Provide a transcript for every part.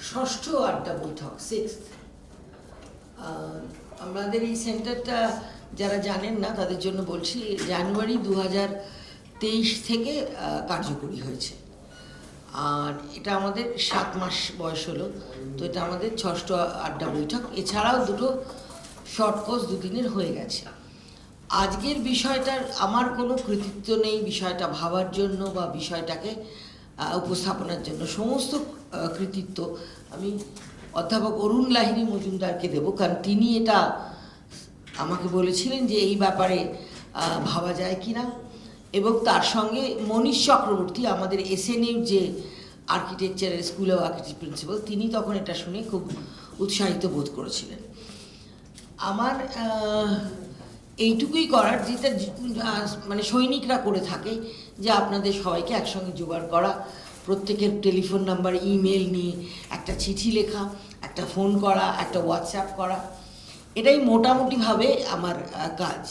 ষষ্ঠ আড্ডা বৈঠক, সিক্সথ। আমাদের এই সেন্টারটা যারা জানেন না তাদের জন্য বলছি, জানুয়ারি 2023 থেকে কার্যকরী হয়েছে। আর এটা আমাদের 7 মাস বয়স হলো। তো এটা আমাদের ষষ্ঠ আড্ডা বৈঠক। এছাড়াও দুটো শর্ট কোর্স 2 দিনের হয়ে গেছে। আজকের বিষয়টার আমার কোনো কৃতিত্ব নেই বিষয়টা ভাবার জন্য বা বিষয়টাকে উপস্থাপনার জন্য। সমস্ত কৃতিত্ব আমি অধ্যাপক অরুণ লাহিড়ী মজুমদারকে দেব, কারণ তিনি এটা আমাকে বলেছিলেন যে এই ব্যাপারে ভাবা যায় কিনা, এবং তার সঙ্গে মনীষ চক্রবর্তী আমাদের SNU যে আর্কিটেকচারের স্কুল অফ আর্কিটেকচার প্রিন্সিপাল, তিনি তখন এটা শুনে খুব উৎসাহিত বোধ করেছিলেন। আমার এইটুকুই করার, যেটা মানে সৈনিকরা করে থাকে, যে আপনাদের সবাইকে একসঙ্গে জোগাড় করা, প্রত্যেকের টেলিফোন নাম্বার, ইমেল নিয়ে একটা চিঠি লেখা, একটা ফোন করা, একটা হোয়াটসঅ্যাপ করা, এটাই মোটামুটিভাবে আমার কাজ।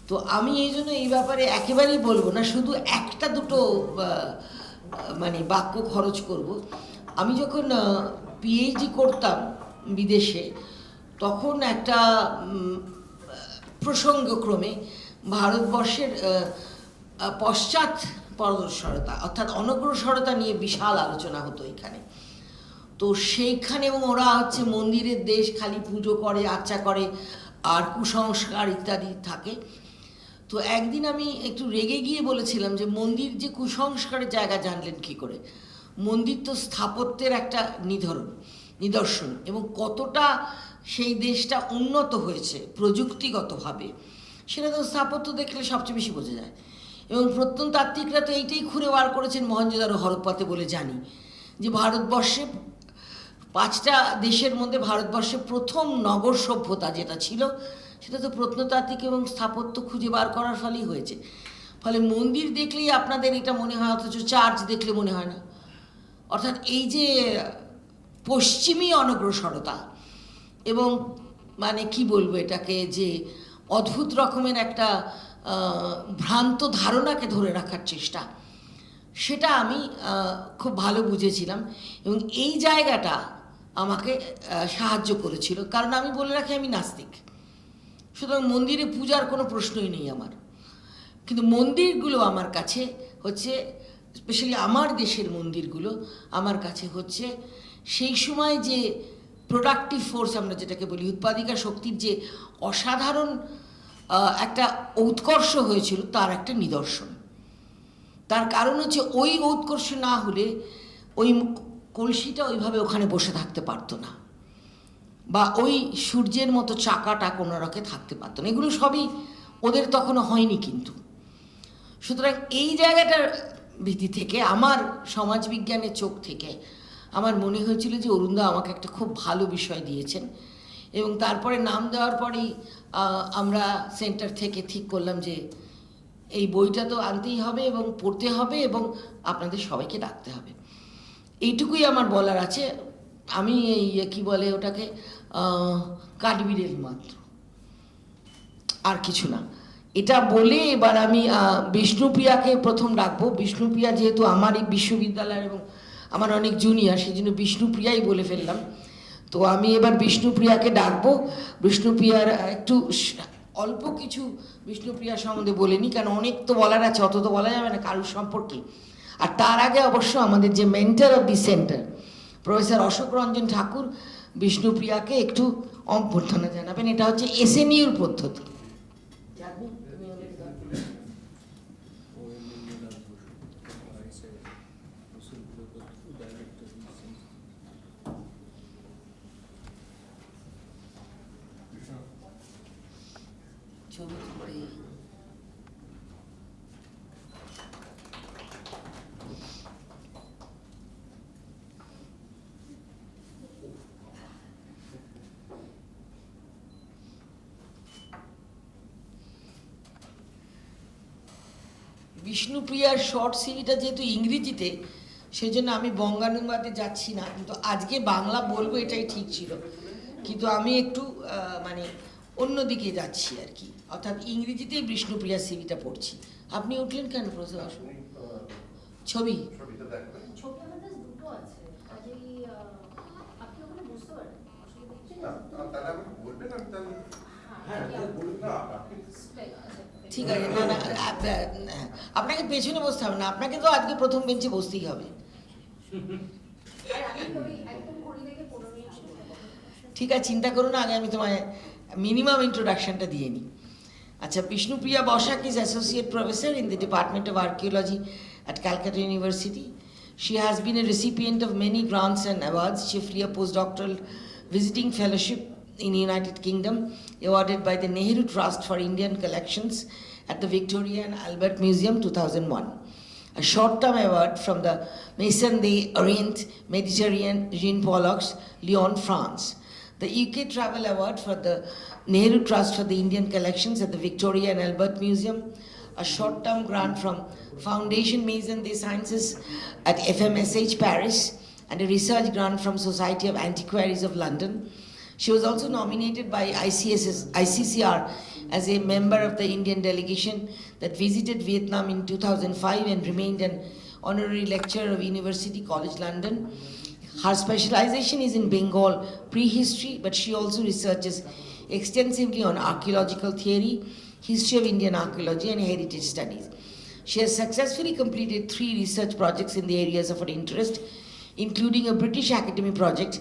তো আমি এই জন্য এই ব্যাপারে একেবারেই বলবো না, শুধু একটা দুটো মানে বাক্য খরচ করব। আমি যখন PhD করতাম বিদেশে, তখন একটা প্রসঙ্গক্রমে ভারতবর্ষের পশ্চাৎ পরদর্শনতা অর্থাৎ অনগ্রসরতা নিয়ে বিশাল আলোচনা হতো এখানে। তো সেইখানে, এবং ওরা হচ্ছে মন্দিরের দেশ, খালি পুজো করে, আর্চা করে, আর কুসংস্কার ইত্যাদি থাকে। তো একদিন আমি একটু রেগে গিয়ে বলেছিলাম যে মন্দির যে কুসংস্কারের জায়গা জানলেন কী করে? মন্দির তো স্থাপত্যের একটা নিদর্শন, এবং কতটা সেই দেশটা উন্নত হয়েছে প্রযুক্তিগতভাবে সেটা তো স্থাপত্য দেখলে সবচেয়ে বেশি বোঝা যায়। এবং প্রত্নতাত্ত্বিকরা তো এইটাই খুঁড়ে বার করেছেন মহেঞ্জোদারো হরপ্পাতে বলে জানি, যে ভারতবর্ষে 5টা দেশের মধ্যে ভারতবর্ষে প্রথম নগর সভ্যতা যেটা ছিল, সেটা তো প্রত্নতাত্ত্বিক এবং স্থাপত্য খুঁজে বার করার ফলেই হয়েছে। ফলে মন্দির দেখলেই আপনাদের এটা মনে হয়, অথচ চার্চ দেখলে মনে হয় না। অর্থাৎ এই যে পশ্চিমী অনগ্রসরতা, এবং মানে কি বলবো এটাকে, যে অদ্ভুত রকমের একটা ভ্রান্ত ধারণাকে ধরে রাখার চেষ্টা, সেটা আমি খুব ভালো বুঝেছিলাম, এবং এই জায়গাটা আমাকে সাহায্য করেছিল। কারণ আমি বলে রাখি, আমি নাস্তিক, সুতরাং মন্দিরে পূজার কোনো প্রশ্নই নেই আমার। কিন্তু মন্দিরগুলো আমার কাছে হচ্ছে, স্পেশালি আমার দেশের মন্দিরগুলো আমার কাছে হচ্ছে সেই সময় যে প্রোডাক্টিভ ফোর্স আমরা যেটাকে বলি, উৎপাদিকা শক্তির যে অসাধারণ একটা উৎকর্ষ হয়েছিল, তার একটা নিদর্শন। তার কারণ হচ্ছে ওই উৎকর্ষ না হলে ওই কলসিটা ওইভাবে ওখানে বসে থাকতে পারতো না, বা ওই সূর্যের মতো চাকাটা কোনো রকে থাকতে পারতো না। এগুলো সবই ওদের তখনও হয়নি কিন্তু। সুতরাং এই জায়গাটার ভিত্তি থেকে, আমার সমাজবিজ্ঞানের চোখ থেকে আমার মনে হয়েছিল যে অরুণদা আমাকে একটা খুব ভালো বিষয় দিয়েছেন। এবং তারপরে নাম দেওয়ার পরেই আমরা সেন্টার থেকে ঠিক করলাম যে এই বইটা তো আনতেই হবে এবং পড়তে হবে এবং আপনাদের সবাইকে ডাকতে হবে। এইটুকুই আমার বলার আছে। আমি এই কি বলে ওটাকে, কাঠবিড়েল মাত্র, আর কিছু না। এটা বলে এবার আমি বিষ্ণুপ্রিয়াকে প্রথম ডাকবো। বিষ্ণুপ্রিয়া যেহেতু আমার এই বিশ্ববিদ্যালয়ের এবং আমার অনেক জুনিয়র, সেই জন্য বিষ্ণুপ্রিয়াই বলে ফেললাম। তো আমি এবার বিষ্ণুপ্রিয়াকে ডাকবো। বিষ্ণুপ্রিয়ার একটু অল্প কিছু বিষ্ণুপ্রিয়া সম্বন্ধে বলে নিই, কারণ অনেক তো বলার আছে, অত তো বলা যাবে না কারুর সম্পর্কে। আর তার আগে অবশ্য আমাদের যে mentor of the centre professor Ashok Ranjan Thakur বিষ্ণুপ্রিয়াকে একটু অভ্যর্থনা জানাবেন। এটা হচ্ছে SNUর পদ্ধতি। বিষ্ণুপ্রিয়ার শর্ট সিরিজটা যেহেতু ইংরেজিতে, সেই জন্য আমি বঙ্গানুবাদে যাচ্ছি না, কিন্তু আজকে বাংলা বলবো এটাই ঠিক ছিল, কিন্তু আমি একটু মানে অন্যদিকে যাচ্ছি আর কি। অর্থাৎ ইংরেজিতেই বিষ্ণুপ্রিয়ার সিরিজটা পড়ছি। আপনি উঠলেন কেন প্রফেসর? ছবি ঠিক আছে, না না আপনাকে পেছনে বসতে হবে না, আপনাকে তো আজকে প্রথম বেঞ্চে বসতেই হবে। ঠিক আছে, চিন্তা করুন না, আগে আমি তোমায় মিনিমাম ইন্ট্রোডাকশনটা দিয়ে নিই। আচ্ছা, Bishnupriya BAITHAK is Associate Professor in the Department of Archaeology at Calcutta University. She has been a recipient of many grants and awards, chiefly a postdoctoral visiting fellowship in the United Kingdom, awarded by the Nehru Trust for Indian Collections at the Victoria and Albert Museum 2001. A short-term award from the Maison des Orient Mediterranean Jean Pollox, Lyon, France. The UK Travel Award for the Nehru Trust for the Indian Collections at the Victoria and Albert Museum. A short-term grant from Foundation Maison des Sciences at FMSH Paris, and a research grant from Society of Antiquaries of London. She was also nominated by ICCR as a member of the Indian delegation that visited Vietnam in 2005 and remained an honorary lecturer of University College London. Her specialization is in Bengal prehistory, but she also researches extensively on archaeological theory, history of Indian archaeology, and heritage studies. She has successfully completed 3 research projects in the areas of her interest, including a British Academy project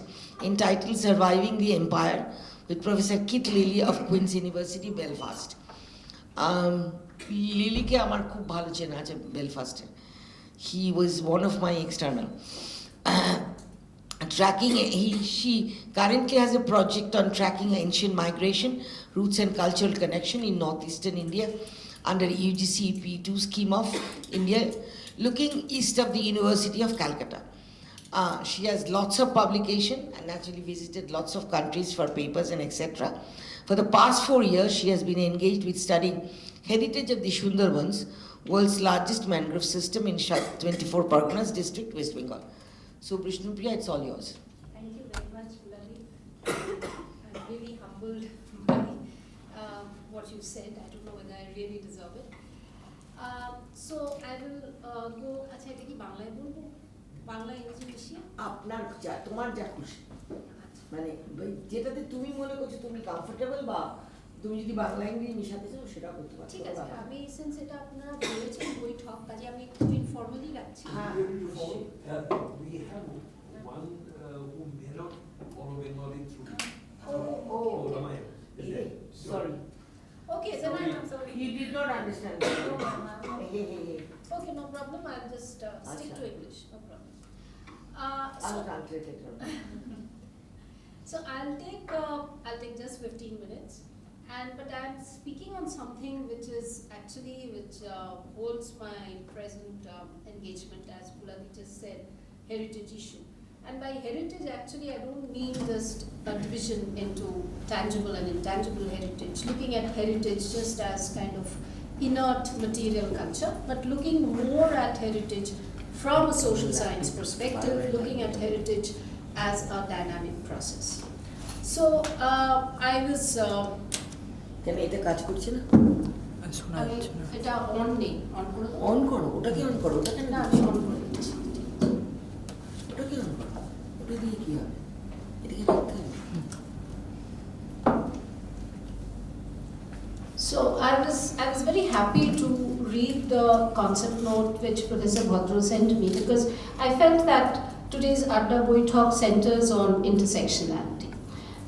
entitled Surviving the Empire with Professor Kit Lilly of Queen's University, Belfast. Lilly ke amar khub bhalo chena ache Belfast. He was one of my external. She currently has a project on tracking ancient migration, roots and cultural connection in northeastern India under UGC P2 scheme of India, looking east of the University of Calcutta. She has lots of publication and actually visited lots of countries for papers and etc. For the past 4 years, she has been engaged with studying heritage of the Sundarbans, world's largest mangrove system in 24 Parganas district, West Bengal. So Bishnupriya, it's all yours. Thank you very much, Fulani. I'm really humbled by what you said. I don't know whether I really deserve it. So I will go. আচ্ছা, এটা কি বাংলায় বলবো? বাংলা ইংরেজি মিশিয়ে? আপনার যা, তোমার যা খুশি, মানে যেটাতে তুমি মনে করছো তুমি কমফোর্টেবল, বা তুমি যদি বাংলা ইংরেজি মিশাতে চাও সেটা করতে পারো। ঠিক আছে, আমি সিন্স এটা আপনারা বলেছেন বৈঠক, কাজে আমি একটু ইনফর্মালি রাখছি। We have one who may not follow Bengali through. Ramayana. Sorry. Okay, then I'm sorry. You did not understand. Okay, no problem. I'll just stick to English. No problem. I'll translate it. So I'll take just 15 minutes, but I'm speaking on something which holds my present engagement, as Pulati just said, heritage issue. And by heritage, actually, I don't mean just a division into tangible and intangible heritage, looking at heritage just as kind of inert material culture, but looking more at heritage from a social science perspective, looking at heritage as a dynamic process. So I was... কেন এটা কাজ করছে না? এটা on নেই, on করো, ওটাকে on করো, ওটাকে না আমি অন করে দিচ্ছি। ওটাকে অন করো, ওটা দিয়ে কি হবে? এটাকে রাখতে হবে। So I was very happy to read the concept note which Professor Bhadra sent me, because I felt that today's ADDA BAITHAK centers on intersectionality.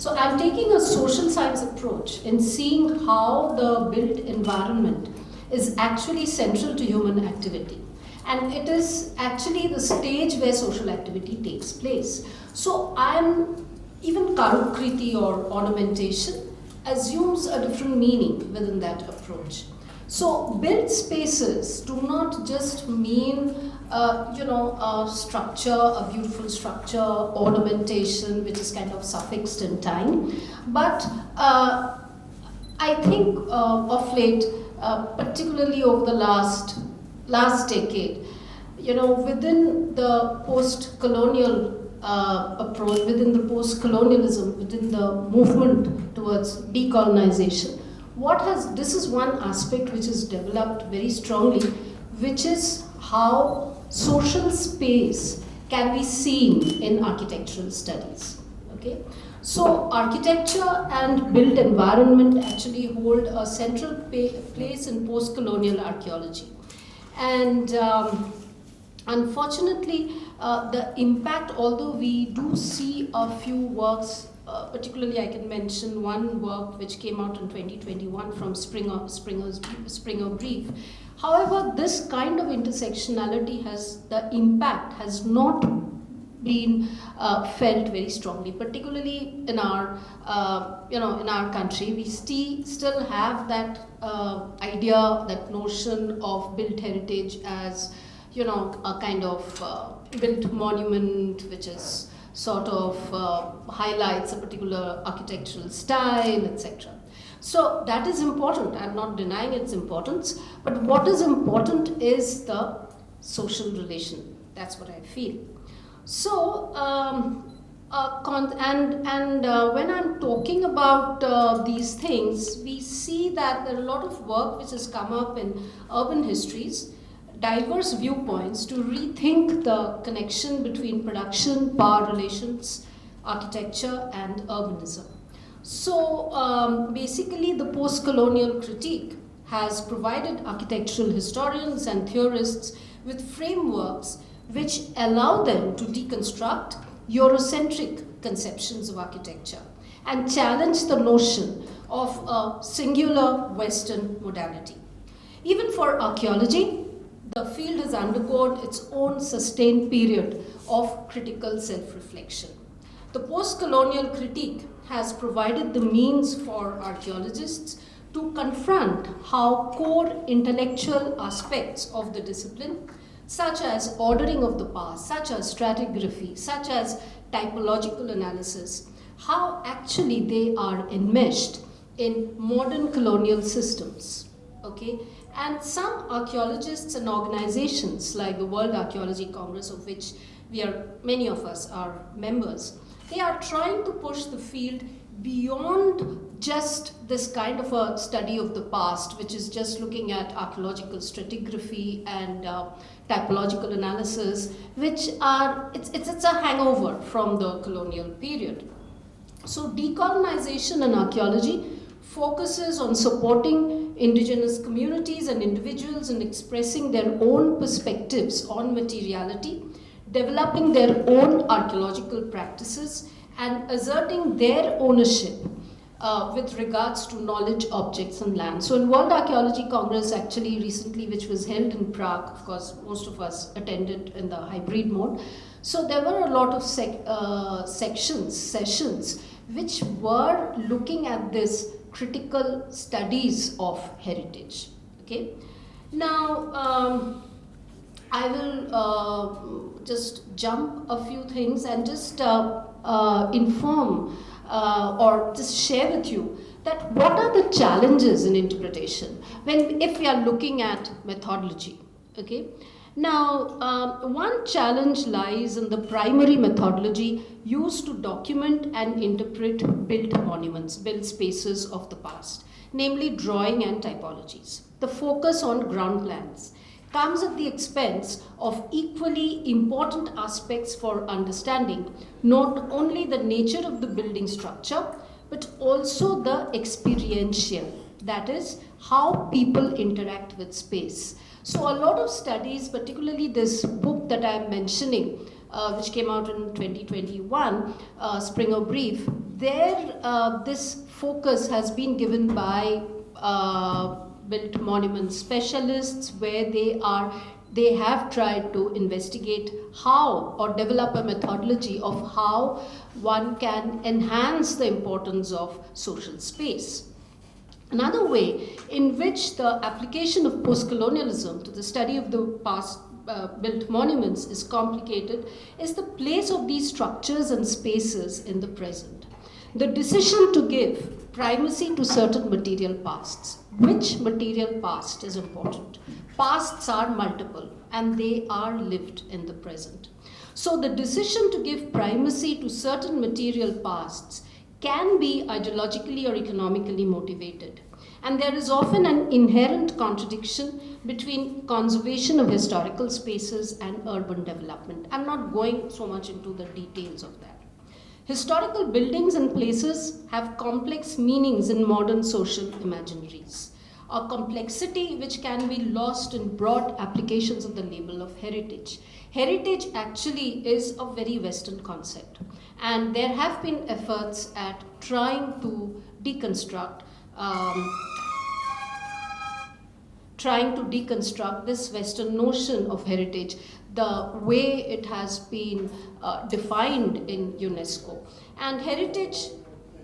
So I'm taking a social science approach in seeing how the built environment is actually central to human activity. And it is actually the stage where social activity takes place. So even Karukriti or ornamentation assumes a different meaning within that approach. So built spaces do not just mean a structure, a beautiful structure, ornamentation, which is kind of suffixed in time. But I think of late, particularly over the last decade, within the post-colonial approach, within the post-colonialism, within the movement towards decolonization, this is one aspect which is developed very strongly, which is how social space can be seen in architectural studies. Okay, so architecture and built environment actually hold a central place in post-colonial archaeology, and unfortunately, the impact, although we do see a few works, particularly I can mention one work which came out in 2021 from Springer Brief. However, this kind of intersectionality the impact has not been felt very strongly, particularly in our, in our country. We still have that idea, that notion of built heritage as, a kind of built monument which is sort of highlights a particular architectural style, etc. So that is important. I'm not denying its importance, but what is important is the social relation. That's what I feel. So, when I'm talking about these things, we see that there are a lot of work which has come up in urban histories, diverse viewpoints to rethink the connection between production, power relations, architecture, and urbanism. So, basically, the post-colonial critique has provided architectural historians and theorists with frameworks which allow them to deconstruct Eurocentric conceptions of architecture and challenge the notion of a singular Western modality. Even for archaeology, the field has undergone its own sustained period of critical self-reflection. The post-colonial critique has provided the means for archaeologists to confront how core intellectual aspects of the discipline, such as ordering of the past, such as stratigraphy, such as typological analysis, how actually they are enmeshed in modern colonial systems. Okay? And some archaeologists and organizations like the World Archaeology Congress, of which many of us are members, they are trying to push the field beyond just this kind of a study of the past, which is just looking at archaeological stratigraphy and typological analysis, which it's a hangover from the colonial period. So decolonization in archaeology focuses on supporting indigenous communities and individuals in expressing their own perspectives on materiality, developing their own archaeological practices, and asserting their ownership with regards to knowledge, objects, and land. So in World Archaeology Congress, actually recently, which was held in Prague, of course, most of us attended in the hybrid mode. So there were a lot of sessions, which were looking at this critical studies of heritage. Okay. Now, I will just jump a few things and just inform or just share with you that what are the challenges in interpretation if we are looking at methodology. Okay. Now, one challenge lies in the primary methodology used to document and interpret built monuments, built spaces of the past, namely drawing and typologies. The focus on ground plans comes at the expense of equally important aspects for understanding not only the nature of the building structure, but also the experiential, that is, how people interact with space. So a lot of studies, particularly this book that I'm mentioning, which came out in 2021, Springer Brief, there this focus has been given by built monument specialists, where they have tried to investigate how or develop a methodology of how one can enhance the importance of social space. Another way in which the application of post-colonialism to the study of the past built monuments is complicated is the place of these structures and spaces in the present. The decision to give primacy to certain material pasts. Which material past is important? Pasts are multiple and they are lived in the present. So the decision to give primacy to certain material pasts can be ideologically or economically motivated. And there is often an inherent contradiction between conservation of historical spaces and urban development. I'm not going so much into the details of that. Historical buildings and places have complex meanings in modern social imaginaries, a complexity which can be lost in broad applications of the label of heritage. Heritage actually is a very Western concept, and there have been efforts at trying to deconstruct this Western notion of heritage, the way it has been defined in UNESCO. And heritage,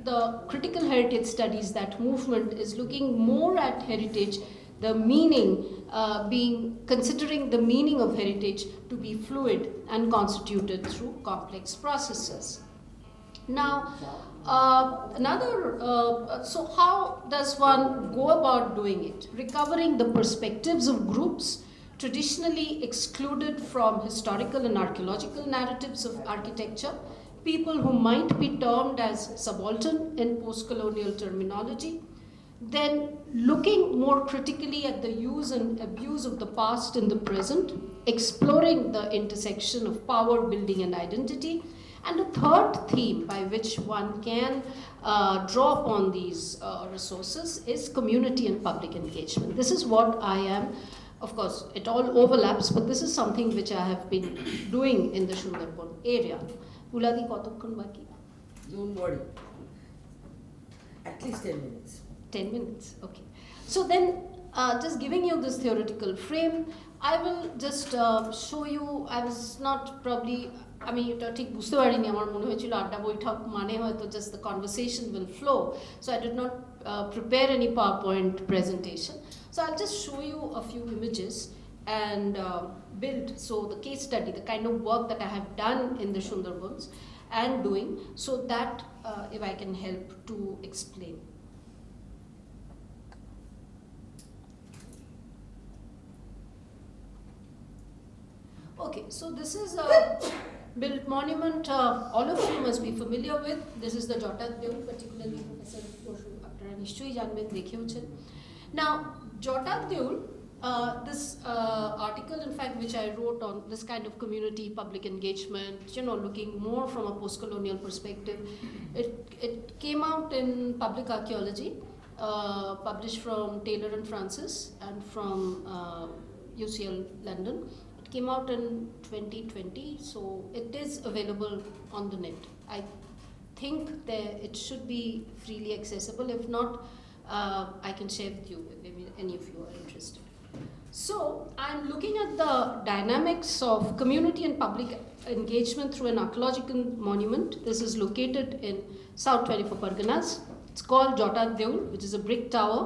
the critical heritage studies, that movement is looking more at heritage, the meaning considering the meaning of heritage to be fluid and constituted through complex processes. Now, so how does one go about doing it? Recovering the perspectives of groups traditionally excluded from historical and archaeological narratives of architecture, people who might be termed as subaltern in post-colonial terminology, then looking more critically at the use and abuse of the past in the present, exploring the intersection of power, building, and identity. And a third theme by which one can draw upon these resources is community and public engagement. This is what I am, of course, it all overlaps, but this is something which I have been doing in the Sundarban area. Uladi kotokkon baki? Don't worry. At least 10 minutes. 10 minutes, okay. So then, just giving you this theoretical frame, I will just show you, I was not probably, আমি এটা ঠিক বুঝতে পারিনি, আমার মনে হয়েছিল আড্ডা বৈঠক মানে হয়তো just the conversation will flow, so I did not prepare any PowerPoint presentation. So I'll just show you a few images and build, so the case study, the kind of work that I have done in the Sundarbans and doing, so that if I can help to explain. Okay, so this is a built monument all of you must be familiar with. This is the Jotat Deul, particularly Professor Boshu apnara nishoy janben dekheuchen. Now, Jotat Deul, this article, in fact, which I wrote on this kind of community public engagement, looking more from a post-colonial perspective, it came out in Public Archaeology, published from Taylor and Francis and from UCL London. Came out in 2020, so it is available on the net. I think that it should be freely accessible. If not, I can share with you if any of you are interested. So I'm looking at the dynamics of community and public engagement through an archaeological monument. This is located in South 24 Parganas. It's called Jotat Deul, which is a brick tower,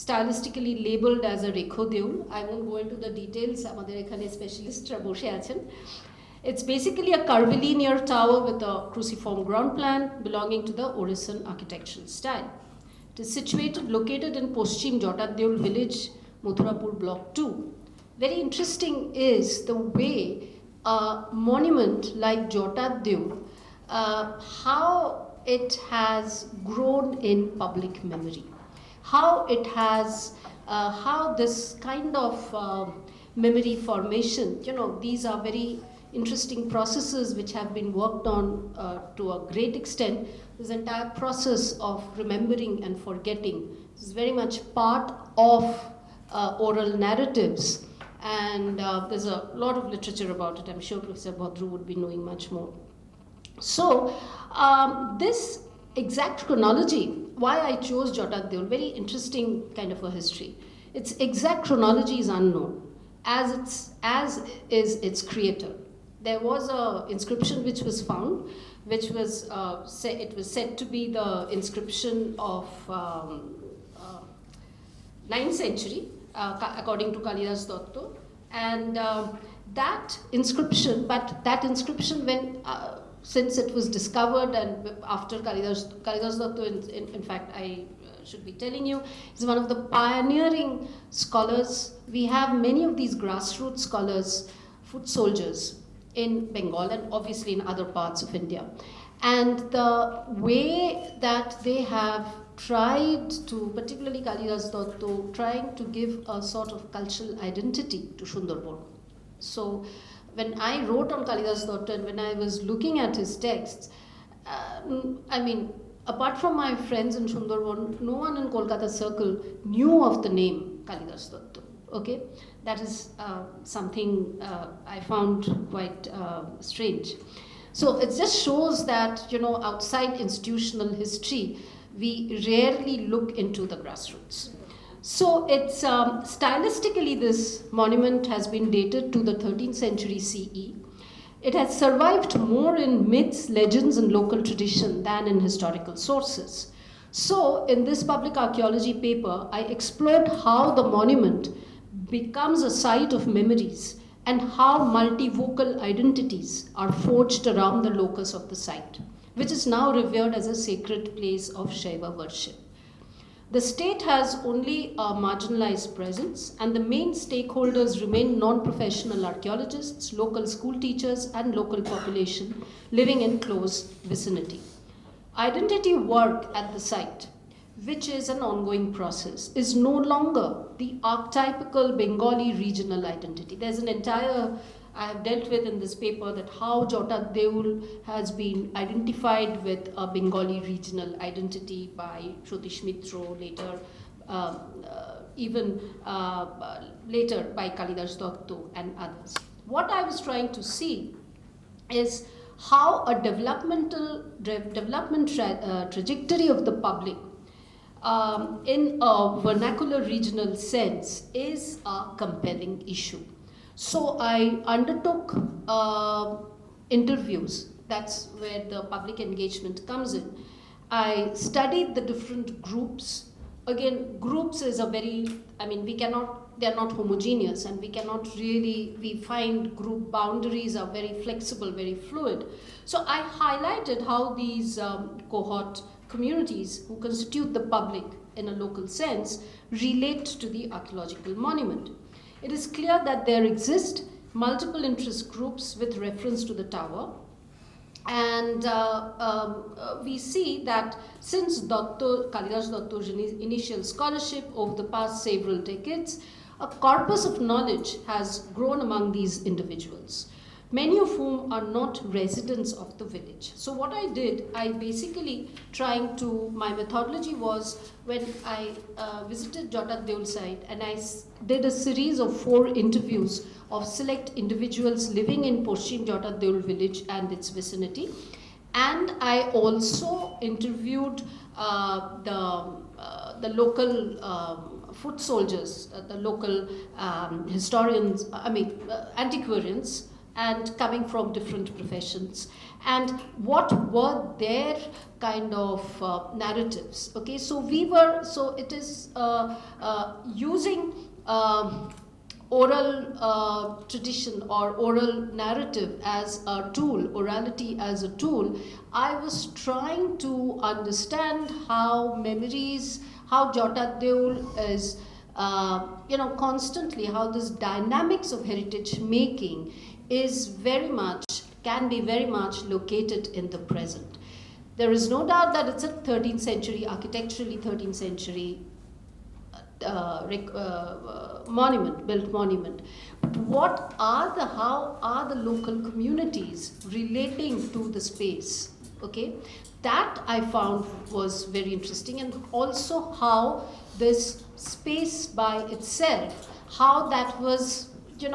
stylistically labeled as a Rekho Deul. I won't go into the details, amader ekhane specialist ra boshe achen. It's basically a curvilinear tower with a cruciform ground plan belonging to the Orison architectural style. It is located in Poschim Jotat Deul village, Mathurapur block 2. Very interesting is the way a monument like Jotat Deul, how it has grown in public memory. How it has, how this kind of memory formation, these are very interesting processes which have been worked on to a great extent. This entire process of remembering and forgetting is very much part of oral narratives, and there's a lot of literature about it. I'm sure Professor Bhadru would be knowing much more. So this exact chronology, why I chose Jotat Deul, very interesting kind of a history. Its exact chronology is unknown, as is its creator. There was an inscription which was found, which was it was said to be the inscription of 9th century, according to Kalidas Datta, and that inscription, when since it was discovered and after Kalidas Datta, in fact, I should be telling you, is one of the pioneering scholars. We have many of these grassroots scholars, foot soldiers in Bengal and obviously in other parts of India. And the way that they have tried to, particularly Kalidas Datta, trying to give a sort of cultural identity to Sundarban. So when I wrote on Kalidas Datta and when I was looking at his texts, I mean, apart from my friends in Sundarban, no one in Kolkata circle knew of the name Kalidas Datta. Okay, that is something I found quite strange. So it just shows that, you know, outside institutional history, we rarely look into the grassroots. So it's stylistically, this monument has been dated to the 13th century CE. It has survived more in myths, legends, and local tradition than in historical sources. So in this public archaeology paper, I explored how the monument becomes a site of memories and how multivocal identities are forged around the locus of the site, which is now revered as a sacred place of Shaiva worship. The state has only a marginalized presence, and the main stakeholders remain non-professional archaeologists, local school teachers, and local population living in close vicinity. Identity work at the site, which is an ongoing process, is no longer the archetypical Bengali regional identity. There's an entire, I have dealt with in this paper, that how Jota Deul has been identified with a Bengali regional identity by Satish Mitro, later later by Kalidas Datta and others. What I was trying to see is how a development trajectory of the public in a vernacular regional sense is a compelling issue. So I undertook interviews. That's where the public engagement comes in. I studied the different groups. Again, groups is a very, I mean, they're not homogeneous, and we find group boundaries are very flexible, very fluid. So I highlighted how these cohort communities who constitute the public in a local sense relate to the archaeological monument. It is clear that there exist multiple interest groups with reference to the tower, and we see that since Kalidas Datta's initial scholarship over the past several decades, a corpus of knowledge has grown among these individuals, many of whom are not residents of the village. So what I did, my methodology was, when I visited Jota Deul site, and I did a series of 4 interviews of select individuals living in Poshim Jota Deul village and its vicinity. And I also interviewed the local foot soldiers, the local historians, antiquarians, and coming from different professions, and what were their kind of narratives. Okay, so it is using oral tradition or oral narrative as a tool, orality as a tool. I was trying to understand how memories, how Jota Deul is, constantly, how this dynamics of heritage making can be very much located in the present. There is no doubt that it's a 13th century, architecturally 13th century built monument. But how are the local communities relating to the space? Okay, that I found was very interesting, and also how this space by itself, how that was, the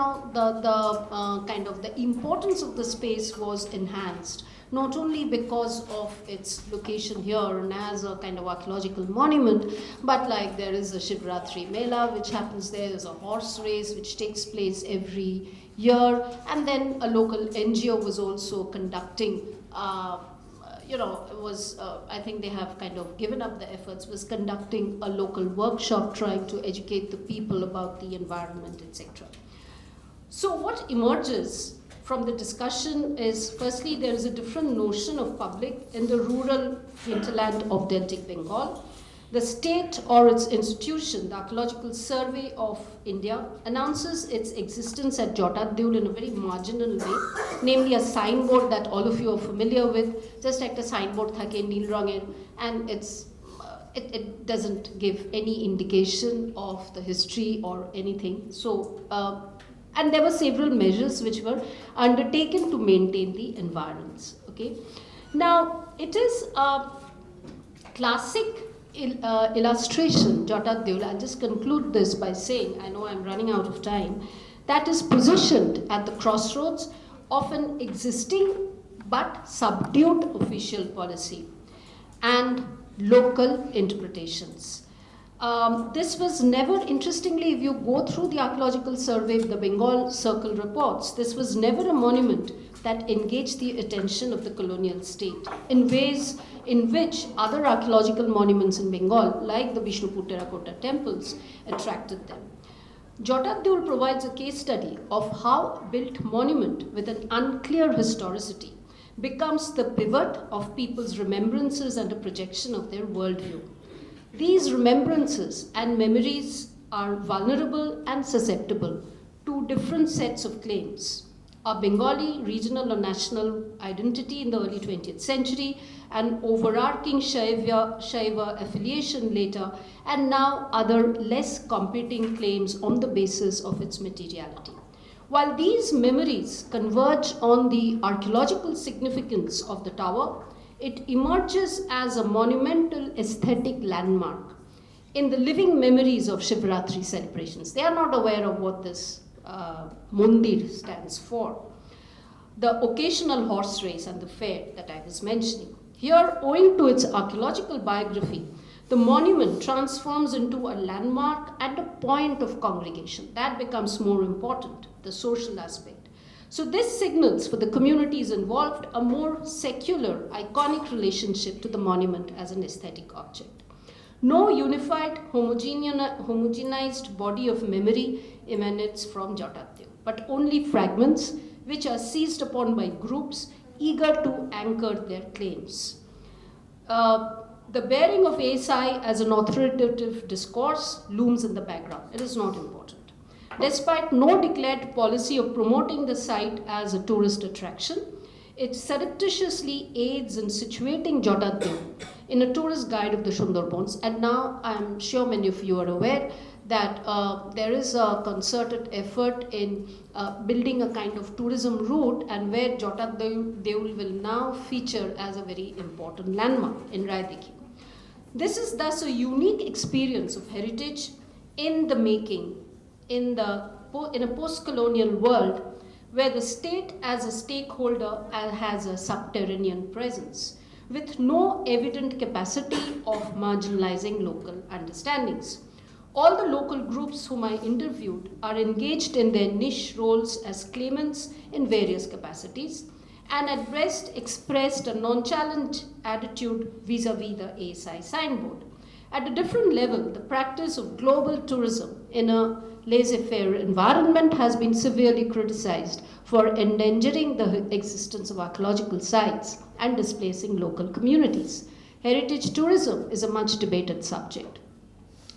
importance of the space was enhanced, not only because of its location here and as a kind of archaeological monument, but like there is a Shivratri Mela which happens there's a horse race which takes place every year, and then a local NGO was also conducting, I think they have kind of given up the efforts, was conducting a local workshop trying to educate the people about the environment, etc. So what emerges from the discussion is, firstly, there is a different notion of public in the rural hinterland of Deltic Bengal. The state or its institution, the Archaeological Survey of India, announces its existence at Jota Deul in a very marginal way, namely a signboard that all of you are familiar with, just like the signboard thake Nil Ronger, and it doesn't give any indication of the history or anything. So, and there were several measures which were undertaken to maintain the environs. Okay. Now, it is a classic illustration, Jotat Deul. I'll just conclude this by saying, I know I'm running out of time, that is positioned at the crossroads of an existing but subdued official policy and local interpretations. This was never, interestingly, if you go through the archaeological survey, the Bengal Circle reports, this was never a monument that engaged the attention of the colonial state in ways in which other archaeological monuments in Bengal, like the Vishnupur terracotta temples, attracted them. Jotat Deul provides a case study of how a built monument with an unclear historicity becomes the pivot of people's remembrances and a projection of their worldview. These remembrances and memories are vulnerable and susceptible to different sets of claims. A Bengali regional or national identity in the early 20th century, an overarching Shaiva affiliation later, and now other less competing claims on the basis of its materiality. While these memories converge on the archaeological significance of the tower, it emerges as a monumental aesthetic landmark in the living memories of Shivratri celebrations. They are not aware of what this Mundir stands for. The occasional horse race and the fair that I was mentioning. Here, owing to its archaeological biography, the monument transforms into a landmark and a point of congregation. That becomes more important, the social aspect. So this signals for the communities involved a more secular, iconic relationship to the monument as an aesthetic object. No unified, homogenized body of memory emanates from Jotat Deul, but only fragments which are seized upon by groups eager to anchor their claims. The bearing of ASI as an authoritative discourse looms in the background. It is not important. Despite no declared policy of promoting the site as a tourist attraction, it surreptitiously aids in situating Jotat Deul in a tourist guide of the Sundarbans. And now I'm sure many of you are aware that there is a concerted effort in building a kind of tourism route, and where Jotat Deul will now feature as a very important landmark in Raideki. This is thus a unique experience of heritage in the making in a post-colonial world where the state as a stakeholder has a subterranean presence with no evident capacity of marginalizing local understandings. All the local groups whom I interviewed are engaged in their niche roles as claimants in various capacities, and at best expressed a nonchalant attitude vis-a-vis the ASI signboard. At a different level, the practice of global tourism in a laissez-faire environment has been severely criticized for endangering the existence of archaeological sites and displacing local communities. Heritage tourism is a much debated subject.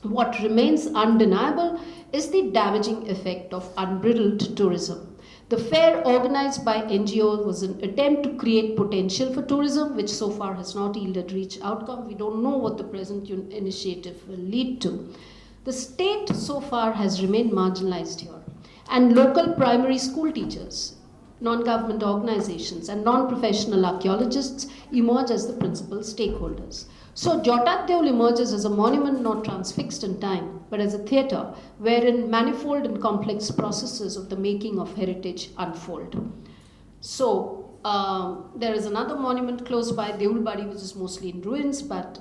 What remains undeniable is the damaging effect of unbridled tourism. The fair organized by NGOs was an attempt to create potential for tourism, which so far has not yielded rich outcome. We don't know what the present initiative will lead to. The state so far has remained marginalized here, and local primary school teachers, non-government organizations, and non-professional archaeologists emerge as the principal stakeholders. So Jotat Deul emerges as a monument not transfixed in time, but as a theatre wherein manifold and complex processes of the making of heritage unfold. So there is another monument close by, Deulbari, which is mostly in ruins, but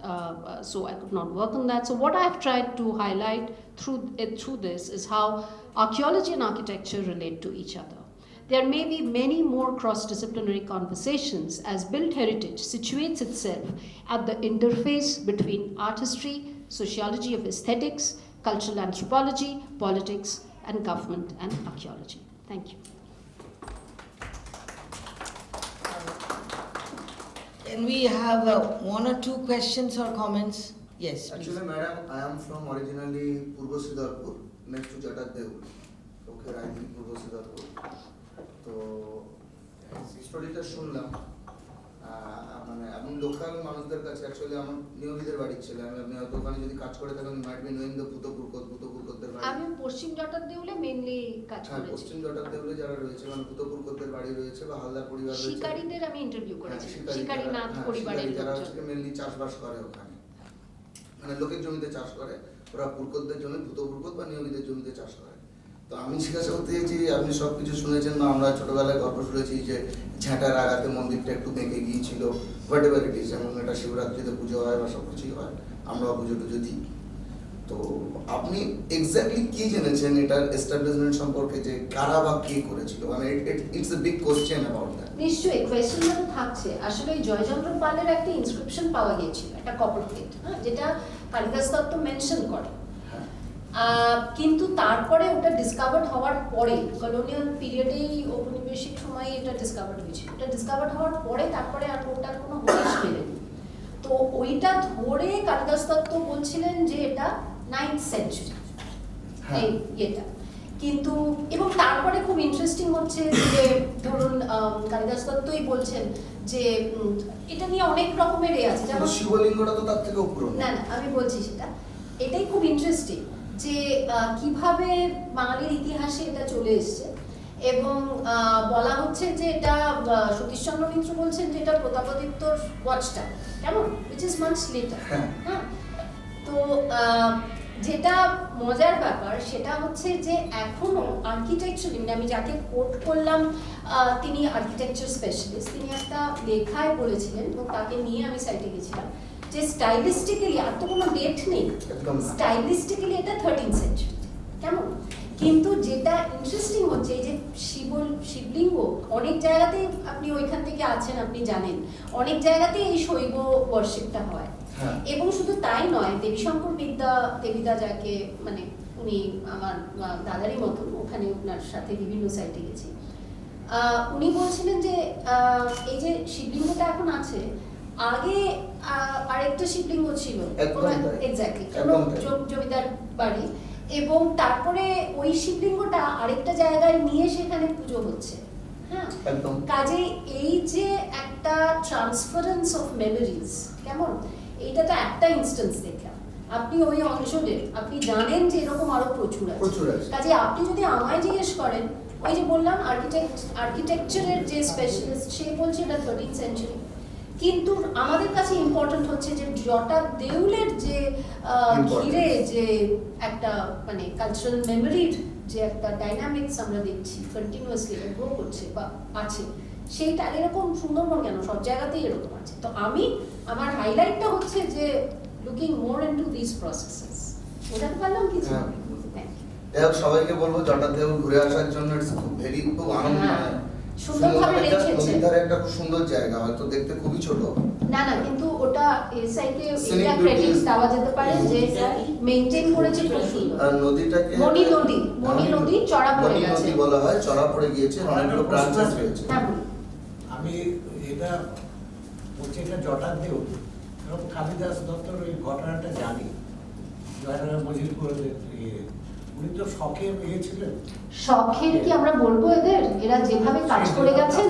so I could not work on that. So what I have tried to highlight through this is how archaeology and architecture relate to each other. There may be many more cross-disciplinary conversations as built heritage situates itself at the interface between art history, sociology of aesthetics, cultural anthropology, politics, and government and archaeology. Thank you. Can we have one or two questions or comments? Yes, please. Actually, madam, I am from originally Purbo Siddharpur, next to Jotat Deul. Okay, I think Purbo Siddharpur. তো হিস্টোরিটা শুনলাম মানে আমি local মানুষদের কাছে actually আমার নিয়মিতের বাড়ির ছেলে, আমি হয়তো ওখানে যদি কাজ করে থাকি মাইট বি নোয়িং দ্য ভূতপুরকদের বাড়ি। আমি পশ্চিম জটার দেউলে মেইনলি কাজ হ্যাঁ, করেছি। পশ্চিম জটার দেউলে যারা রয়েছে মানে ভূতপুরকদের বাড়ি রয়েছে বা হালদার পরিবার রয়েছে, শিকারীদের আমি ইন্টারভিউ করেছি, হ্যাঁ, শিকারীনাথ পরিবারের যারা লোকজন। হচ্ছে মেনলি চাষবাস করে ওখানে, মানে লোকের জমিতে চাষ করে, ওরা পুরকতদের জমি ভূতপুরকত বা নিয়মিতের জমিতে চাষ করে। তো আমি জিজ্ঞাসা করতে চাইছি, আপনি সব কিছু শুনেছেন বা আমরা ছোটবেলায় গল্প শুনেছি যে ঝাঁটার আগাতে মন্দিরটা একটু বেঁকে গিয়েছিল, হোয়াট এভার ইট ইজ, এবং এটা শিবরাত্রিতে পুজো হয় বা সব কিছুই হয়, আমরাও পুজো টুজো দিই। তো আপনি এক্স্যাক্টলি কি জেনেছেন এটার এস্টাবলিশমেন্ট সম্পর্কে, যে কারা বা কে করেছিল? মানে it's a big question about that. নিশ্চয়ই কোয়েশ্চেনটা তো থাকছে। আসলে ওই জয়চন্দ্র পালের একটা ইনস্ক্রিপশন পাওয়া গিয়েছিল, একটা কপার প্লেট, যেটা কালিদাস দত্ত মেনশন করে। কিন্তু তারপরে ওটা ডিসকভার্ড হওয়ার পরে, কলোনিয়াল পিরিয়ডেই ঔপনিবেশিক সময়ে এটা ডিসকভার্ড হয়েছিল। এটা ডিসকভার্ড হওয়ার পরে তারপরে আর ওটার কোনো হদিশ মেলেনি। তো ওইটা ধরে কালিদাস দত্ত বলছিলেন যে এটা 9th সেঞ্চুরি এই এটা। কিন্তু এবং তারপরে খুব ইন্টারেস্টিং হচ্ছে যে ধরুন কালিদাস দত্তই বলছেন যে এটা নিয়ে অনেক রকমের আছে, যেমন শিবলিঙ্গটা তো তার থেকে উপরে। না না, আমি বলছি সেটা, এটাই খুব ইন্টারেস্টিং যে কিভাবে বাঙালির ইতিহাসে এটা চলে এসছে। এবং বলা হচ্ছে যে এটা সতীশচন্দ্র মিত্র বলছেন যে এটা প্রতাপাদিত্যর ওয়াচটা, কেমন, উইচ ইজ মাচ লেটার। হ্যাঁ, তো যেটা মজার ব্যাপার সেটা হচ্ছে যে এখনো আর্কিটেকচার, মানে আমি যাকে কোট করলাম তিনি আর্কিটেকচার স্পেশালিস্ট, তিনি একটা লেখায় বলেছিলেন এবং তাকে নিয়ে আমি সাইটে গেছিলাম যে স্টাইলিস্টিক্যালি, আর তো কোনো ডেট নেই, স্টাইলিস্টিক্যালি এটা 13th সেঞ্চুরি, কেমন। কিন্তু যেটা ইন্টারেস্টিং হচ্ছে এই যে শিবলিঙ্গ অনেক জায়গাতেই, আপনি ওইখান থেকে আছেন আপনি জানেন, অনেক জায়গাতেই এই শৈব ওয়ার্শিপটা হয়। এবং শুধু তাই নয়, দেবীশঙ্কর দেবিদা যাকে, মানে উনি আমার দাদারই মতন, ওখানে ওনার সাথে বিভিন্ন সাইটে গেছি, উনি বলছিলেন যে এই যে শিবলিঙ্গটা এখন আছে, আগে আরেকটা শিবলিঙ্গ ছিল এক্স্যাক্টলি জমিদার বাড়ি, এবং তারপরে ওই শিবলিঙ্গটা আরেকটা জায়গায় নিয়ে সেখানে পুজো হচ্ছে। হ্যাঁ, কাজে এই যে একটা ট্রান্সফারেন্স অফ মেমোরিজ, কেমন, এইটা তো একটা ইনস্ট্যান্স দেখলাম। আপনি ওই অঞ্চলে আপনি জানেন যে এরকম আরো প্রচুর আছে। কাজে আপনি যদি আমায় জিজ্ঞেস করেন, ওই যে বললাম আর্কিটেকচারের যে স্পেশালিস্ট, সে বলছে এটা 13th সেঞ্চুরি। কিন্তু আমাদের কাছে ইম্পর্টেন্ট হচ্ছে যে জটা দেউলের যে ঘিরে যে একটা মানে কালচারাল মেমোরির যে একটা ডাইনামিক্স আমরা দেখছি কন্টিনিউয়াসলি গ্রো করছে বা আছে, সেইটা এরকম সুন্দরবন কেন, সব জায়গাতেই এরকম আছে। তো আমার হাইলাইটটা হচ্ছে যে looking more into this processes. বোঝাতে পারলাম কিছু? সবাইকে বলবো জটা দেউল ঘুরে আসার জন্য, ইটস খুব আনন্দ, সুন্দরভাবে রেখেছে। একটা খুব সুন্দর জায়গা, হয়তো দেখতে খুবই ছোট, না না, কিন্তু ওটা এসআইকে এটা ক্রেডিটস দেওয়া যেতে পারে যে মেইনটেইন করেছে খুব সুন্দর। আর নদীটাকে মণি নদী চড়া পড়ে গেছে, নদী বলা হয়, চড়া পড়ে গিয়েছে, অনেকগুলো ব্রাঞ্চেস রয়েছে। আমি এটা বলছি, এটা জটার দেউল এবং কালিদাস দত্তর ওই ঘটনাটা জানি। জয়নারায়ণ মজির করে উনি তো শখের ছিলেন। শখের কি আমরা বলবো এদের, এরা যেভাবে কাজ করে গেছেন,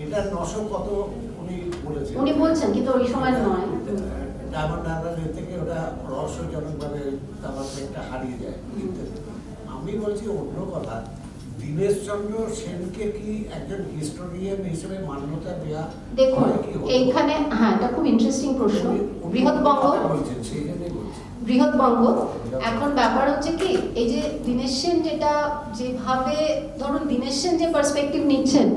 এটা 900 কত উনি বলছেন, কিন্তু ওই সময় নয়। ডায়মন্ড হারবার থেকে ওটা রহস্যজনকভাবে একটা হারিয়ে যায়। আমি বলছি অন্য কথা, দীনেশচন্দ্র সেনকে কি একজন হিস্টোরিয়ান হিসেবে মান্যতা দেওয়া? দেখুন এইখানে, হ্যাঁ, এটা খুব ইন্টারেস্টিং প্রশ্ন। বৃহৎবঙ্গ এখন ব্যাপার হচ্ছে কি, এই যে দীনেশ সেন যেটা যেভাবে, ধরুন দীনেশ সেন যে পার্সপেক্টিভ নিচ্ছেন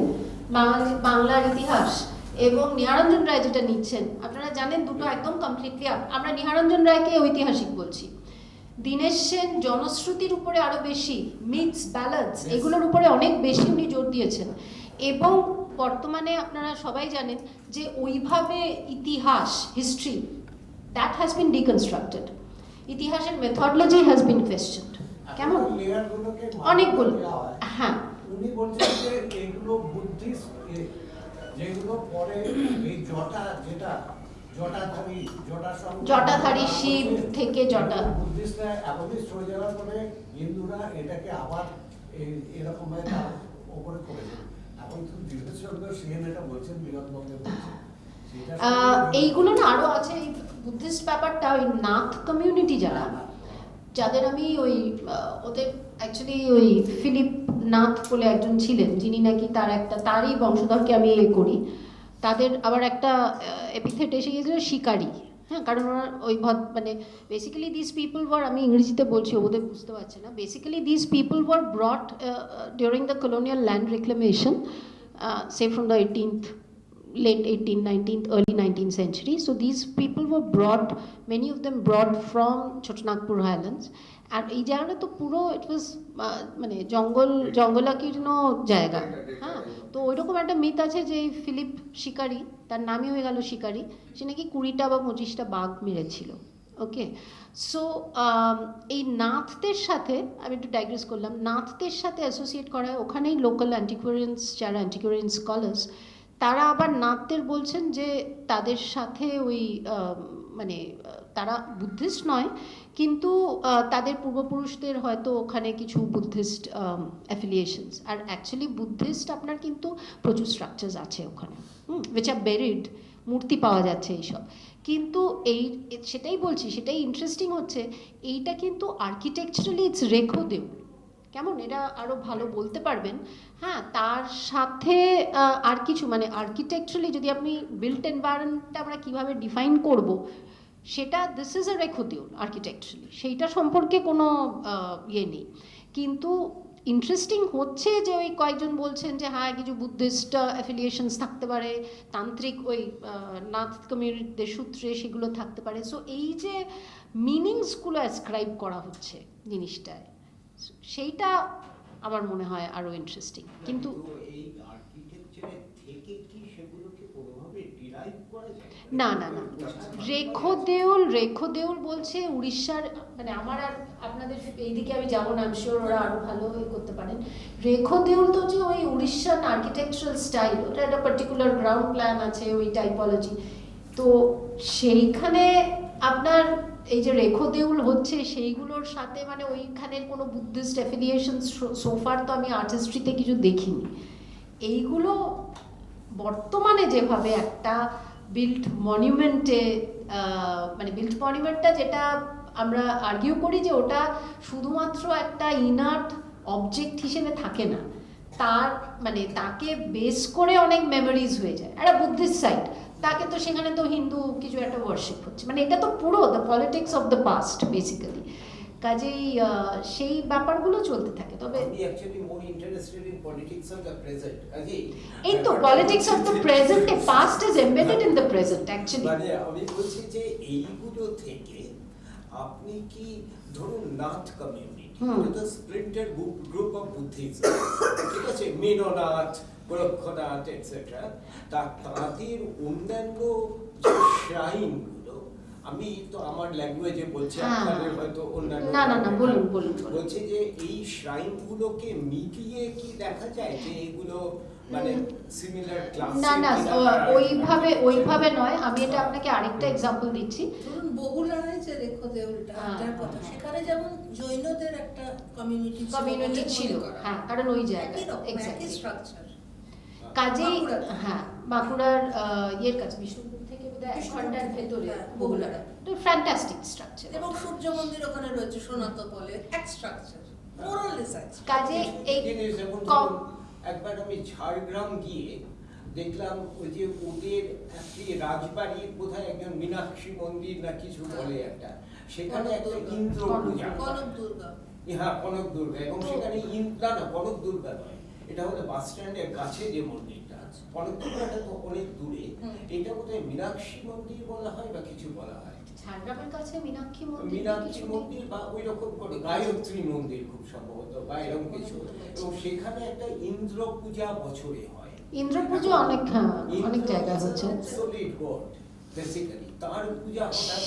বাংলার ইতিহাস, এবং নিহারঞ্জন রায় যেটা নিচ্ছেন, আপনারা জানেন দুটো একদম কমপ্লিটলি। আমরা নিহারঞ্জন রায়কে ঐতিহাসিক বলছি, দীনেশ সেন জনশ্রুতির উপরে আরো বেশি, মিথস ব্যালাডস এগুলোর উপরে অনেক বেশি উনি জোর দিয়েছেন। এবং বর্তমানে আপনারা সবাই জানেন যে ওইভাবে ইতিহাস, হিস্ট্রি, দ্যাট হ্যাজ বিন ডিকনস্ট্রাক্টেড, ইতিহাসের মেথডোলজি হ্যাজ বিন কোয়েশ্চেনড, কেমন, অনেকগুলো। হ্যাঁ, উনি বলছেন যে এগুলো বুদ্ধিস্ট, যেগুলো পরে এই জটাধারী শিব থেকে জটা, বুদ্ধিস্টরা অ্যাবলিস্ট হয়ে যাওয়ার পরে হিন্দুরা এটাকে আবার এরকম ভাবে তার উপরে করেছে। এখন তো দীনেশচন্দ্র সেন এটা বলছেন, বৃহৎবঙ্গে বলছেন। এইগুলো না আরও আছে, এই বুদ্ধিস্ট ব্যাপারটা ওই নাথ কমিউনিটি যাদের আমি ওই ওদের অ্যাকচুয়ালি ওই ফিলিপ নাথ বলে একজন ছিলেন যিনি নাকি তারই বংশধরকে আমি করি, তাদের আবার একটা এপিথেট এসে গিয়েছিল শিকারি। হ্যাঁ, কারণ ওরা ওই মানে বেসিক্যালি দিস পিপল ওয়ার, আমি ইংরেজিতে বলছি ওদের বুঝতে পারছে না, basically this people were ব্রট during the colonial land reclamation, say from the late 18th, 19th, early 19th century. So these people were brought, many of them brought from Chotanagpur Highlands. আর এই জায়গাটা তো পুরো ইট ওয়াজ মানে জঙ্গলাকীর্ণ জায়গা। হ্যাঁ, তো ওইরকম একটা মিথ আছে যে ফিলিপ শিকারি, তার নামই হয়ে গেল শিকারি, সে নাকি 20টা বা 25টা বাঘ মেরেছিল। ওকে, সো এই নাথদের সাথে আমি একটু ডাইগ্রেস করলাম, নাথদের সাথে অ্যাসোসিয়েট করা হয় ওখানেই লোকাল অ্যান্টিকোয়ারিয়ান্স, যারা অ্যান্টিকোয়ারিয়ান স্কলার্স, তারা আবার নাথদের বলছেন যে তাদের সাথে ওই মানে তারা বুদ্ধিস্ট নয়, কিন্তু তাদের পূর্বপুরুষদের হয়তো ওখানে কিছু বুদ্ধিস্ট অ্যাফিলিয়েশনস, আর অ্যাকচুয়ালি বুদ্ধিস্ট আপনার কিন্তু প্রচুর স্ট্রাকচার্স আছে ওখানে, উইচ আর বেরিড, মূর্তি পাওয়া যাচ্ছে এইসব। কিন্তু সেটাই বলছি, সেটাই ইন্টারেস্টিং হচ্ছে, এইটা কিন্তু আর্কিটেকচারালি ইটস রেখো দেউল। কেমন, এটা আরও ভালো বলতে পারবেন। হ্যাঁ, তার সাথে আর কিছু মানে আর্কিটেকচারালি যদি আপনি বিল্ট এনভায়রনমেন্টটা আমরা কীভাবে ডিফাইন করব, সেটা দিস ইজ আ রেখো দেউল আর্কিটেকচারালি, সেইটা সম্পর্কে কোনো ইয়ে নেই। কিন্তু ইন্টারেস্টিং হচ্ছে যে ওই কয়েকজন বলছেন যে হ্যাঁ কিছু বুদ্ধিস্ট অ্যাফিলিয়েশনস থাকতে পারে, তান্ত্রিক ওই নাথ কমিউনিটিদের সূত্রে সেগুলো থাকতে পারে। সো এই যে মিনিংসগুলো অ্যাসক্রাইব করা হচ্ছে জিনিসটায়, সেইটা আমার মনে হয় আরো ইন্টারেস্টিং। কিন্তু এই আর্কিটেকচারের থেকে কি সেগুলোকে কোনোভাবে ডিরাইভ করা যায়? না, রেখো দেউল বলছে উড়িষ্যার, মানে আমার আর আপনাদের এইদিকে আমি যাবো না, আমি শিওর ওরা আরো ভালো করতে পারেন। রেখো দেউল তো যে ওই উড়িষ্যার আর্কিটেকচারাল স্টাইল, ওটা একটা পার্টিকুলার গ্রাউন্ড প্ল্যান আছে, ওই টাইপোলজি, তো সেইখানে আপনার এই যে রেখো দেউল হচ্ছে সেইগুলোর সাথে মানে ওইখানের কোনো বুদ্ধিস্ট অ্যাফিলিয়েশন সোফার তো আমি আর্টিস্ট্রিতে কিছু দেখিনি। এইগুলো বর্তমানে যেভাবে একটা বিল্ট মনিউমেন্টে, মানে বিল্ট মনিউমেন্টটা যেটা আমরা আর্গিউ করি যে ওটা শুধুমাত্র একটা ইনার্ট অবজেক্ট হিসেবে থাকে না, তার মানে তাকে বেস করে অনেক মেমোরিজ হয়ে যায়। একটা বুদ্ধিস্ট সাইট, তাকে তো সেখানে তো হিন্দু কিছু একটা ওয়ার্শিপ হচ্ছে, মানে এটা তো পুরো the politics of the past basically. কাজেই সেই ব্যাপারগুলো চলতে থাকে। তবে আমি actually more interested in politics of the present. কাজেই এই তো politics of the present, A past is embedded in the present actually. মানে আমি বলছি যে এইগুলো থেকে আপনি কি ধরুন নাথ কমিউনিটি, এটা স্প্লিন্টার গ্রুপ অফ বুদ্ধিজম, ঠিক আছে, মেনোনাথ, গোরক্ষনাথ এটসেট্রা, তাদের অন্যান্য যে শ্রাইনগুলো, আমি তো আমার ল্যাঙ্গুয়েজে বলছি, আপনাদের হয়তো অন্যান্য না বলুন বলছি যে এই শ্রাইনগুলোকে মিলিয়ে কি দেখা যায় যে এগুলো মানে সিমিলার ক্লাস? না ওইভাবে নয়। আমি এটা আপনাকে আরেকটা এক্সাম্পল দিচ্ছি। ধরুন বগুড়ায় যে রেখো দেউলটা, যার কথা, সেখানে যেমন জৈনদের একটা কমিউনিটি ছিল, হ্যাঁ, কারণ ওই জায়গা একই স্ট্রাকচার। কাজেই হ্যাঁ, বাঁকুড়ার ইয়ের কাছে বিষ্ণুপুর থেকে বোধহয় 1 ঘন্টার ভেতরে বগুড়া, তো ফ্যান্টাস্টিক স্ট্রাকচার। এবং সূর্য মন্দির ওখানে রয়েছে, সোনাতপলে এক স্ট্রাকচার, মোরালেস আছে। কাজে এই একবার আমি ঝাড়গ্রাম গিয়ে দেখলাম ওই যে ওদের একটি রাজবাড়ির বোধহয় একজন মীনাক্ষী মন্দির না কিছু বলে একটা, সেখানে একটা ইন্দ্র পূজা, কনক দুর্গা, হ্যাঁ কনক দুর্গা, এবং সেখানে না কনক দুর্গা নয়, এটা হলো বাস স্ট্যান্ডের কাছে যে মন্দিরটা, কনক দুর্গাটা তো অনেক দূরে, এটা বোধহয় মীনাক্ষী মন্দির বলা হয় বা কিছু বলা হয়, ঝাড়গ্রামের কাছে মীনাক্ষী মন্দির বা ওই রকম করে গায়ত্রী মন্দির খুব সম্ভবত বা এরকম কিছু, এবং সেখানে একটা ইন্দ্র পূজা বছরে হয়। ইন্দ্র পুজো অনেক জায়গায় হচ্ছে,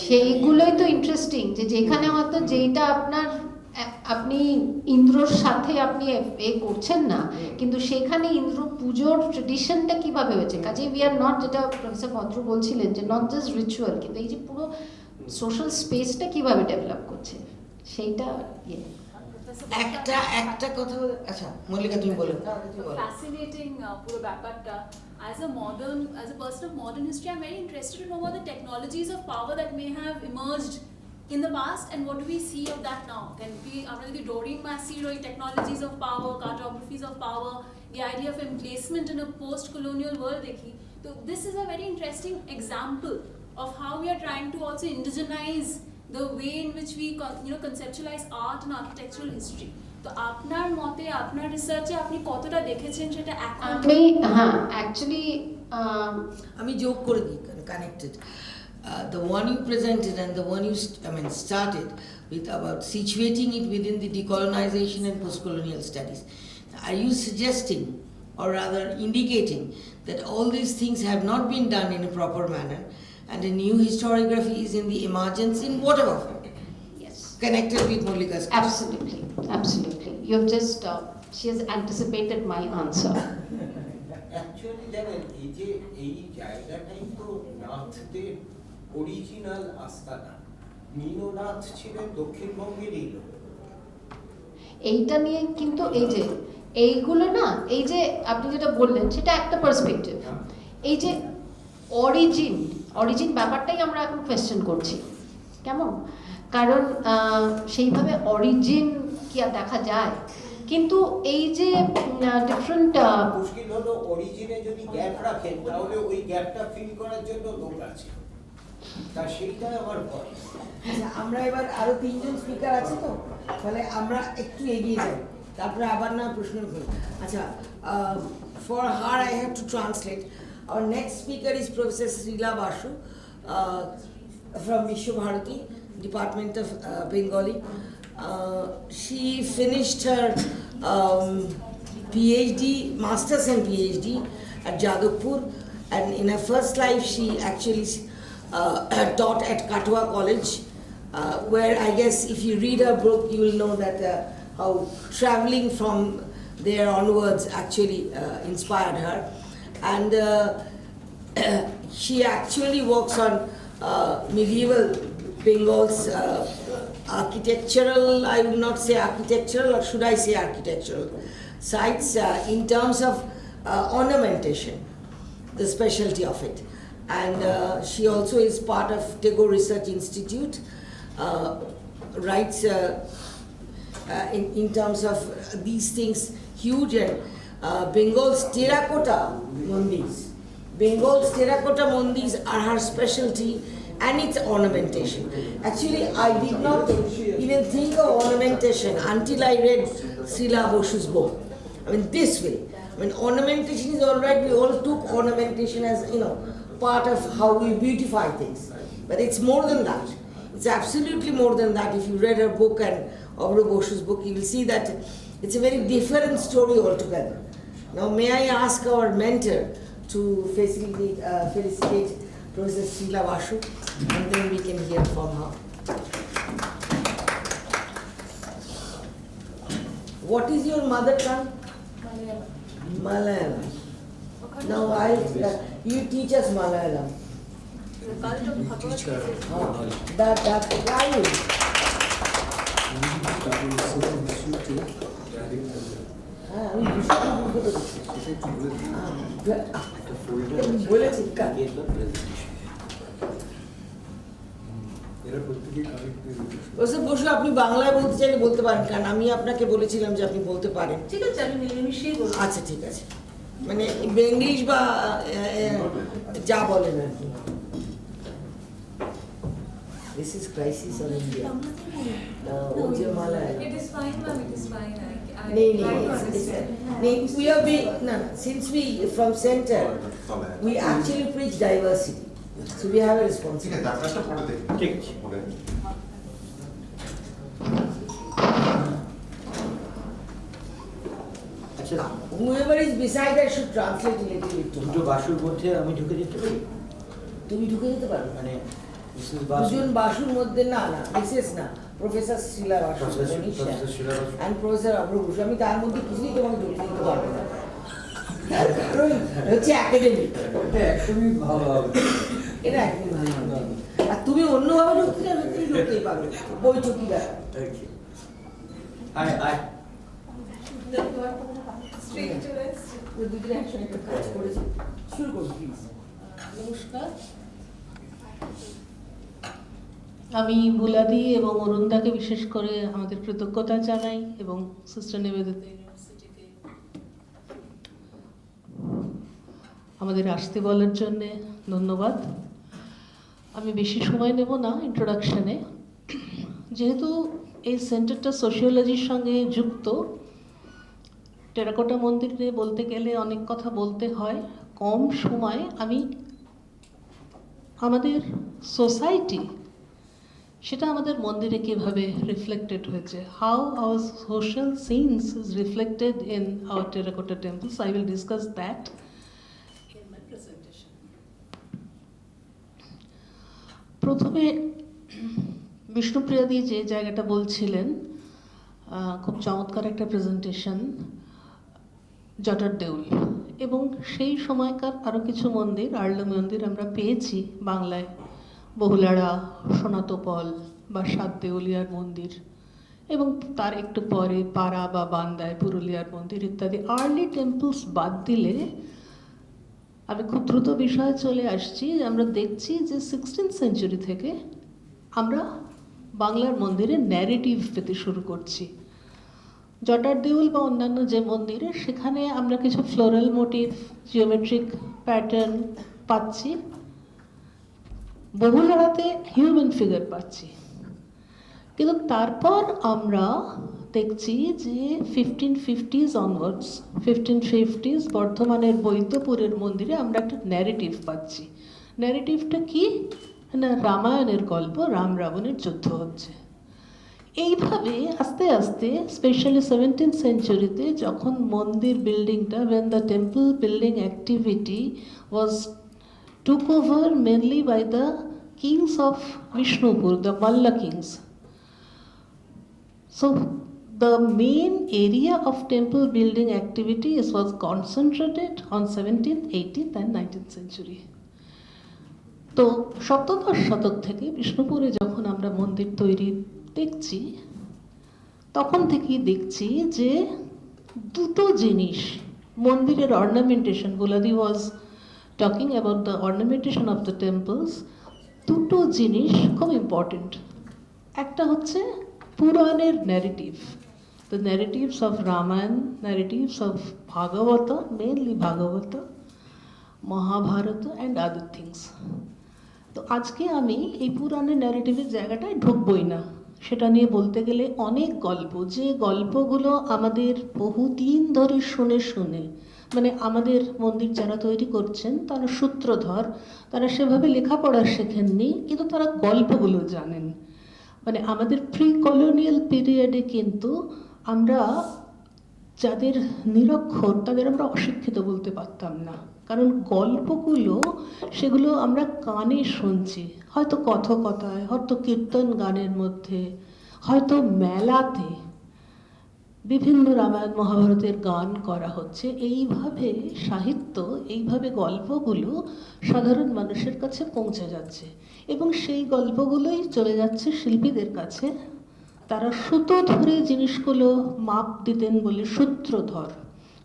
সেইগুলোই তো ইন্টারেস্টিং, যে যেখানে হয়তো যেটা আপনি ইন্দ্রর সাথে আপনি করছেন না, কিন্তু সেখানে ইন্দ্র পুজোর ট্রেডিশনটা কিভাবে হয়েছে। কাজে উই আর নট, যেটা প্রফেসর ভদ্র বলছিলেন যে নট জাস্ট রিচুয়াল, কিন্তু এই যে পুরো সোশ্যাল স্পেসটা কিভাবে ডেভেলপ করছে সেইটা ইয়ে। একটা কথা আচ্ছা মল্লিকা তুমি বলো Fascinating পুরো ব্যাপারটা. As a person of modern history, I'm very interested to know about the technologies of power that may have emerged in the past and what do we see of that now? Can we আমরা যদি ডোরিং মাসির ওই technologies of power, cartographies of power, the idea of emplacement in a post-colonial world দেখি, so this is a very interesting example of how we are trying to also indigenize the way in which we conceptualize art and architectural history. তো আপনার মতে আপনার রিসার্চে আপনি কতটা দেখেছেন সেটা এখন আমি অ্যাকচুয়ালি আমি যোগ করে দিই connected the one you presented and the one you started with about situating it within the decolonization and post-colonial studies. Are you suggesting or rather indicating that all these things have not been done in a proper manner and a new historiography is in the emergence in whatever form? yes, Connected with Mollika's question. absolutely you've just she has anticipated my answer. Actually জানেন এই জায়গাটাই তো নাথদের original আস্তানা। মীননাথ ছিলেন দক্ষিণবঙ্গেরই লোক। এইটা নিয়ে কিন্তু এইগুলো না, এই যে আপনি যেটা বললেন সেটা একটা পার্সপেক্টিভ। এই যে অরিজিন ব্যাপারটাই আমরা এখন কোয়েশ্চেন করছি, কেমন? কারণ সেইভাবে অরিজিন কি আর দেখা যায়? কিন্তু এই যে ডিফারেন্ট মুশকিল হলো অরিজিনে যদি গ্যাপ রাখেন তাহলে ওই গ্যাপটা ফিল করার জন্য লোক আছে, তা সেইটাই আমার ভয়। আচ্ছা, আমরা এবার আরো 3 জন স্পিকার আছে তো, তাহলে আমরা একটু এগিয়ে যাই, তারপরে আবার না প্রশ্ন করব। আচ্ছা, for her I have to translate. Our next speaker is Professor Srila Basu from Vishwabharati, Department of Bengali. She finished her PhD, Masters and PhD at Jadavpur, and in her first life she actually taught at Katua College, where I guess if you read her book you will know that how traveling from there onwards actually inspired her, and she actually works on medieval Bengal's architectural, I would not say architectural, or should I say architectural sites in terms of ornamentation, the specialty of it. And she also is part of Tagore Research Institute, writes in terms of these things huge, and Bengal's terracotta mondirs are her specialty, and its ornamentation. Actually, I did not even think of ornamentation until I read Srila Bosu's book. I mean, this way. I mean, ornamentation is all right. We all took ornamentation as, part of how we beautify things. But it's more than that. It's absolutely more than that. If you read her book and Obro Bosu's book, you will see that it's a very different story altogether. Now, may I ask our mentor to felicitate Professor Srila Basu, and then we can hear from her. What is your mother tongue? Malayalam. Now you teach us Malayalam. That I will. আমি বলেছি বসু, আপনি বাংলায় বলতে চাইলে বলতে পারেন, কারণ আমি আপনাকে বলেছিলাম যে আপনি বলতে পারেন। ঠিক আছে, আমি মিলেমিশেই বলবো। আচ্ছা, ঠিক আছে, মানে ইংলিশ বা যা বলেন আর কি। This is crisis on India. It is fine, ma'am. It is fine. We have been, since we from center, we actually preach diversity, so we have a responsibility. Whoever is beside us should translate a little bit to her. দুটো বাসুর মধ্যে আমি ঢুকে যেতে পারি? তুমি ঢুকে যেতে পারো? মানে দুজন বাসুর মধ্যে না, বিশেষ না, professor Sheila Basu and professor Abhra Basu, আমি তার মধ্যে কিছুই তোমাকে ঢুকে দিতে পারবো না, কারণ হচ্ছে একাডেমিক। একদমই ভালো হবে, এটা একদমই ভালো হবে। আর তুমি অন্যভাবে ঢুকতে চাও, তুমি ঢুকতেই পারো, বৈঠকি ব্যাপার। আয় নমস্কার। আমি বুলাদি এবং অরুণদাকে বিশেষ করে আমাদের কৃতজ্ঞতা জানাই এবং সিস্টার নিবেদিতা ইউনিভার্সিটিকে আমাদের আসতে বলার জন্যে ধন্যবাদ। আমি বেশি সময় নেব না ইন্ট্রোডাকশনে। যেহেতু এই সেন্টারটা সোশিওলজির সঙ্গে যুক্ত, টেরাকোটা মন্দির নিয়ে বলতে গেলে অনেক কথা বলতে হয়। কম সময়ে আমি আমাদের সোসাইটি, সেটা আমাদের মন্দিরে কীভাবে রিফ্লেক্টেড হয়েছে, how our social sins is reflected in our terracotta temples, I will discuss that in my presentation. প্রথমে বিষ্ণুপ্রিয়াদি যে জায়গাটা বলছিলেন, খুব চমৎকার একটা প্রেজেন্টেশন, জটার দেউল, এবং সেই সময়কার আরও কিছু মন্দির, আর্লো মন্দির আমরা পেয়েছি বাংলায়, বহুলাড়া, সোনাতপল বা সাত দেউলিয়ার মন্দির, এবং তার একটু পরে পাড়া বা বান্দায় পুরুলিয়ার মন্দির ইত্যাদি। আর্লি টেম্পলস বাদ দিলে আমি খুব দ্রুত বিষয়ে চলে আসছি। আমরা দেখছি যে 16th সেঞ্চুরি থেকে আমরা বাংলার মন্দিরে ন্যারেটিভ পেতে শুরু করছি। জটার দেউল বা অন্যান্য যে মন্দিরে, সেখানে আমরা কিছু ফ্লোরাল মোটিভ, জিওমেট্রিক প্যাটার্ন পাচ্ছি। বহুলাড়াতে হিউম্যান ফিগার পাচ্ছি। কিন্তু তারপর আমরা দেখছি যে 1550s অনওয়ার্ডস, 1550s বর্ধমানের বৈদ্যপুরের মন্দিরে আমরা একটা ন্যারেটিভ পাচ্ছি। ন্যারেটিভটা কি না, রামায়ণের গল্প, রাম রাবণের যুদ্ধ হচ্ছে। এইভাবে আস্তে আস্তে স্পেশালি 17th সেঞ্চুরিতে যখন মন্দির বিল্ডিংটা, when the temple building activity was took over mainly by the kings of Vishnupur, the Malla kings. So the main area of temple building activities was concentrated on 17th, 18th and 19th century. তো সপ্তদশ শতক থেকে বিষ্ণুপুরে যখন আমরা মন্দির তৈরি দেখছি, তখন থেকেই দেখছি যে দুটো জিনিস মন্দিরের অর্নামেন্টেশন, বুলাদি was talking about the ornamentation of the temples, দুটো জিনিস খুব ইম্পর্টেন্ট। একটা হচ্ছে পুরাণের narrative, the narratives of Ramayana, narratives of Bhagavata, mainly Bhagavata, Mahabharata and other things. তো আজকে আমি এই পুরাণের ন্যারেটিভের জায়গাটায় ঢুকবই না। সেটা নিয়ে বলতে গেলে অনেক গল্প, যে গল্পগুলো আমাদের বহুদিন ধরে শুনে শুনে, মানে আমাদের মন্দির যারা তৈরি করছেন তারা সূত্রধর, তারা সেভাবে লেখাপড়া শেখেননি, কিন্তু তারা গল্পগুলো জানেন। মানে আমাদের প্রি কলোনিয়াল পিরিয়ডে কিন্তু আমরা যাদের নিরক্ষর তাদের আমরা অশিক্ষিত বলতে পারতাম না, কারণ গল্পগুলো সেগুলো আমরা কানে শুনছি, হয়তো কথকথায়, হয়তো কীর্তন গানের মধ্যে, হয়তো মেলাতে বিভিন্ন রামায়ণ মহাভারতের গান করা হচ্ছে। এইভাবে সাহিত্য, এইভাবে গল্পগুলো সাধারণ মানুষের কাছে পৌঁছে যাচ্ছে, এবং সেই গল্পগুলোই চলে যাচ্ছে শিল্পীদের কাছে। তারা সুতো ধরে জিনিসগুলো মাপ দিতেন বলে সূত্রধর,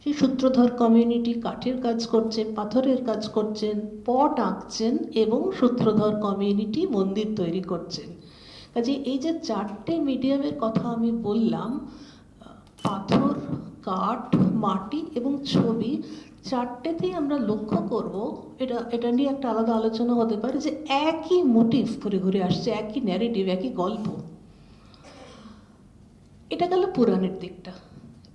সেই সূত্রধর কমিউনিটি কাঠের কাজ করছে, পাথরের কাজ করছেন, পট আঁকছেন, এবং সূত্রধর কমিউনিটি মন্দির তৈরি করছেন। কাজে এই যে চারটে মিডিয়ামের কথা আমি বললাম, পাথর, কাঠ, মাটি এবং ছবি, চারটেতেই আমরা লক্ষ্য করব, এটা নিয়ে একটা আলাদা আলোচনা হতে পারে, যে একই মোটিভ ঘুরে ঘুরে আসছে, একই ন্যারেটিভ, একই গল্প। এটা গেল পুরাণের দিকটা।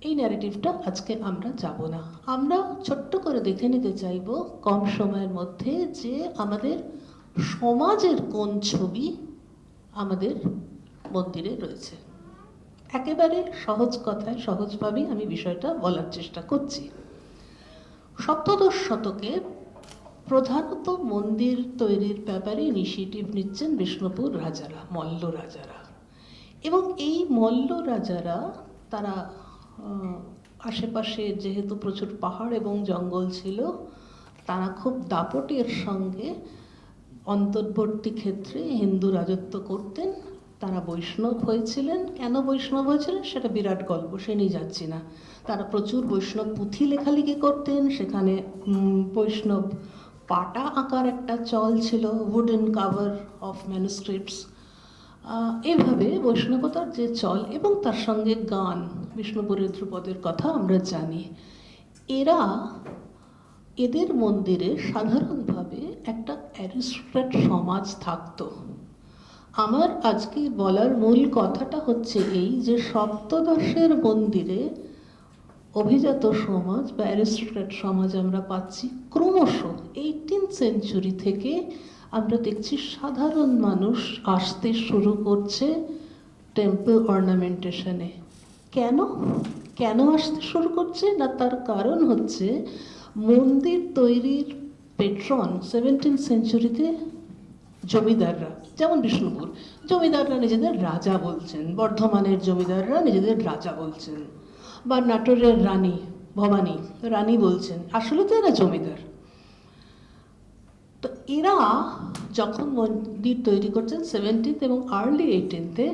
এই ন্যারেটিভটা আজকে আমরা যাব না, আমরা ছোট্ট করে দেখে নিতে চাইব কম সময়ের মধ্যে যে আমাদের সমাজের কোন ছবি আমাদের মন্দিরে রয়েছে। একেবারে সহজ কথায়, সহজভাবেই আমি বিষয়টা বলার চেষ্টা করছি। সপ্তদশ শতকে প্রধানত মন্দির তৈরির ব্যাপারে ইনিশিয়েটিভ নিচ্ছেন বিষ্ণুপুর রাজারা, মল্ল রাজারা। এবং এই মল্ল রাজারা, তারা আশেপাশে যেহেতু প্রচুর পাহাড় এবং জঙ্গল ছিল, তারা খুব দাপটের সঙ্গে অন্তর্বর্তী ক্ষেত্রে হিন্দু রাজত্ব করতেন। তারা বৈষ্ণব হয়েছিলেন। কেন বৈষ্ণব হয়েছিলেন সেটা বিরাট গল্প, সে নিয়ে যাচ্ছি না। তারা প্রচুর বৈষ্ণব পুঁথি লেখালেখি করতেন, সেখানে বৈষ্ণব পাটা আঁকার একটা চল ছিল, উডেন কাভার অফ ম্যানুস্ক্রিপ্টস। এভাবে বৈষ্ণবতার যে চল, এবং তার সঙ্গে গান, বিষ্ণুপুরের ধ্রুপদের কথা আমরা জানি। এদের মন্দিরে সাধারণভাবে একটা অ্যারিস্ট্রোক্র্যাট সমাজ থাকতো। আমার আজকে বলার মূল কথাটা হচ্ছে এই যে সপ্তদশের মন্দিরে অভিজাত সমাজ বা অ্যারিস্ট্রোক্র্যাট সমাজ আমরা পাচ্ছি ক্রমশ 18th সেঞ্চুরি থেকে। আমরা দেখছি সাধারণ মানুষ আসতে শুরু করছে টেম্পল অর্নামেন্টেশনে। কেন আসতে শুরু করছে না, তার কারণ হচ্ছে মন্দির তৈরির পেট্রন 17th সেঞ্চুরিতে জমিদাররা, যেমন বিষ্ণুপুর জমিদাররা নিজেদের রাজা বলছেন, বর্ধমানের জমিদাররা নিজেদের রাজা বলছেন, বা নাটোরের রানী ভবানী রানী বলছেন, আসলে তো এরা জমিদার। তো এরা যখন মন্দির তৈরি করছেন 17th এবং আর্লি 18th-এ,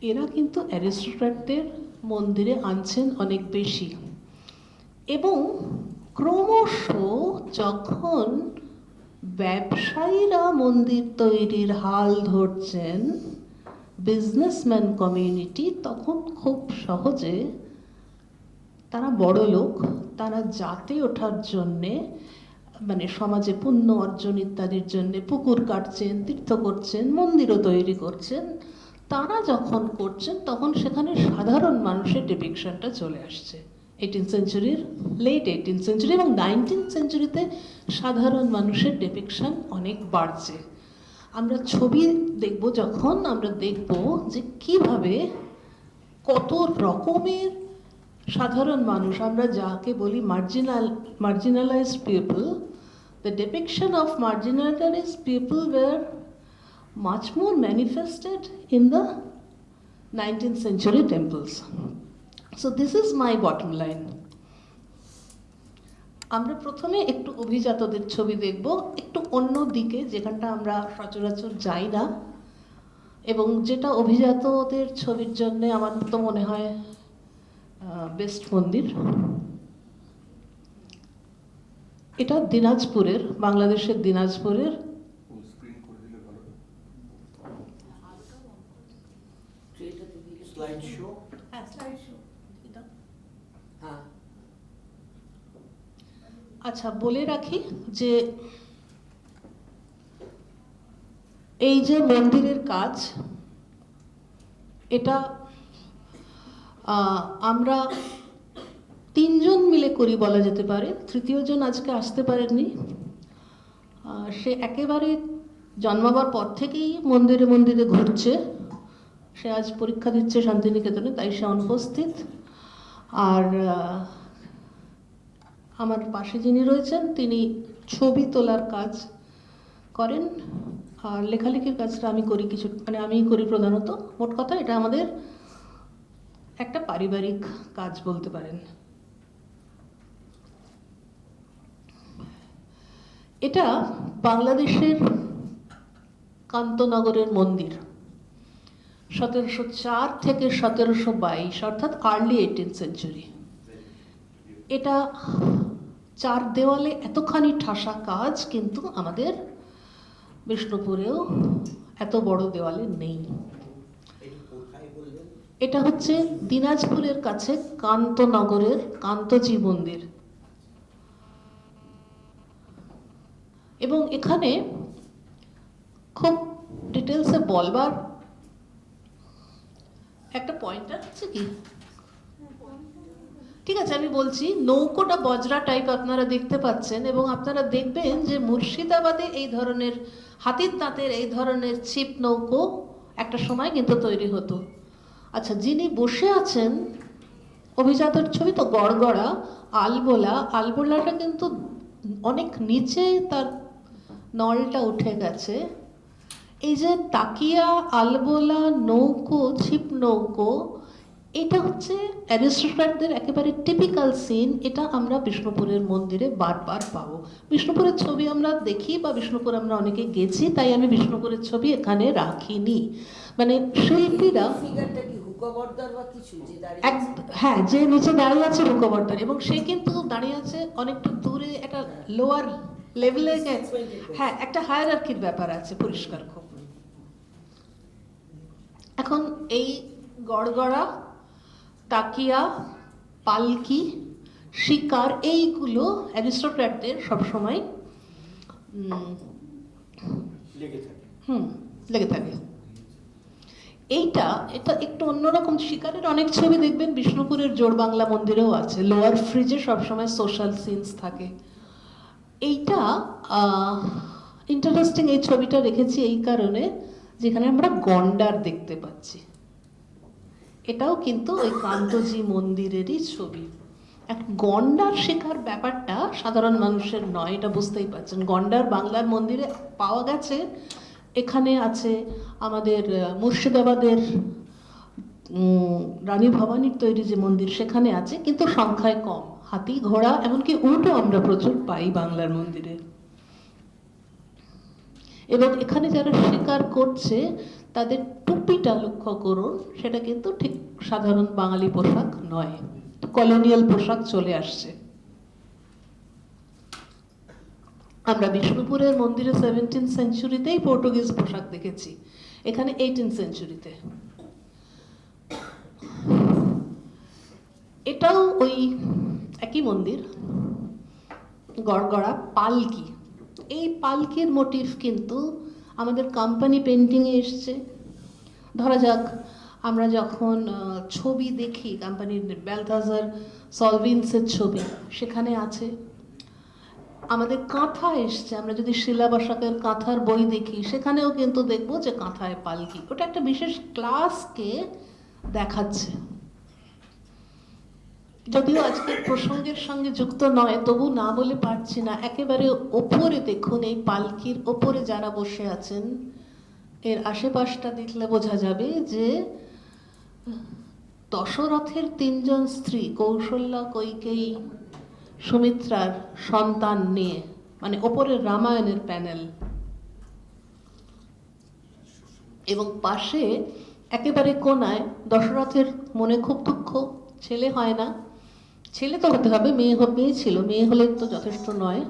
এরা কিন্তু অ্যারিস্টোক্র্যাটদের মন্দিরে আনছেন অনেক বেশি। এবং ক্রমশ যখন ব্যবসায়ীরা মন্দির তৈরির হাল ধরছেন, বিজনেসম্যান কমিউনিটি, তখন খুব সহজে তারা বড় লোক, তারা জাতে ওঠার জন্যে, মানে সমাজে পুণ্য অর্জন ইত্যাদির জন্যে পুকুর কাটছেন, তীর্থ করছেন, মন্দিরও তৈরি করছেন। তারা যখন করছেন তখন সেখানে সাধারণ মানুষের ডিপিকশনটা চলে আসছে। 18th সেঞ্চুরির লেট 18th সেঞ্চুরি এবং 19th সেঞ্চুরিতে সাধারণ মানুষের ডিপিকশন অনেক বাড়ছে। আমরা ছবি দেখব, যখন আমরা দেখব যে কিভাবে কত রকমের সাধারণ মানুষ, আমরা যাকে বলি marginalized people, the depiction of marginalized people were much more manifested in the 19th century temples. So this is my bottom line. আমরা প্রথমে একটু অভিজাতদের ছবি দেখব, একটু অন্য দিকে, যেখানটা আমরা সচরাচর যাই না, এবং যেটা অভিজাতদের ছবির জন্য আমার তো মনে হয় বেস্ট মন্দির। এটা দিনাজপুরের, বাংলাদেশের দিনাজপুরের স্লাইড শো। আচ্ছা, বলে রাখি যে এই যে মন্দিরের কাজ, এটা আমরা 3 জন মিলে করি বলা যেতে পারে। তৃতীয় জন আজকে আসতে পারেননি। সে একেবারে জন্মাবার পর থেকেই মন্দিরে মন্দিরে ঘুরছে। সে আজ পরীক্ষা দিচ্ছে শান্তিনিকেতনে, তাই সে অনুপস্থিত। আর আমার পাশে যিনি রয়েছেন তিনি ছবি তোলার কাজ করেন, আর লেখালেখির কাজটা আমি করি কিছু, মানে আমি করি প্রধানত। মোট কথা এটা আমাদের একটা পারিবারিক কাজ বলতে পারেন। এটা বাংলাদেশের কান্তনগরের মন্দির, 1704 থেকে 1722, অর্থাৎ আর্লি 18th সেঞ্চুরি। এটা 4 দেওয়ালে এতখানি ঠাসা কাজ কিন্তু আমাদের বিষ্ণুপুরেও এত বড় দেওয়ালে নেই। এটা হচ্ছে দিনাজপুরের কাছে কান্তনগরের কান্তজি মন্দির। এবং এখানে খুব ডিটেলসে বলবার একটা পয়েন্টার আছে কি? ঠিক আছে, আমি বলছি। নৌকোটা বজরা টাইপ আপনারা দেখতে পাচ্ছেন, এবং আপনারা দেখবেন যে মুর্শিদাবাদে এই ধরনের হাতির দাঁতের এই ধরনের ছিপ নৌকো একটা সময় কিন্তু তৈরি হতো। আচ্ছা, যিনি বসে আছেন, অভিজাতর ছবি তো গড়গড়া আলবোলাটা কিন্তু অনেক নিচে তার নলটা উঠে গেছে। এই যে তাকিয়া, আলবোলা, নৌকো, ছিপ নৌকো, এটা হচ্ছে অ্যারিস্টোক্র্যাটদের একেবারে টিপিক্যাল সিন। এটা আমরা বিষ্ণুপুরের মন্দিরে বারবার পাবো। বিষ্ণুপুরের ছবি আমরা দেখি বা বিষ্ণুপুর আমরা অনেকে গেছি, তাই আমি বিষ্ণুপুরের ছবি এখানে রাখিনি। মানে শিল্পীরা ফিগারটা কি হুকোবর্দার বা কিছু যে দাঁড়িয়ে এক, আছে? হ্যাঁ, যে নিচে দাঁড়িয়ে আছে রুকবর্তন, এবং সে কিন্তু দাঁড়িয়ে আছে অনেকটা দূরে, একটা লোয়ার লেভেলে। হ্যাঁ, একটা হায়ারার্কির ব্যাপার আছে পরিষ্কার খুব। এখন এই গড়গড়া, তাকিয়া, পালকি, শিকার, এইগুলো অ্যারিস্টোক্র্যাটদের সবসময় লেগে থাকে। লেগে থাকে। এটা একটু অন্যরকম। শিকারের অনেক ছবি দেখবেন বিষ্ণুপুরের জোড় বাংলা মন্দিরেও আছে, লোয়ার ফ্রিজে সবসময় সোশ্যাল সিনস থাকে। এইটা ইন্টারেস্টিং, এই ছবিটা রেখেছি এই কারণে যেখানে আমরা গন্ডার দেখতে পাচ্ছি। এটাও কিন্তু ওই কান্তজি মন্দিরেরই ছবি। এক গন্ডার শেখার ব্যাপারটা সাধারণ মানুষের নয়, এটা বুঝতেই পারছেন। গন্ডার বাংলার মন্দিরে পাওয়া গেছে, এখানে আছে আমাদের মুর্শিদাবাদের রানী ভবানীর তৈরি যে মন্দির সেখানে আছে, কিন্তু সংখ্যায় কম। হাতি, ঘোড়া, এমনকি উটও আমরা প্রচুর পাই বাংলার মন্দিরে। এবং এখানে যারা শিকার করছে তাদের টুপিটা লক্ষ্য করুন, সেটা কিন্তু ঠিক সাধারণ বাঙালি পোশাক নয়, কলোনিয়াল পোশাক চলে আসছে। আমরা বিষ্ণুপুরের মন্দিরে 17th সেঞ্চুরিতেই পর্তুগিজ পোশাক দেখেছি, এখানে 18th সেঞ্চুরিতে। এটাও ওই একই মন্দির, গড়গড়া, পালকি। এই পালকির মোটিভ কিন্তু আমাদের কোম্পানি পেন্টিংয়ে এসছে। ধরা যাক আমরা যখন ছবি দেখি কোম্পানির ব্যালথাজার সলভিন্সের ছবি, সেখানে আছে। আমাদের কাঁথা এসছে, আমরা যদি শিলা বসাকের কাঁথার বই দেখি সেখানেও কিন্তু দেখবো যে কাঁথায় পালকি। ওটা একটা বিশেষ ক্লাসকে দেখাচ্ছে। যদিও আজকের প্রসঙ্গের সঙ্গে যুক্ত নয়, তবু না বলে পারছি না। একেবারে ওপরে দেখুন, এই পালকির ওপরে যারা বসে আছেন, এর আশেপাশটা দেখলে বোঝা যাবে যে দশরথের 3 জন স্ত্রী, কৌশল্যা, কৈকেয়ী, সুমিত্রার সন্তান নিয়ে, মানে ওপরের রামায়ণের প্যানেল। এবং পাশে একেবারে কোনায় দশরথের মনে খুব দুঃখ, ছেলে হয় না। ছেলে তো হতে হবে, মেয়ে ছিল, মেয়ে হলে তো যথেষ্ট নয়।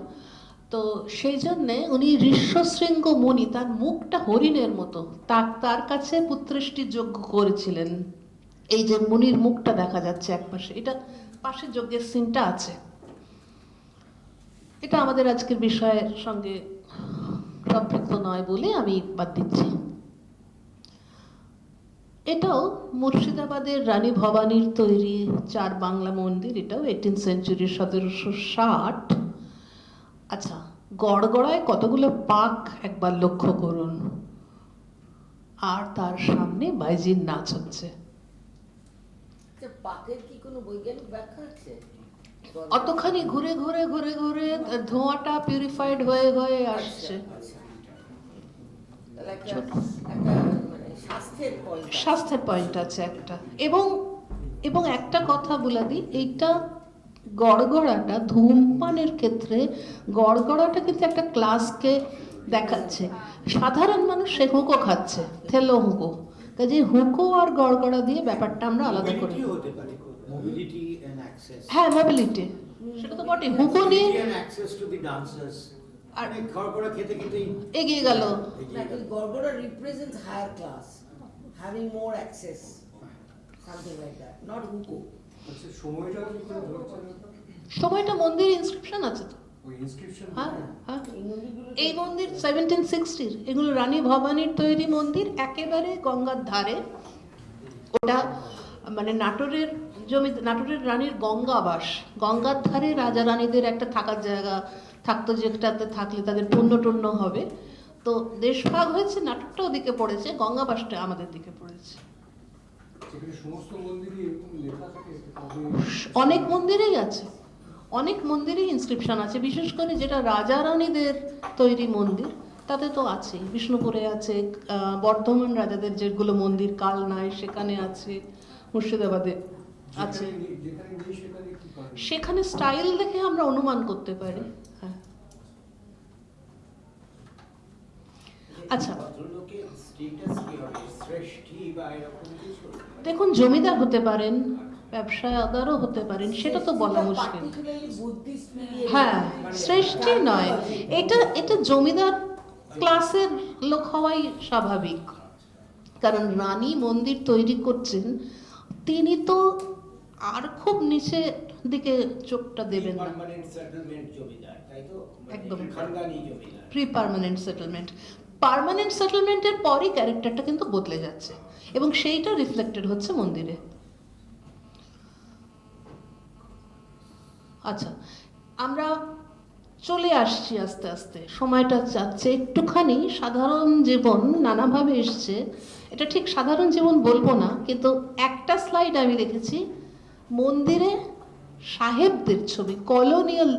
তো সেই জন্যে উনি ঋষ্যশৃঙ্গ মুনি, তার মুখটা হরিণের মতো, তার কাছে পুত্রেষ্টি যজ্ঞ করেছিলেন। এই যে মুনির মুখটা দেখা যাচ্ছে একপাশে, এটা পাশে যজ্ঞের সিনটা আছে। এটা আমাদের আজকের বিষয়ের সঙ্গে সম্পৃক্ত নয় বলে আমি বাদ দিচ্ছি। এটাও মুর্শিদাবাদের রানী ভবানীর তৈরি 4 বাংলা মন্দির, এটাও 18th সেঞ্চুরি, 1760। আচ্ছা, গড়গড়ায় কতগুলো পাক একবার লক্ষ্য করুন, আর তার সামনে বাইজির নাচ হচ্ছে। পাকের কি কোনো বৈজ্ঞানিক ব্যাখ্যা আছে? অতখানি ঘুরে ঘুরে ঘুরে ঘুরে ধোঁয়াটা পিউরিফাইড হয়ে হয়ে আসছে। স্বাস্থ্যের পয়েন্ট আছে একটা। এবং একটা কথা বলে দিই, এইটা গড়গড়াটা ধূমপানের ক্ষেত্রে গড়গড়াটা কিন্তু একটা ক্লাসকে দেখাচ্ছে। সাধারণ মানুষ সে হুঁকো খাচ্ছে, থেলো হুঁকো, কাজে হুঁকো আর গড়গড়া দিয়ে ব্যাপারটা আমরা আলাদা করি। হতে পারে মোবিলিটি এন্ড অ্যাক্সেস। হ্যাঁ, মোবিলিটি, সেটা তো বটে। হুঁকো নিয়ে অ্যাক্সেস টু দি ডান্সার্স, আর গড়গড়া খেতে খেতে এগিয়ে গেল। Garhgarha represents higher class, having more access, something like that, not হুকো। আচ্ছা, সময়টা কি করে ধরছেন? সময়টা মন্দির ইনস্ক্রিপশন আছে তো। ওই ইনস্ক্রিপশন। হ্যাঁ, এই মন্দির 1760-র, এগুলো রানী ভবানীর তৈরি মন্দির, একেবারে গঙ্গার ধারে। ওটা মানে নাটোরের জমি, নাটোরের রানীর গঙ্গাবাস, গঙ্গার ধারে রাজা রানীদের একটা থাকার জায়গা থাকতো, যেটাতে থাকলে তাদের পুণ্য টুণ্য হবে। তো দেশভাগ হয়েছে, নাটোরটা ওদিকে পড়েছে, গঙ্গাবাসটা আমাদের দিকে পড়েছে। সমস্ত মন্দিরই এরকম লেখা থাকে? অনেক মন্দিরেই আছে, অনেক মন্দিরেই ইনস্ক্রিপশন আছে, বিশেষ করে যেটা রাজা রানীদের তৈরি মন্দির তাতে তো আছে। বিষ্ণুপুরে আছে, বর্ধমান রাজাদের যেগুলো মন্দির কাল নাই সেখানে আছে, মুর্শিদাবাদে আছে। যেখানে নেই সেখানে কি করেন? সেখানে স্টাইল দেখে আমরা অনুমান করতে পারি। হ্যাঁ, আচ্ছা, ভদ্রলোকের স্ট্যাটাস কি হবে, শ্রেষ্ঠী বা এরকম কিছু? দেখুন জমিদার হতে পারেন, ব্যবসাদারও হতে পারেন, সেটা তো বলা মুশকিল। হ্যাঁ, শ্রেষ্ঠী নয়, এটা জমিদার ক্লাসের লোক হওয়াই স্বাভাবিক, কারণ রানী মন্দির তৈরি করছেন, তিনি তো আর খুব নিচে দিকে চোখটা দেবেন না। পার্মানেন্ট সেটেলমেন্ট জমিদার, তাই তো? একদম। খানদানি জমিদার। প্রি পার্মানেন্ট সেটেলমেন্ট, পার্মানেন্ট সেটেলমেন্টের পরই ক্যারেক্টারটা কিন্তু বদলে যাচ্ছে এবং সেইটা রিফ্লেক্টেড হচ্ছে মন্দিরে। আচ্ছা, আমরা চলে আসছি আস্তে আস্তে, সময়টা যাচ্ছে একটুখানি। সাধারণ জীবন নানাভাবে এসছে, এটা ঠিক সাধারণ জীবন বলবো না, কিন্তু একটা স্লাইড আমি দেখেছি মন্দিরে সাহেবদের ছবি, কলোনিয়াল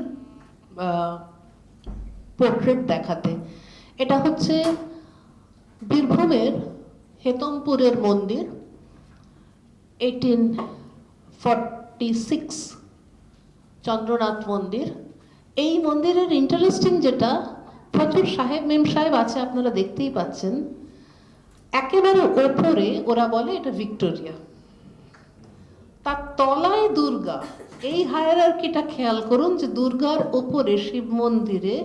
পোর্ট্রেট দেখাতে। এটা হচ্ছে বীরভূমের হেতমপুরের মন্দির, 1846 চন্দ্রনাথ মন্দির। এই মন্দিরের ইন্টারেস্টিং যেটা, প্রচুর সাহেব মেম সাহেব আছে, আপনারা দেখতেই পাচ্ছেন। একেবারে ওপরে ওরা বলে এটা ভিক্টোরিয়া, তার তলায় দুর্গা। এই হায়ারার্কিটা খেয়াল করুন যে দুর্গার ওপরে, শিব মন্দিরে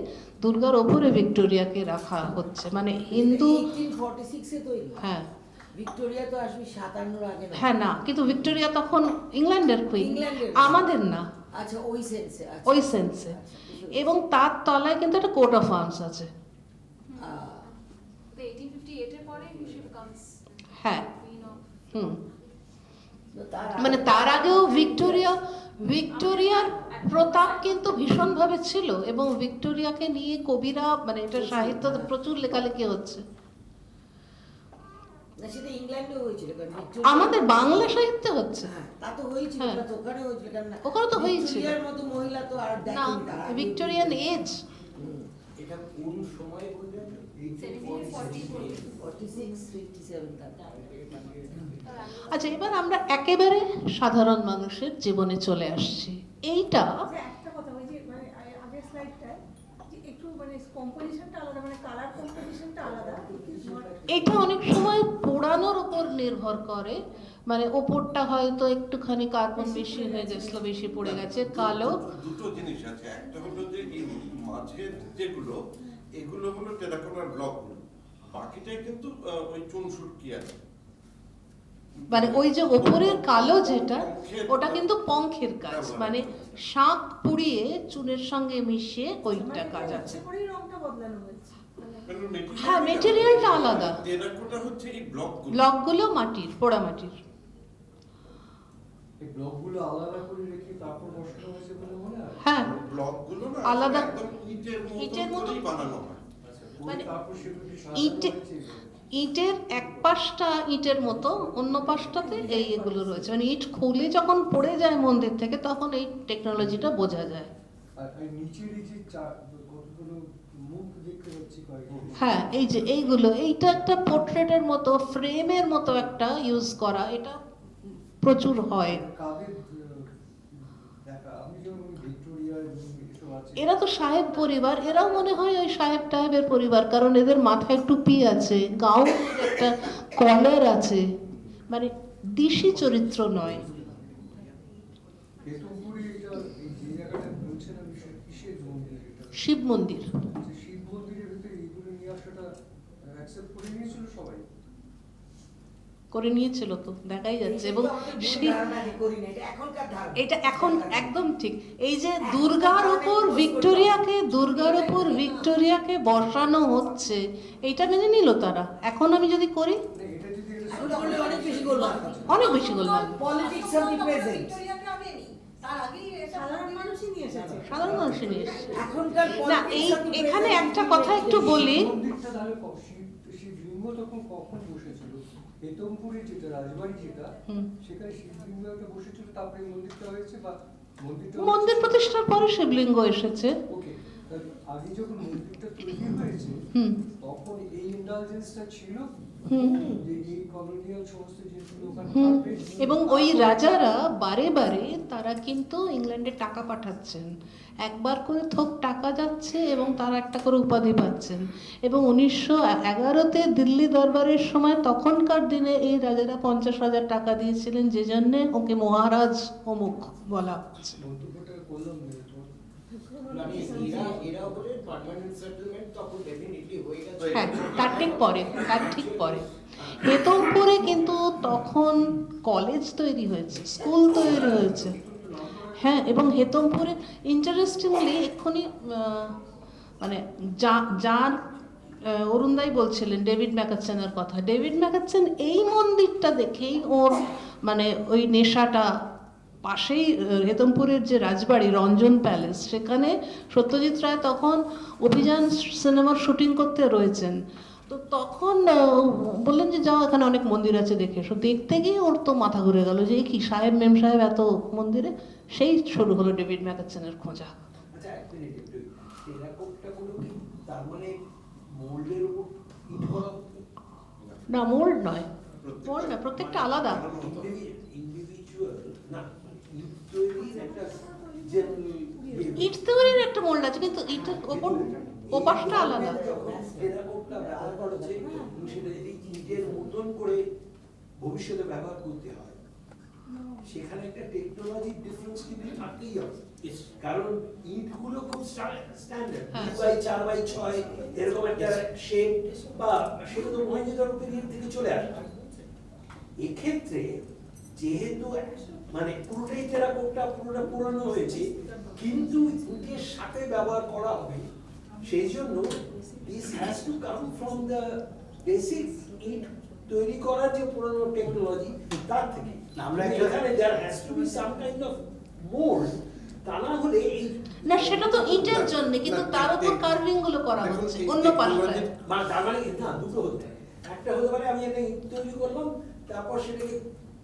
দুর্গার ওপরে ভিক্টোরিয়াকে রাখা হচ্ছে, মানে হিন্দু। 1846 এ তৈরি। হ্যাঁ, ভিক্টোরিয়া তো আসবে 57 আগে না। হ্যাঁ, না, কিন্তু ভিক্টোরিয়া তখন ইংল্যান্ডের কুইন, আমাদের না। আচ্ছা, ওই সেন্সে। ওই সেন্সে। এবং তার তলায় কিন্তু একটা কোট অফ আর্মস আছে। The 1858 এর পরে she becomes হ্যাঁ, queen of মানে তার আগেও ভিক্টোরিয়ার প্রতাপ কিন্তু ভীষণভাবে ছিল, এবং ভিক্টোরিয়াকে নিয়ে কবিরা, মানে এটা সাহিত্য প্রচুর লেখালেখি হচ্ছে। না, সেটা ইংল্যান্ডে হয়েছিল, কারণ আমাদের বাংলা সাহিত্যে হচ্ছে। তা তো হয়েছিল, হ্যাঁ। ওটা তো ওখানে হয়েছিল, কারণ ওখানে তো হয়েছিল। ভিক্টোরিয়ার মতো মহিলা তো আর না, দেখেনি তারা। Victorian age. এটা কোন সময় বললেন? 46, 57 তার। আচ্ছা, এবার আমরা একেবারে সাধারণ মানুষের জীবনে চলে আসছি। এইটা একটা কথা, ওই যে মানে আগের স্লাইডটায় যে একটু মানে কম্পোজিশনটা আলাদা, মানে কালার কম্পোজিশনটা আলাদা। এটা অনেক সময় পোড়ানোর উপর নির্ভর করে, মানে ওপরটা হয়তো একটুখানি কার্বন বেশি হয়ে গেছিল, বেশি পড়ে গেছে, কালো। দুটো জিনিস আছে, একটা হলো যে এই মাঝের যেগুলো, এগুলো হলো টেরাকোটার ব্লকগুলো, বাকিটাই কিন্তু ওই চুনসুটকি আছে। মানে ওই যে ওপরের কালো যেটা, ওটা কিন্তু পঙ্খের কাজ, মানে শাঁখ পুড়িয়ে চুনের সঙ্গে মিশিয়ে ওইটা কাজ আছে। করেই রংটা বদলানো হয়েছে। হ্যাঁ, মেটেরিয়ালটা আলাদা। টেরাকোটা হচ্ছে এই ব্লকগুলো। ব্লকগুলো মাটির, পোড়া মাটির। এই ব্লকগুলো আলাদা করে রেখে তারপর বসানো হয়েছে বলে মনে হয়? হ্যাঁ, ব্লকগুলো না আলাদা, একদম ইটের মতো বানানো হয়। আচ্ছা, মানে তারপর সেগুলোকে ইটে- সাজানো হয়েছে। ইটের এক পাশটা ইটের মতো, অন্য পাশটাতে এগুলো রয়েছে, মানে ইট খুলে যখন পড়ে যায় মন্দির থেকে, তখন এই টেকনোলজিটা বোঝা যায়। আর এই নিচের এই যে কতগুলো মুখ দেখতে পাচ্ছি কয়েকটা। হ্যাঁ, এই যে এইগুলো, এইটা একটা পোর্ট্রেটের মতো, ফ্রেমের মতো একটা ইউজ করা, এটা প্রচুর হয়। কাদের দেখা, আমি যেমন ভিক্টোরিয়া এবং এসব আছে। এরা তো সাহেব পরিবার, এরাও মনে হয় ওই সাহেব টাহেবের পরিবার, কারণ এদের মাথায় টুপি আছে, গাউনের একটা কলার আছে, মানে দিশি চরিত্র নয়। হেতমপুরে এটা এই যে জায়গাটা বলছেন, আমি কিসের মন্দির এটা? শিব মন্দির। যে শিব মন্দিরের ভিতরে এইগুলো নিয়ে আসাটা অ্যাকসেপ্ট করে নিয়েছিল সবাই? করে নিয়েছিল তো, দেখাই যাচ্ছে। এবং এটা এখন একদম ঠিক, এই যে দুর্গার উপর ভিক্টোরিয়াকে বসানো হচ্ছে, এইটা মেনে নিল তারা। এখন আমি যদি করি, না, এটা যদি অনেক বেশি গোলমাল। অনেক বেশি গোলমাল। Politics of the present. সাধারণ মানুষই নিয়ে এসেছে। সাধারণ মানুষই নিয়ে এসছে। এখনকার না, এই এখানে একটা কথা একটু বলি। মন্দিরটা তাহলে শিবলিঙ্গ তখন কখন বসেছিল? হেতমপুরে যেটা রাজবাড়ি যেটা, সেখানে শিবলিঙ্গ একটা বসেছিল, তারপরে মন্দিরটা হয়েছে, বা মন্দিরটা মন্দির প্রতিষ্ঠার পরে শিবলিঙ্গ এসেছে। ওকে, আগে যখন মন্দিরটা তৈরি হয়েছে তখন এই ইন্ডালজেন্সটা ছিল যে এই কলোনিয়াল সমস্ত জিনিসগুলো ওখানে থাকবে। এবং ওই রাজারা বারে বারে তারা কিন্তু ইংল্যান্ডে টাকা পাঠাচ্ছেন, একবার করে থোক টাকা যাচ্ছে এবং তারা একটা করে উপাধি পাচ্ছেন। এবং 1911-তে দিল্লি দরবারের সময় তখনকার দিনে এই রাজারা 50,000 টাকা দিয়েছিলেন, যে জন্যে ওকে মহারাজ অমুক বলা হচ্ছে। মন্তব্যটা করলাম না মানে এরা বলে পার্মানেন্ট সেটেলমেন্ট তখন ডেফিনেটলি হয়ে গেছে। হ্যাঁ, তার ঠিক পরে হেতমপুরে কিন্তু তখন কলেজ তৈরি হয়েছে, স্কুল তৈরি হয়েছে। হ্যাঁ, এবং হেতমপুরে ইন্টারেস্টিংলি এক্ষুনি মানে যার অরুণদাই বলছিলেন ডেভিড ম্যাকাচেনের কথা, ডেভিড ম্যাকাচেন এই মন্দিরটা দেখেই ওর মানে ওই নেশাটা, পাশেই হেতমপুরের যে রাজবাড়ি রঞ্জন প্যালেস, সেখানে সত্যজিৎ রায় তখন অভিযান সিনেমার শুটিং করতে রয়েছেন। তো তখন বললেন যে যাও, এখানে অনেক মন্দির আছে দেখে এসো। দেখতে গিয়ে ওর তো মাথা ঘুরে গেল যে কি সাহেব মেম সাহেব এত মন্দিরে। সেই শুরু হলো ডেভিড ম্যাকাচেনের খোঁজা। আচ্ছা, এক মিনিট একটু, টেরাকোটটা গুলো কি তার মানে মোল্ডের উপর ইট করা? না, মোল্ড নয়, মোল্ড না, প্রত্যেকটা আলাদা। ইন্ডিভিজুয়াল না, ইট তৈরির একটা জেনারেল ইট তৈরির একটা মোল্ড আছে, কিন্তু ইটের ওপর ওপাশটা আলাদা। টেরাকোটটা ব্যবহার করা হচ্ছে, সেটা যদি ইটের মতন করে ভবিষ্যতে ব্যবহার করতে হয়, সেখানে একটা টেকনোলজির ডিফারেন্স কিন্তু থাকতেই হবে। কারণ ইটগুলো খুব স্ট্যান্ডার্ড, 2x4x6 এরকম একটা শেপ, বা সেটা তো মহেঞ্জোদারো পিরিয়ড থেকে চলে আসে। এক্ষেত্রে যেহেতু মানে পুরোটাই টেরাকোটটা, পুরোটা পুরানো হয়েছে, কিন্তু ইটের সাথে ব্যবহার করা হবে, সেই জন্য this has to come from the basic it তৈরি করার যে পুরনো টেকনোলজি, তার থেকে। আমরা এখানে there has to be some kind of mold, তা না হলে এই না, সেটা তো ইটের জন্য, কিন্তু তার উপর কার্ভিং গুলো করা হচ্ছে অন্য পাশটায়। মানে তার মানে না, দুটো হতে পারে। একটা হতে পারে আমি একটা ইট তৈরি করলাম, তারপর সেটাকে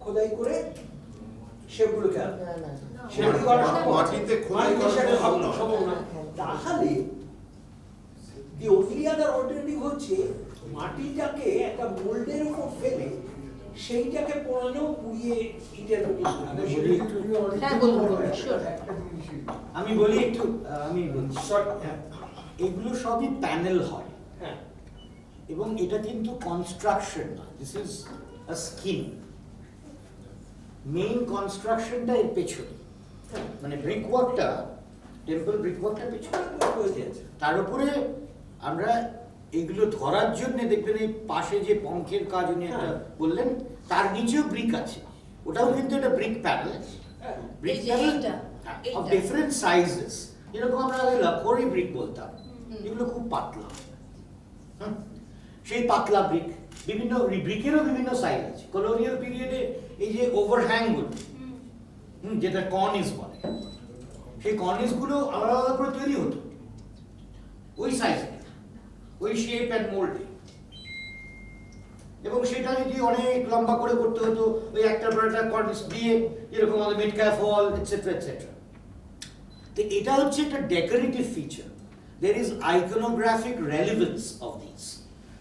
খোদাই করে সেগুলোকে সেগুলো করা মাটিতে খোদাই করা সম্ভব না। তাহলে the only other alternative হচ্ছে মাটিটাকে একটা মোল্ডের উপর ফেলে সেইটাকে পোড়ানো, পুড়িয়ে ইটের মতো। আমি বলি একটু, আমি শর্ট, এগুলো সবই প্যানেল হয়, হ্যাঁ, এবং এটা কিন্তু কনস্ট্রাকশন না, this is a scheme. Main কনস্ট্রাকশনটা এর পেছনে, মানে ব্রিকওয়ার্কটা, টেম্পল ব্রিকওয়ার্কটা পেছনে, তার উপরে আমরা এগুলো ধরার জন্য দেখবেন এই পাশে যে পঙ্খের কাজ উনি একটা বললেন, তার নিচেও ব্রিক আছে, ওটাও কিন্তু একটা brick panel, brick panel of different sizes. যেরকম আমরা আগে লাকোরি ব্রিক বলতাম, এগুলো খুব পাতলা, সেই পাতলা ব্রিক, বিভিন্ন ব্রিকেরও বিভিন্ন সাইজ আছে। কলোনিয়াল পিরিয়ডে এই যে ওভারহ্যাংগুলো, যেটা কর্নিস বলে, সেই কর্নিসগুলো আলাদা আলাদা করে তৈরি হতো ওই সাইজে, ওই শেপ অ্যান্ড মোল্ডে, এবং সেটা যদি অনেক লম্বা করে করতে হতো, ওই একটার পর একটা কর্নিস দিয়ে, যেরকম আমাদের মিডক্যাপ হল এটসেট্রা এটসেট্রা। তো এটা হচ্ছে একটা decorative feature, there is iconographic relevance of this.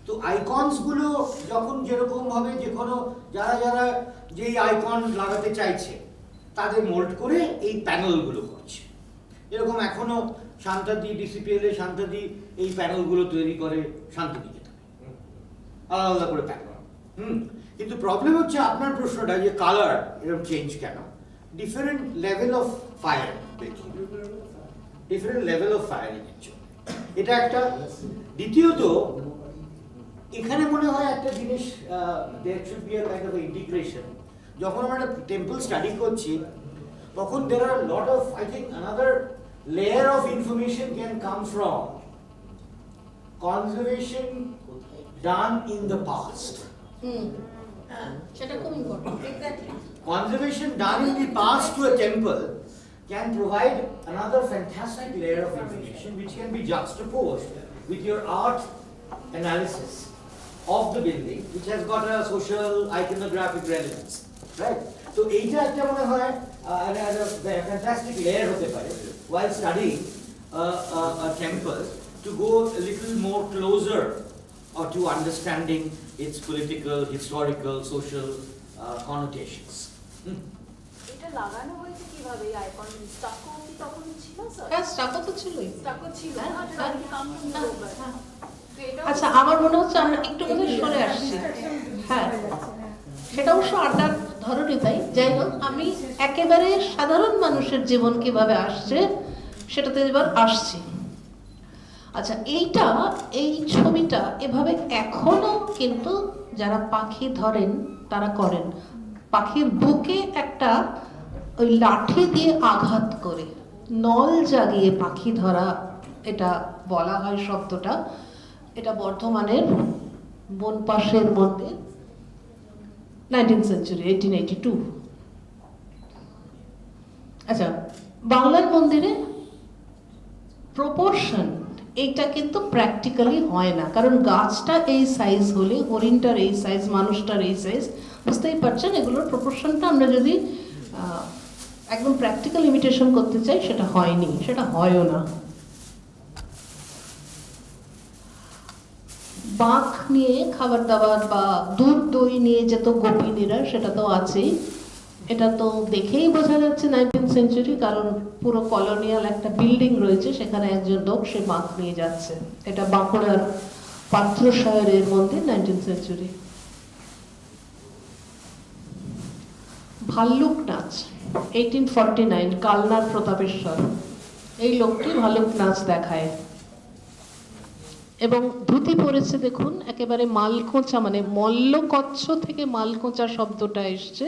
তো আইকনস গুলো যখন যেরকম ভাবে যে কোনো যারা যেই আইকন লাগাতে চাইছে তাদের মোল্ড করে এই প্যানেলগুলো করছে। এরকম এখনো শান্তাদি, ডিসিপিএল এ শান্তাদি এই প্যানেলগুলো তৈরি করে শান্তিনিকেতনে, আলাদা আলাদা করে প্যানেল। কিন্তু প্রবলেম হচ্ছে আপনার প্রশ্নটা যে কালার এরকম চেঞ্জ কেন, different level of fire, different level of firing এর জন্য এটা একটা। দ্বিতীয়ত এখানে মনে হয় একটা জিনিস, there should be a kind of integration. যখন আমরা একটা টেম্পল স্টাডি করছি, তখন there are a lot of, I think another layer of information can come from conservation done in the past. সেটা খুব important. Exactly, Conservation done in the past to a temple can provide another fantastic layer of information which can be juxtaposed with your art analysis of the building, which has got a social iconographic relevance, right? So এইটা একটা মনে হয় fantastic layer হতে পারে while studying a temple to go a little more closer to understanding its political, historical, social connotations. এটা লাগানো হয়েছে কিভাবে এই আইকন স্টাকো কি তখন ছিল স্যার? হ্যাঁ, স্টাকো তো ছিলই। স্টাকো ছিল হ্যাঁ, না, হ্যাঁ, এটা কাম টু হ্যাঁ, ওভার। হ্যাঁ। তো এটা আচ্ছা, আমার মনে হচ্ছে আমরা একটু বোধহয় সরে আসছি। হ্যাঁ, সেটা অবশ্য আড্ডার ধরনই তাই। যাই হোক, আমি একেবারে সাধারণ মানুষের জীবন কিভাবে আসছে সেটাতে এবার আসছি। আচ্ছা, এই ছবিটা এভাবে এখনো কিন্তু যারা পাখি ধরেন তারা করেন। পাখির বুকে একটা ওই লাঠি দিয়ে আঘাত করে নল জাগিয়ে পাখি ধরা, এটা বলা হয় শব্দটা। এটা বর্ধমানের বনপাশের মধ্যে 19th century, 1882। আচ্ছা, বাংলার মন্দিরে প্রপোর্শন এইটা কিন্তু প্র্যাকটিক্যালি হয় না, কারণ গাছটা এই সাইজ হলে হরিণটার এই সাইজ, মানুষটার এই সাইজ, বুঝতেই পারছেন এগুলোর প্রপোর্শনটা আমরা যদি একদম প্র্যাকটিক্যাল ইমিটেশন করতে চাই সেটা হয়নি, সেটা হয়ও না। বাঁক নিয়ে খাবার দাবার বা দুধ দই নিয়ে যেত গোপিনীরা, সেটা তো আছেই। এটা তো দেখেই বোঝা যাচ্ছে 19th century, কারণ পুরো কলোনিয়াল একটা বিল্ডিং রয়েছে, সেখানে একজন লোক সে বাঁক নিয়ে যাচ্ছে। এটা বাঁকুড়ার পার্থশায়রের মন্দির, 19th century। ভাল্লুক নাচ 1849, কালনার প্রতাপেশ্বর। এই লোকটি ভাল্লুক নাচ দেখায় এবং ধুতি পরেছে দেখুন, একেবারে মালকোঁচা, মানে মল্লকচ্ছ থেকে মালকোঁচা শব্দটা এসছে।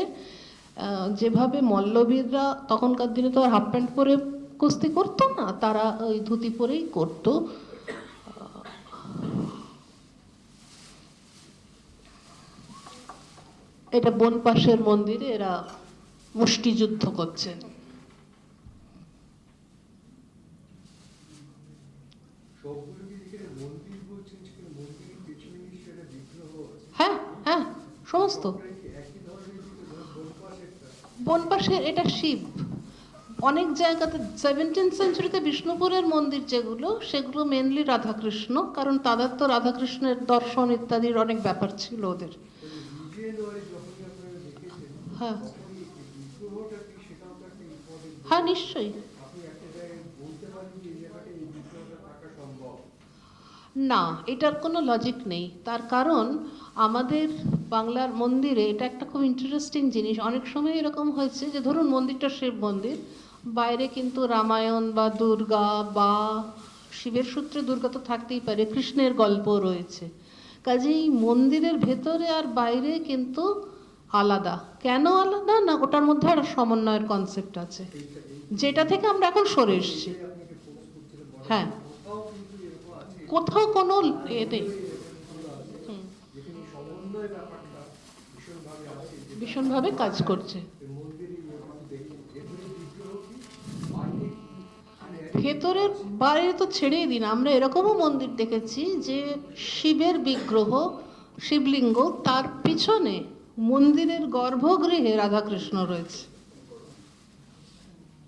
যেভাবে মল্লবীররা তখনকার দিনে তো আর হাফ প্যান্ট পরে কুস্তি করতো না, তারা ওই ধুতি পরেই করতো। এটা বনপাশের মন্দিরে এরা মুষ্টিযুদ্ধ করছেন। হ্যাঁ হ্যাঁ, সমস্ত বনপাশের। এটা শিব। অনেক জায়গাতে 17th centuryতে বিষ্ণুপুরের মন্দির যেগুলো, সেগুলো মেনলি রাধাকৃষ্ণ, কারণ তাদের তো রাধাকৃষ্ণের দর্শন ইত্যাদির অনেক ব্যাপার ছিল ওদের। হ্যাঁ হ্যাঁ, নিশ্চয়ই। না, এটার কোনো লজিক নেই। তার কারণ আমাদের বাংলার মন্দিরে এটা একটা খুব ইন্টারেস্টিং জিনিস। অনেক সময় এরকম হয়েছে যে ধরুন মন্দিরটা শিব মন্দির, বাইরে কিন্তু রামায়ণ বা দুর্গা বা শিবের সূত্রে দুর্গা তো থাকতেই পারে, কৃষ্ণের গল্প রয়েছে। কাজেই মন্দিরের ভেতরে আর বাইরে কিন্তু আলাদা। কেন আলাদা? না, ওটার মধ্যে একটা সমন্বয়ের কনসেপ্ট আছে, যেটা থেকে আমরা এখন সরে এসেছি। হ্যাঁ, কোথাও কোনো নেই, ভীষণভাবে কাজ করছে। ভেতরের বাইরে তো ছেড়েই দিন, আমরা এরকমও মন্দির দেখেছি যে শিবের বিগ্রহ, শিবলিঙ্গ, তার পিছনে মন্দিরের গর্ভগৃহে রাধাকৃষ্ণ রয়েছে।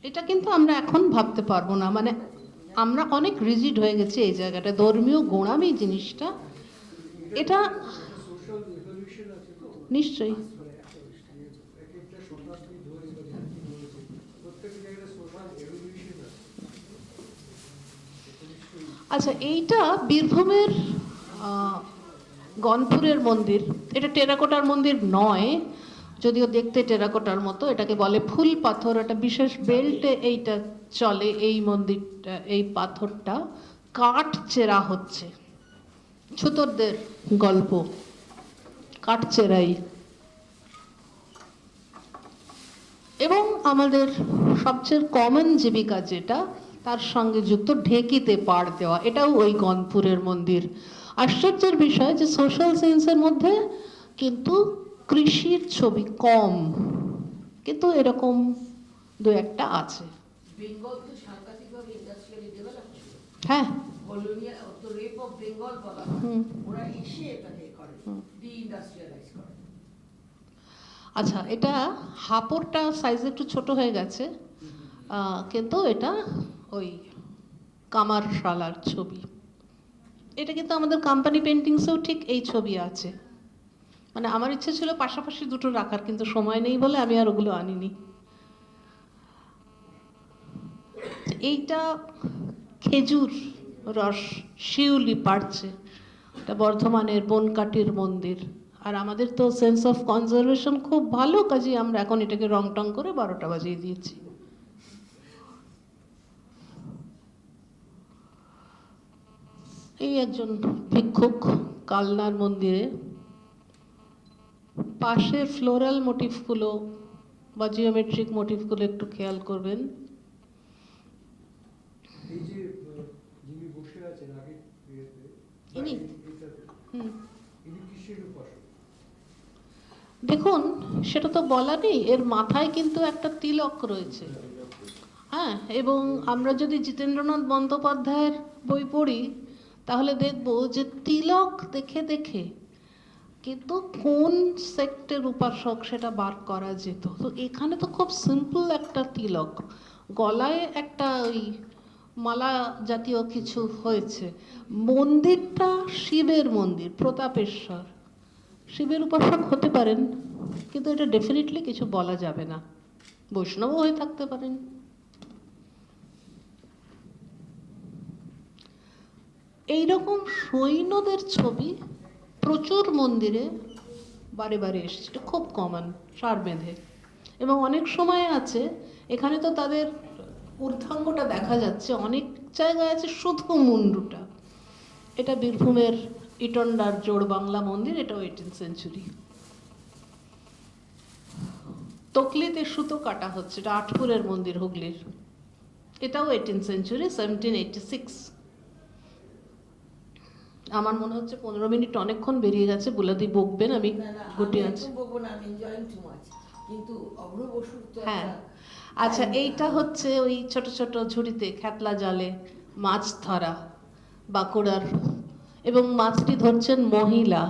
এটা কিন্তু আমরা এখন ভাবতে পারবো না, মানে আমরা অনেক রিজিড হয়ে গেছি এই জায়গাটা, ধর্মীয় গোঁড়ামি জিনিসটা। এটা নিশ্চয়ই। আচ্ছা, এইটা বীরভূমের গনপুরের মন্দির। এটা টেরাকোটার মন্দির নয়, যদিও দেখতে টেরাকোটার মতো। এটাকে বলে ফুল পাথর। একটা বিশেষ বেল্টে এইটা চলে, এই মন্দিরটা, এই পাথরটা কাঠ চেরা হচ্ছে। ছুতরদের গল্প, কাঠ চেরাই। এবং আমাদের সবচেয়ে কমন জীবিকা যেটা, তার সঙ্গে যুক্ত ঢেকিতে পাড় দেওয়া, এটাও ওই গনপুরের মন্দির। আশ্চর্যের বিষয় যে সোশ্যাল সায়েন্সের মধ্যে কিন্তু কৃষির ছবি কম, কিন্তু এরকম দু একটা আছে। বেঙ্গল তো সাংঘাতিকভাবে ইন্ডাস্ট্রিয়ালি ডেভেলপ ছিল। হ্যাঁ, কলোনিয়াল তো রেপ অফ বেঙ্গল বলা হয়। ওরা এসে এটাকে করে, ডি-ইন্ডাস্ট্রিয়ালাইজ করে। আচ্ছা, এটা হাপড়টা সাইজ একটু ছোট হয়ে গেছে, কিন্তু এটা ওই কামারশালার ছবি। এটা কিন্তু আমাদের কোম্পানি পেন্টিংসেও ঠিক এই ছবি আছে। মানে আমার ইচ্ছে ছিল পাশাপাশি দুটো রাখার, কিন্তু সময় নেই বলে আমি আর ওগুলো আনিনি। এইটা খেজুর রস শিউলি পাড়ছে, এটা বর্ধমানের বনকাটির মন্দির। আর আমাদের তো সেন্স অফ কনজারভেশন খুব ভালো, কাজে আমরা এখন এটাকে রং টং করে 12টা বাজিয়ে দিয়েছি। এই একজন ভিক্ষুক কালনার মন্দিরে, পাশের ফ্লোরাল মোটিভগুলো বা জিওমেট্রিক মোটিভগুলো একটু খেয়াল করবেন। এই যে যিনি বসে আছেন আগে ইয়েতে, ইনি? এটাতে, ইনি কিসের উপাসক? দেখুন, সেটা তো বলা নেই, এর মাথায় কিন্তু একটা তিলক রয়েছে। হ্যাঁ, এবং আমরা যদি জিতেন্দ্রনাথ বন্দ্যোপাধ্যায়ের বই পড়ি তাহলে দেখব যে তিলক দেখে দেখে কিন্তু কোন সেক্টের উপাসক সেটা বার করা যেত। তো এখানে তো খুব সিম্পল একটা তিলক, গলায় একটা ওই মালা জাতীয় কিছু হয়েছে। মন্দিরটা শিবের মন্দির, প্রতাপেশ্বর, শিবের উপাসক হতে পারেন, কিন্তু এটা ডেফিনেটলি কিছু বলা যাবে না, বৈষ্ণবও হয়ে থাকতে পারেন। এইরকম সৈন্যদের ছবি প্রচুর মন্দিরে বারে বারে এসেছে, এটা খুব কমন, সার বেঁধে। এবং অনেক সময় আছে এখানে তো তাদের ঊর্ধ্বাঙ্গটা দেখা যাচ্ছে, অনেক জায়গায় আছে শুধু মুন্ডুটা। এটা বীরভূমের ইটন্ডার জোড় বাংলা মন্দির, এটাও 18th সেঞ্চুরি। তকলিতে সুতো কাটা হচ্ছে, এটা আটপুরের মন্দির হুগলির, এটাও 18th সেঞ্চুরি, 1786। আমার মনে হচ্ছে 15 মিনিট অনেকক্ষণ বেরিয়ে গেছে, বুলাদি বকবেন, আমি গুটিয়ে আছি। হ্যাঁ, আচ্ছা, এইটা হচ্ছে ওই ছোট ছোট ঝুড়িতে খ্যাতলা জালে মাছ ধরা বাঁকুড়ার, এবং মাছটি ধরছেন মহিলা,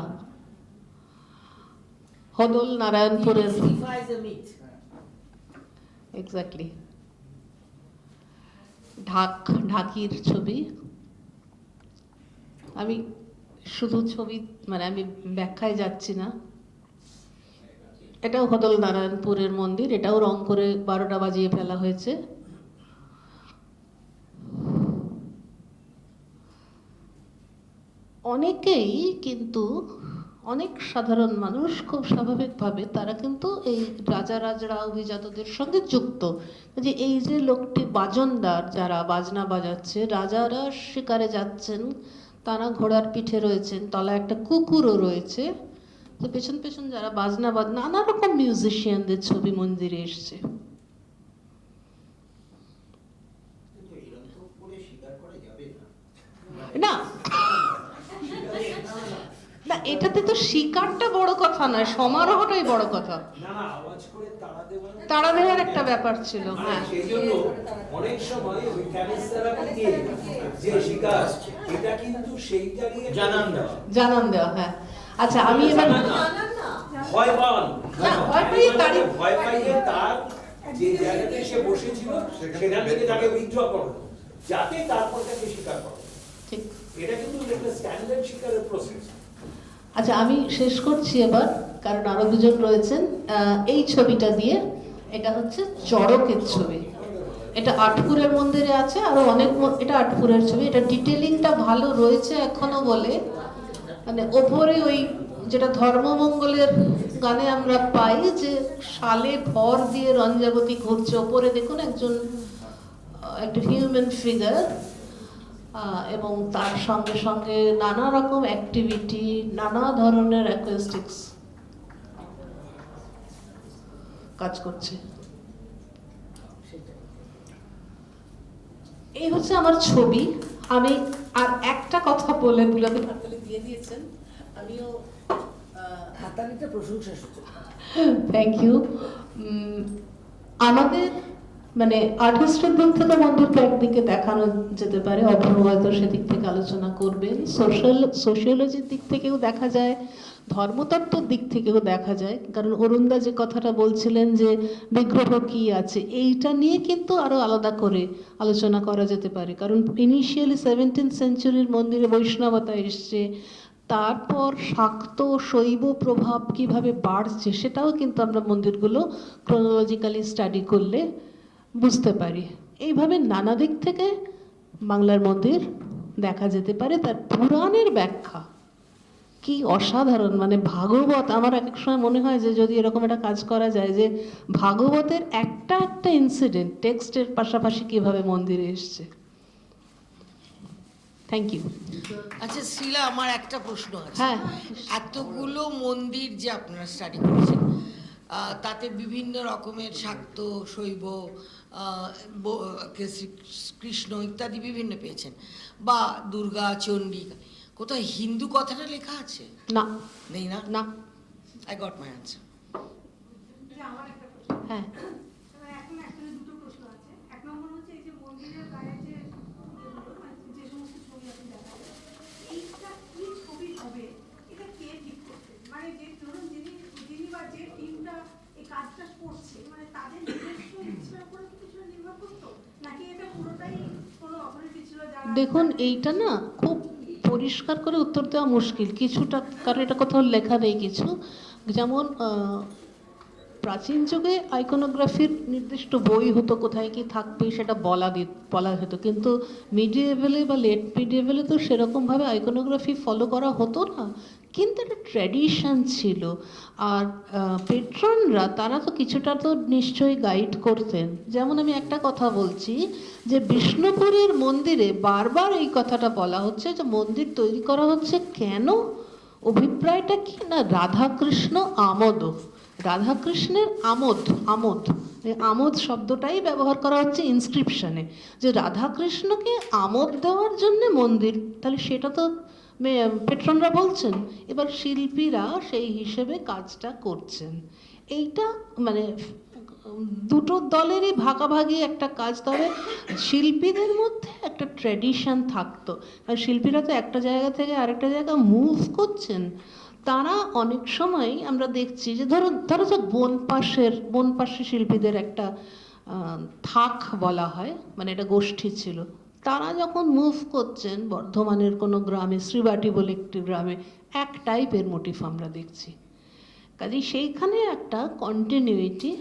হদল নারায়ণপুরের। এক্স্যাক্টলি, ঢাকির ছবি। আমি শুধু ছবি, মানে আমি ব্যাখ্যায় যাচ্ছি না। এটাও হদল নারায়ণপুরের মন্দির, এটাও রং করে 12টা বাজিয়ে ফেলা হয়েছে। অনেকেই কিন্তু, অনেক সাধারণ মানুষ খুব স্বাভাবিকভাবে তারা কিন্তু এই রাজা রাজরা অভিজাতদের সঙ্গে যুক্ত, যে এই যে লোকটি বাজনদার, যারা বাজনা বাজাচ্ছে, রাজারা শিকারে যাচ্ছেন, তারা ঘোড়ার পিঠে রয়েছেন, তলায় একটা কুকুরও রয়েছে, তো পেছন পেছন যারা বাজনা নানা রকম মিউজিশিয়ানদের ছবি মন্দিরে এসছে। না না, এটাতে তো শিকারটা বড় কথা নয়, সমারোহটাই বড় কথা। তাড়া দেওয়ার একটা ব্যাপার ছিল। হ্যাঁ, অনেক সময় ওই ক্যানিস্টারাকে দিয়ে যে শিকার, এটা কিন্তু সেইটাকে জানান দেওয়া। হ্যাঁ, আচ্ছা, আমি এবার ভয় পান না, ভয় পাইয়ে তাড়ি, ভয় পাইয়ে তার যে জায়গাতে সে বসেছিল সেখান থেকে তাকে উইথড্র করো, যাতে তারপর তাকে শিকার করো। ঠিক, এটা কিন্তু একটা স্ট্যান্ডার্ড শিকারের প্রসেস। আচ্ছা, আমি শেষ করছি এবার, কারণ আরো দুজন রয়েছেন। এই ছবিটা দিয়ে, এটা হচ্ছে চড়কের ছবি, এটা আটপুরের মন্দিরে আছে, আরো অনেক, এটা আটপুরের ছবি। এটা ডিটেলিংটা ভালো রয়েছে এখনো বলে, মানে ওপরে ওই যেটা ধর্মমঙ্গলের গানে আমরা পাই যে শালে ভর দিয়ে রঞ্জাবতী ঘুরছে, ওপরে দেখুন একজন, একটা হিউম্যান ফিগার, এবং তার সঙ্গে সঙ্গে নানা রকম অ্যাক্টিভিটি, নানা ধরনের অ্যাকুয়াস্টিক্স কাজ করছে। এই হচ্ছে আমার ছবি। আমি আর একটা কথা বলে দিয়ে দিয়েছেন, আমিও হাতালিতে প্রশংসা সূচক। Thank you. আমাদের মানে আর্ট হিস্ট্রির দিক থেকে মন্দিরকে একদিকে দেখানো যেতে পারে, অভ্র হয়তো সেদিক থেকে আলোচনা করবেন। সোশিওলজির দিক থেকেও দেখা যায়, ধর্মতত্ত্বর দিক থেকেও দেখা যায়, কারণ অরুণদা যে কথাটা বলছিলেন যে বিগ্রহ কি আছে, এইটা নিয়ে কিন্তু আরো আলাদা করে আলোচনা করা যেতে পারে। কারণ ইনিশিয়ালি 17th সেঞ্চুরির মন্দিরে বৈষ্ণবতা এসছে, তারপর শাক্ত শৈব প্রভাব কিভাবে বাড়ছে সেটাও কিন্তু আমরা মন্দিরগুলো ক্রোনোলজিক্যালি স্টাডি করলে বুঝতে পারি। এইভাবে নানা দিক থেকে বাংলার মন্দির দেখা যেতে পারে। তার পুরাণের ব্যাখ্যা কি অসাধারণ, মানে ভাগবত, আমার এক এক সময় মনে হয় যে যদি এরকম একটা কাজ করা যায় যে ভাগবতের একটা একটা ইনসিডেন্ট টেক্সটের পাশাপাশি কিভাবে মন্দিরে এসছে। Thank you. আচ্ছা শ্রীলা, আমার একটা প্রশ্ন আছে। হ্যাঁ। এতগুলো মন্দির যে আপনারা স্টাডি করেছেন, তাতে বিভিন্ন রকমের শাক্ত শৈব কৃষ্ণ ইত্যাদি বিভিন্ন পেয়েছেন, বা দুর্গা চণ্ডী, কোথাও হিন্দু কথাটা লেখা আছে? না, নেই না? না। I got my answer. আমার একটা প্রশ্ন, হ্যাঁ, এখন actually দুটো প্রশ্ন আছে। এক নম্বর হচ্ছে এই যে মন্দিরের গায়ে যে যে সমস্ত ছবি আপনি দেখালেন, এইটা কি ছবি হবে এটা কে ঠিক করছে? মানে যে ধরুন যিনি বা যে টিমটা এই কাজটা করছে, মানে তাদের নিজস্ব ইচ্ছার উপরে কি কিছুটা নির্ভর করতো, নাকি এটা পুরোটাই কোনো অথরিটি ছিল যারা? দেখুন এইটা না খুব পরিষ্কার করে উত্তর দেওয়া মুশকিল কিছুটা, কারণ এটা কোথাও লেখা নেই কিছু। যেমন প্রাচীন যুগে আইকনোগ্রাফির নির্দিষ্ট বই হতো, কোথায় কি থাকবে সেটা বলা হতো, কিন্তু মিডিয়েভেলে বা লেট মিডিয়েভেলে তো সেরকমভাবে আইকনোগ্রাফি ফলো করা হতো না, কিন্তু একটা ট্র্যাডিশন ছিল। আর পেট্রনরা তারা তো কিছুটা তো নিশ্চয়ই গাইড করতেন। যেমন আমি একটা কথা বলছি যে বিষ্ণুপুরের মন্দিরে বারবার এই কথাটা বলা হচ্ছে যে মন্দির তৈরি করা হচ্ছে কেন, অভিপ্রায়টা কি না, রাধাকৃষ্ণ আমোদ, রাধাকৃষ্ণের আমোদ শব্দটাই ব্যবহার করা হচ্ছে ইনস্ক্রিপশনে, যে রাধাকৃষ্ণকে আমোদ দেওয়ার জন্য মন্দির, তাহলে সেটা তো পেট্রনরা বলছেন। এবার শিল্পীরা সেই হিসেবে কাজটা করছেন। এইটা মানে দুটো দলেরই ভাগাভাগি একটা কাজ, তবে শিল্পীদের মধ্যে একটা ট্র্যাডিশন থাকতো, আর শিল্পীরা তো একটা জায়গা থেকে আরেকটা জায়গা মুভ করছেন। তারা অনেক সময় আমরা দেখছি যে ধরো যে বনপাশে শিল্পীদের একটা থাক বলা হয়, মানে এটা গোষ্ঠী ছিল, তারা যখন মুভ করছেন বর্ধমানের কোনো গ্রামে, শ্রীবাটি বলে একটি গ্রামে, এক টাইপের মোটিভ আমরা দেখছি। কাজেই সেইখানে একটা কন্টিনিউইটি,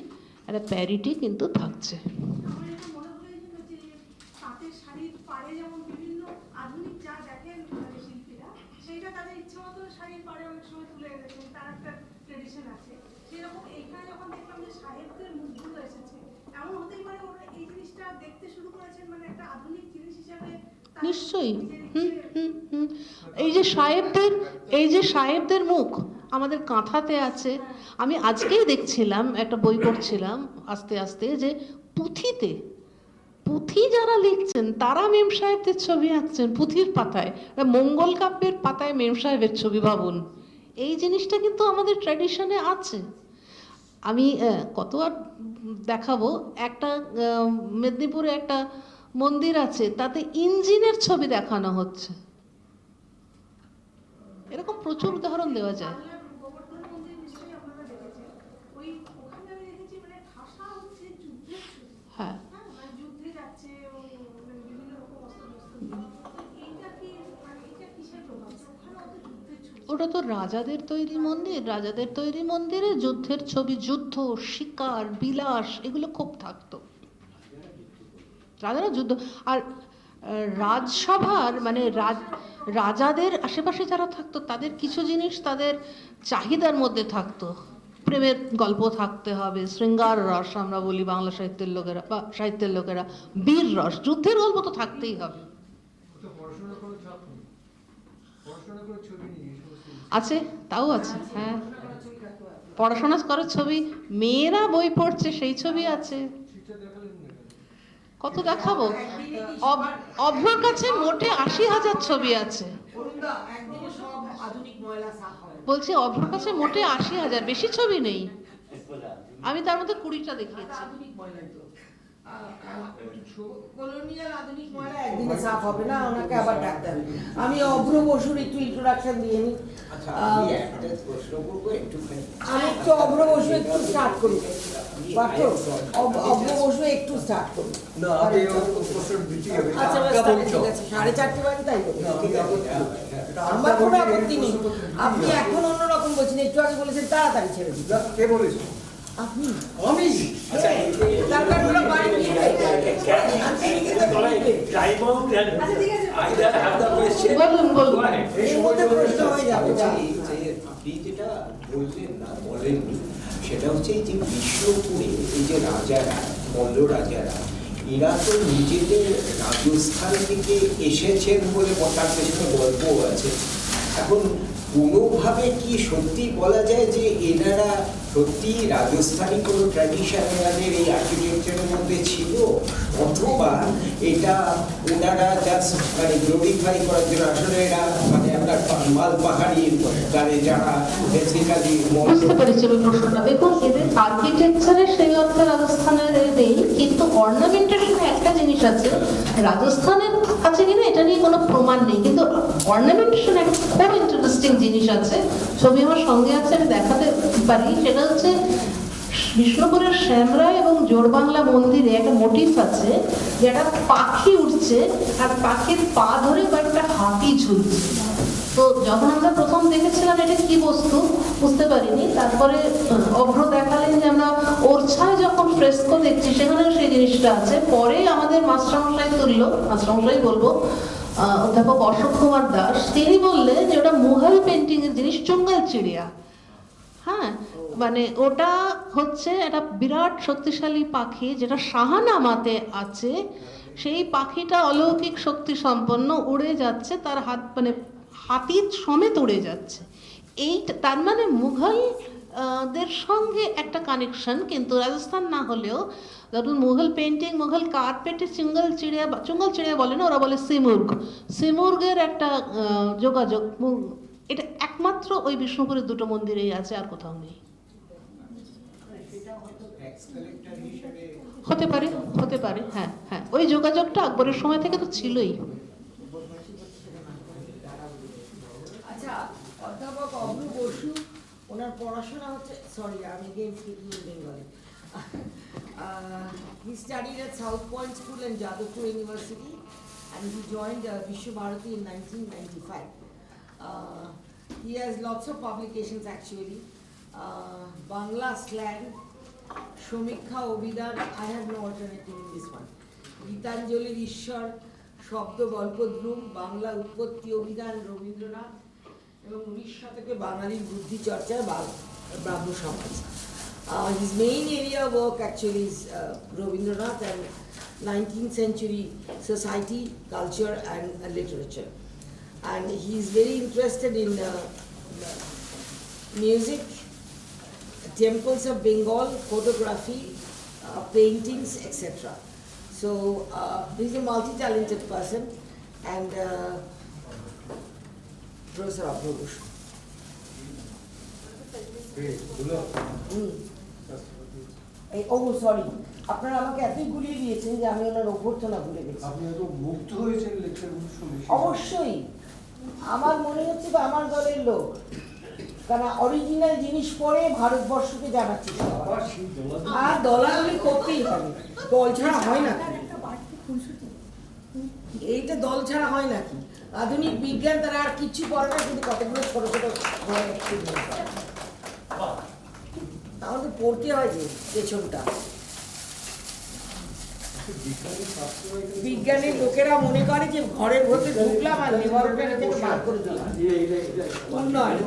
একটা প্যারিটি কিন্তু থাকছে। আমার এটা মনে হয়েছিল যে তাঁতের শাড়ির পাড়ে যেমন বিভিন্ন আধুনিক যা দেখেন শিল্পীরা, সেইটা তাদের ইচ্ছে মতো শাড়ির পাড়ে অনেক সময় তুলে এনেছেন, তার একটা ট্রেডিশন আছে। সেরকম এইখানে যখন দেখলাম যে সাহেবদের মুখগুলো এসেছে, এমন হতেই পারে ওরা এই জিনিসটা দেখতে শুরু করেছেন মানে একটা আধুনিক জিনিস হিসাবে। নিশ্চয়ই। এই যে সাহেবদের মুখ আমাদের কাঁথাতে আছে। আমি আজকেই দেখছিলাম, একটা বই পড়ছিলাম আস্তে আস্তে, যে পুঁথি যারা লিখছেন তারা মেম সাহেবদের ছবি আঁকছেন পুঁথির পাতায়, মঙ্গল কাব্যের পাতায় মেম সাহেবের ছবি, ভাবুন। এই জিনিসটা কিন্তু আমাদের ট্র্যাডিশনে আছে। আমি কত আর দেখাবো, একটা মেদিনীপুরে একটা মন্দির আছে, তাতে ইঞ্জিনের ছবি দেখানো হচ্ছে। এরকম প্রচুর উদাহরণ দেওয়া যায়। গোবর্ধন মন্দির নিশ্চয়ই আপনারা দেখেছেন, ওই ওখানে আমি দেখেছি মানে ঠাসা হচ্ছে যুদ্ধের ছবি। হ্যাঁ, মানে যুদ্ধে যাচ্ছে বিভিন্ন রকম অস্ত্র, এইটা কি মানে এটা কিসের প্রভাব? ওখানে অত যুদ্ধের ছবি, ওটা তো রাজাদের তৈরি মন্দির, রাজাদের তৈরি মন্দিরে যুদ্ধের ছবি, যুদ্ধ, শিকার, বিলাস, এগুলো খুব থাকতো। রাজারা যুদ্ধ, আর রাজসভার মানে রাজাদের আশেপাশে যারা থাকতো তাদের কিছু জিনিস তাদের চাহিদার মধ্যে থাকতো। প্রেমের গল্প থাকতে হবে, শৃঙ্গার রস আমরা বলি বাংলা সাহিত্যের লোকেরা বা সাহিত্যের লোকেরা, বীর রস, যুদ্ধের গল্প তো থাকতেই হবে। আছে, তাও আছে। হ্যাঁ, পড়াশোনা করার ছবি, মেয়েরা বই পড়ছে সেই ছবি আছে। কত দেখাবো? অভ্রর কাছে মোটে ৮০,০০০ ছবি আছে। বলছি অভ্রর কাছে মোটে ৮০,০০০, বেশি ছবি নেই। আমি তার মধ্যে ২০টা দেখিয়েছি। কলোনিয়াল আধুনিক ময়লা একদিনে সাফ হবে না, ওনাকে আবার ডাকতে হবে। আমি অভ্র বসুর একটু ইন্ট্রোডাকশন দিয়ে নিই। আচ্ছা, আমি একটা প্রশ্ন করবো একটুখানি। আমি একটু অভ্র বসু একটু স্টার্ট করি, পারতো? অভ্র বসু একটু স্টার্ট করি। না, আপনি প্রশ্ন দিতে হবে। আচ্ছা বেশ, তাহলে ঠিক আছে, 4:30 বাজে তাই করি। আমার কোনো আপত্তি নেই। আপনি এখন অন্যরকম বলছেন, একটু আগে বলেছেন তাড়াতাড়ি ছেড়ে দিন। কে বলেছে? আপনি আমি? তার কারণ ওরা বাড়ি নিয়ে আচ্ছা ঠিক আছে, বলুন বলুন। এর মধ্যে প্রশ্ন হয়ে যাবে। আপনি যেটা বললেন না বলেননি, সেটা হচ্ছে এই যে বিষ্ণুপুরে এই যে রাজারা, মল্ল রাজারা, এরা তো নিজেদের রাজস্থান থেকে এসেছেন বলে তার পেছনে গল্প আছে। এখন কোনোভাবে কি সত্যি বলা যায় যে এনারা সত্যি রাজস্থানী কোনো ট্র্যাডিশন এনাদের এই আর্কিটেকচারের মধ্যে ছিল, অথবা এটা ওনারা জাস্ট মানে গ্লোরিফাই করার জন্য? আসলে এরা মানে আপনার মাল পাহাড়ি যারা বেসিক্যালি বুঝতে পেরেছি আমি প্রশ্নটা। দেখুন, এদের আর্কিটেকচারে সেই অর্থে রাজস্থানের নেই, কিন্তু অর্নামেন্টেশনে একটা জিনিস আছে, রাজস্থানের আছে কিনা এটা নিয়ে কোনো প্রমাণ নেই, কিন্তু অর্নামেন্টেশন একটা খুব ইন্টারেস্টিং জিনিস আছে, ছবি আমার সঙ্গে আছে, আমি দেখাতে পারি। সেটা হচ্ছে বিষ্ণুপুরের শ্যামরায় এবং জোড়বাংলা মন্দিরে একটা মোটিভ আছে, যে একটা পাখি উঠছে আর পাখির পা ধরে কয়েকটা হাতি ঝুলছে। তো যখন আমরা প্রথম দেখেছিলাম এটা কি বস্তু বুঝতে পারিনি, তারপরে অভ্র দেখালেন যে আমরা ওরছায় যখন ফ্রেস্কো দেখছি সেখানেও সেই জিনিসটা আছে। পরে আমাদের মাস্টারমশাই তুললো, মাস্টারমশাই বলবো, অধ্যাপক অশোক কুমার দাস, তিনি বললেন যে ওটা মুঘল পেন্টিং এর জিনিস, চুঙ্গাল চিড়িয়া। হ্যাঁ, মানে ওটা হচ্ছে একটা বিরাট শক্তিশালী পাখি যেটা শাহানামাতে আছে। সেই পাখিটা অলৌকিক শক্তি সম্পন্ন, উড়ে যাচ্ছে, তার হাত মানে হাতির সমেত উড়ে যাচ্ছে। এই তার মানে মুঘল দের সঙ্গে একটা কানেকশন, কিন্তু রাজস্থান না হলেও ধরুন মুঘল পেন্টিং, মুঘল কার্পেটে চুঙ্গাল চিড়িয়া বলে না, ওরা বলে সিমুর্গের একটা যোগাযোগ। এটা একমাত্র ওই বিষ্ণুপুরের দুটো মন্দিরেই আছে, আর কোথাও নেই। হতে পারে, হ্যাঁ হ্যাঁ, ওই যোগাযোগটা আকবরের সময় থেকে তো ছিলই। আচ্ছা, অধ্যাপক অভ্র বসু, ওনার পড়াশোনা হচ্ছে, সরি আমি again speaking in Bengali, he studied at South Point School and Jadavpur University, and he joined Vishwa Bharati in 1995. He has lots of publications actually. Bangla slang, Shomikha Obidar, I have no alternative in this one. Gitanjali Ishwar, Shabdo Golpodrum, Bangla Utpotti Obidar, Rabindranath, এবং 19 শতকে বাঙালির বুদ্ধি চর্চায় ব্রাহ্ম সমাজ। His main area of work actually is Rabindranath and 19th century society, culture and literature. And he is very interested in music, temples of Bengal, photography, paintings, etc. So he is a multi-talented person, and Professor Abdul Bhushan. Sorry, আপনারা আমাকে এতই গুলিয়ে দিয়েছেন যে আমি ওনার অভ্যর্থনা ভুলে গেছি। আপনি এত মুগ্ধ হয়েছেন লেকচারগুলো শুনে? অবশ্যই, আমার মনে হচ্ছে বা আমার দলের লোক, কারণ অরিজিনাল জিনিস পড়ে ভারতবর্ষকে জানাচ্ছি, আর দলাদলি করতেই হবে। দল ছাড়া হয় না, এইটা দল ছাড়া হয় নাকি? আধুনিক বিজ্ঞান তারা আর কিচ্ছু পড়ে না, কিন্তু কতগুলো ছোট ছোট আমাদের পড়তে হয় যে পেছনটা। বিজ্ঞানের লোকেরা মনে করে যে ঘরের ভেতরে ঢুকলাম আর ল্যাবরেটরি থেকে বার করে দিলাম, উন্নয়ন।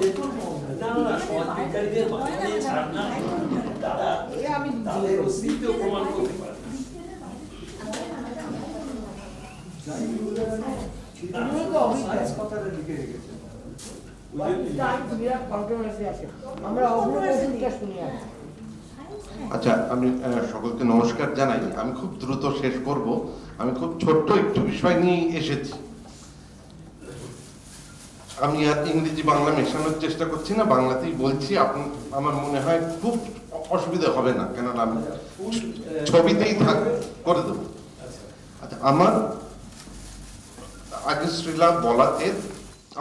আমি আচ্ছা, আমি সকলকে নমস্কার জানাই। আমি খুব দ্রুত শেষ করব। আমি খুব ছোট্ট একটু বিষয় নিয়ে এসেছি। আমি আর ইংরেজি বাংলা মেশানোর চেষ্টা করছি না, বাংলাতেই বলছি। আমার মনে হয় খুব অসুবিধা হবে না, কেননা আমি ছবিতেই করে দেবো। আচ্ছা, আমার আগে শ্রীলা বলাতে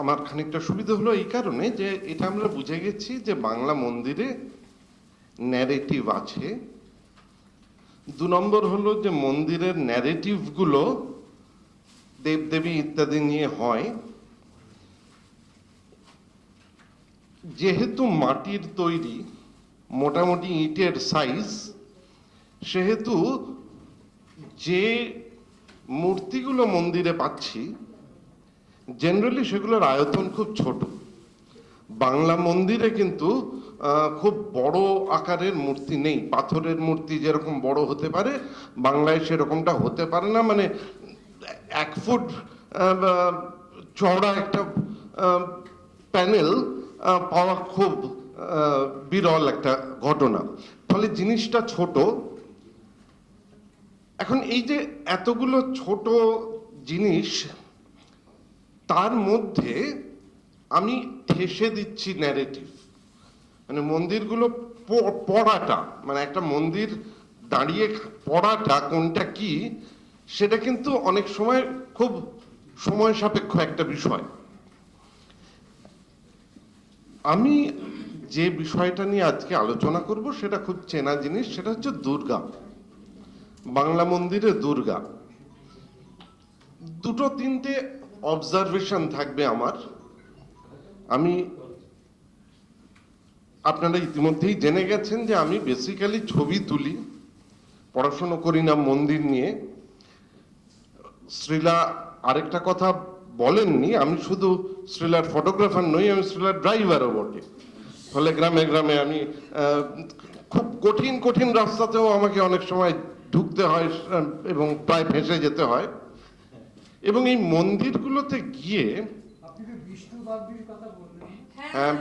আমার খানিকটা সুবিধা হলো এই কারণে যে এটা আমরা বুঝে গেছি যে বাংলা মন্দিরে ন্যারেটিভ আছে। 2 নম্বর হলো যে মন্দিরের ন্যারেটিভগুলো দেবদেবী ইত্যাদি নিয়ে হয়। যেহেতু মাটির তৈরি, মোটামুটি ইটের সাইজ, সেহেতু যে মূর্তিগুলো মন্দিরে পাচ্ছি জেনারেলি সেগুলোর আয়তন খুব ছোট। বাংলা মন্দিরে কিন্তু খুব বড় আকারের মূর্তি নেই। পাথরের মূর্তি যেরকম বড় হতে পারে, বাংলায় সেরকমটা হতে পারে না। মানে 1 ফুট চওড়া একটা প্যানেল পাওয়া খুব বিরল একটা ঘটনা, ফলে জিনিসটা ছোট। এখন এই যে এতগুলো ছোট জিনিস, তার মধ্যে আমি ঠেসে দিচ্ছি ন্যারেটিভ। মানে মন্দিরগুলো পড়াটা, মানে একটা মন্দির দাঁড়িয়ে পড়াটা কোনটা কি, সেটা কিন্তু অনেক সময় খুব সময় সাপেক্ষ একটা বিষয়। আমি যে বিষয়টা নিয়ে আজকে আলোচনা করব সেটা খুব চেনা জিনিস, সেটা হচ্ছে দুর্গা। বাংলা মন্দিরে দুর্গা। 2-3টে অবজারভেশন থাকবে আমার। আপনারা ইতিমধ্যেই জেনে গেছেন যে আমি বেসিক্যালি ছবি তুলি, পড়াশোনা করি না মন্দির নিয়ে। শ্রীলা আরেকটা কথা বলেননি, আমি শুধু শ্রীলার ফটোগ্রাফার নই, আমি শ্রীলার ড্রাইভারও বটে। ফলে গ্রামে গ্রামে আমি খুব কঠিন কঠিন রাস্তাতেও আমাকে অনেক সময় ঢুকতে হয় এবং প্রায় ফেঁসে যেতে হয়। এবং এই মন্দিরগুলোতে গিয়ে আপনি তো বিষ্ণু বাগদির কথা বললেন। হ্যাঁ,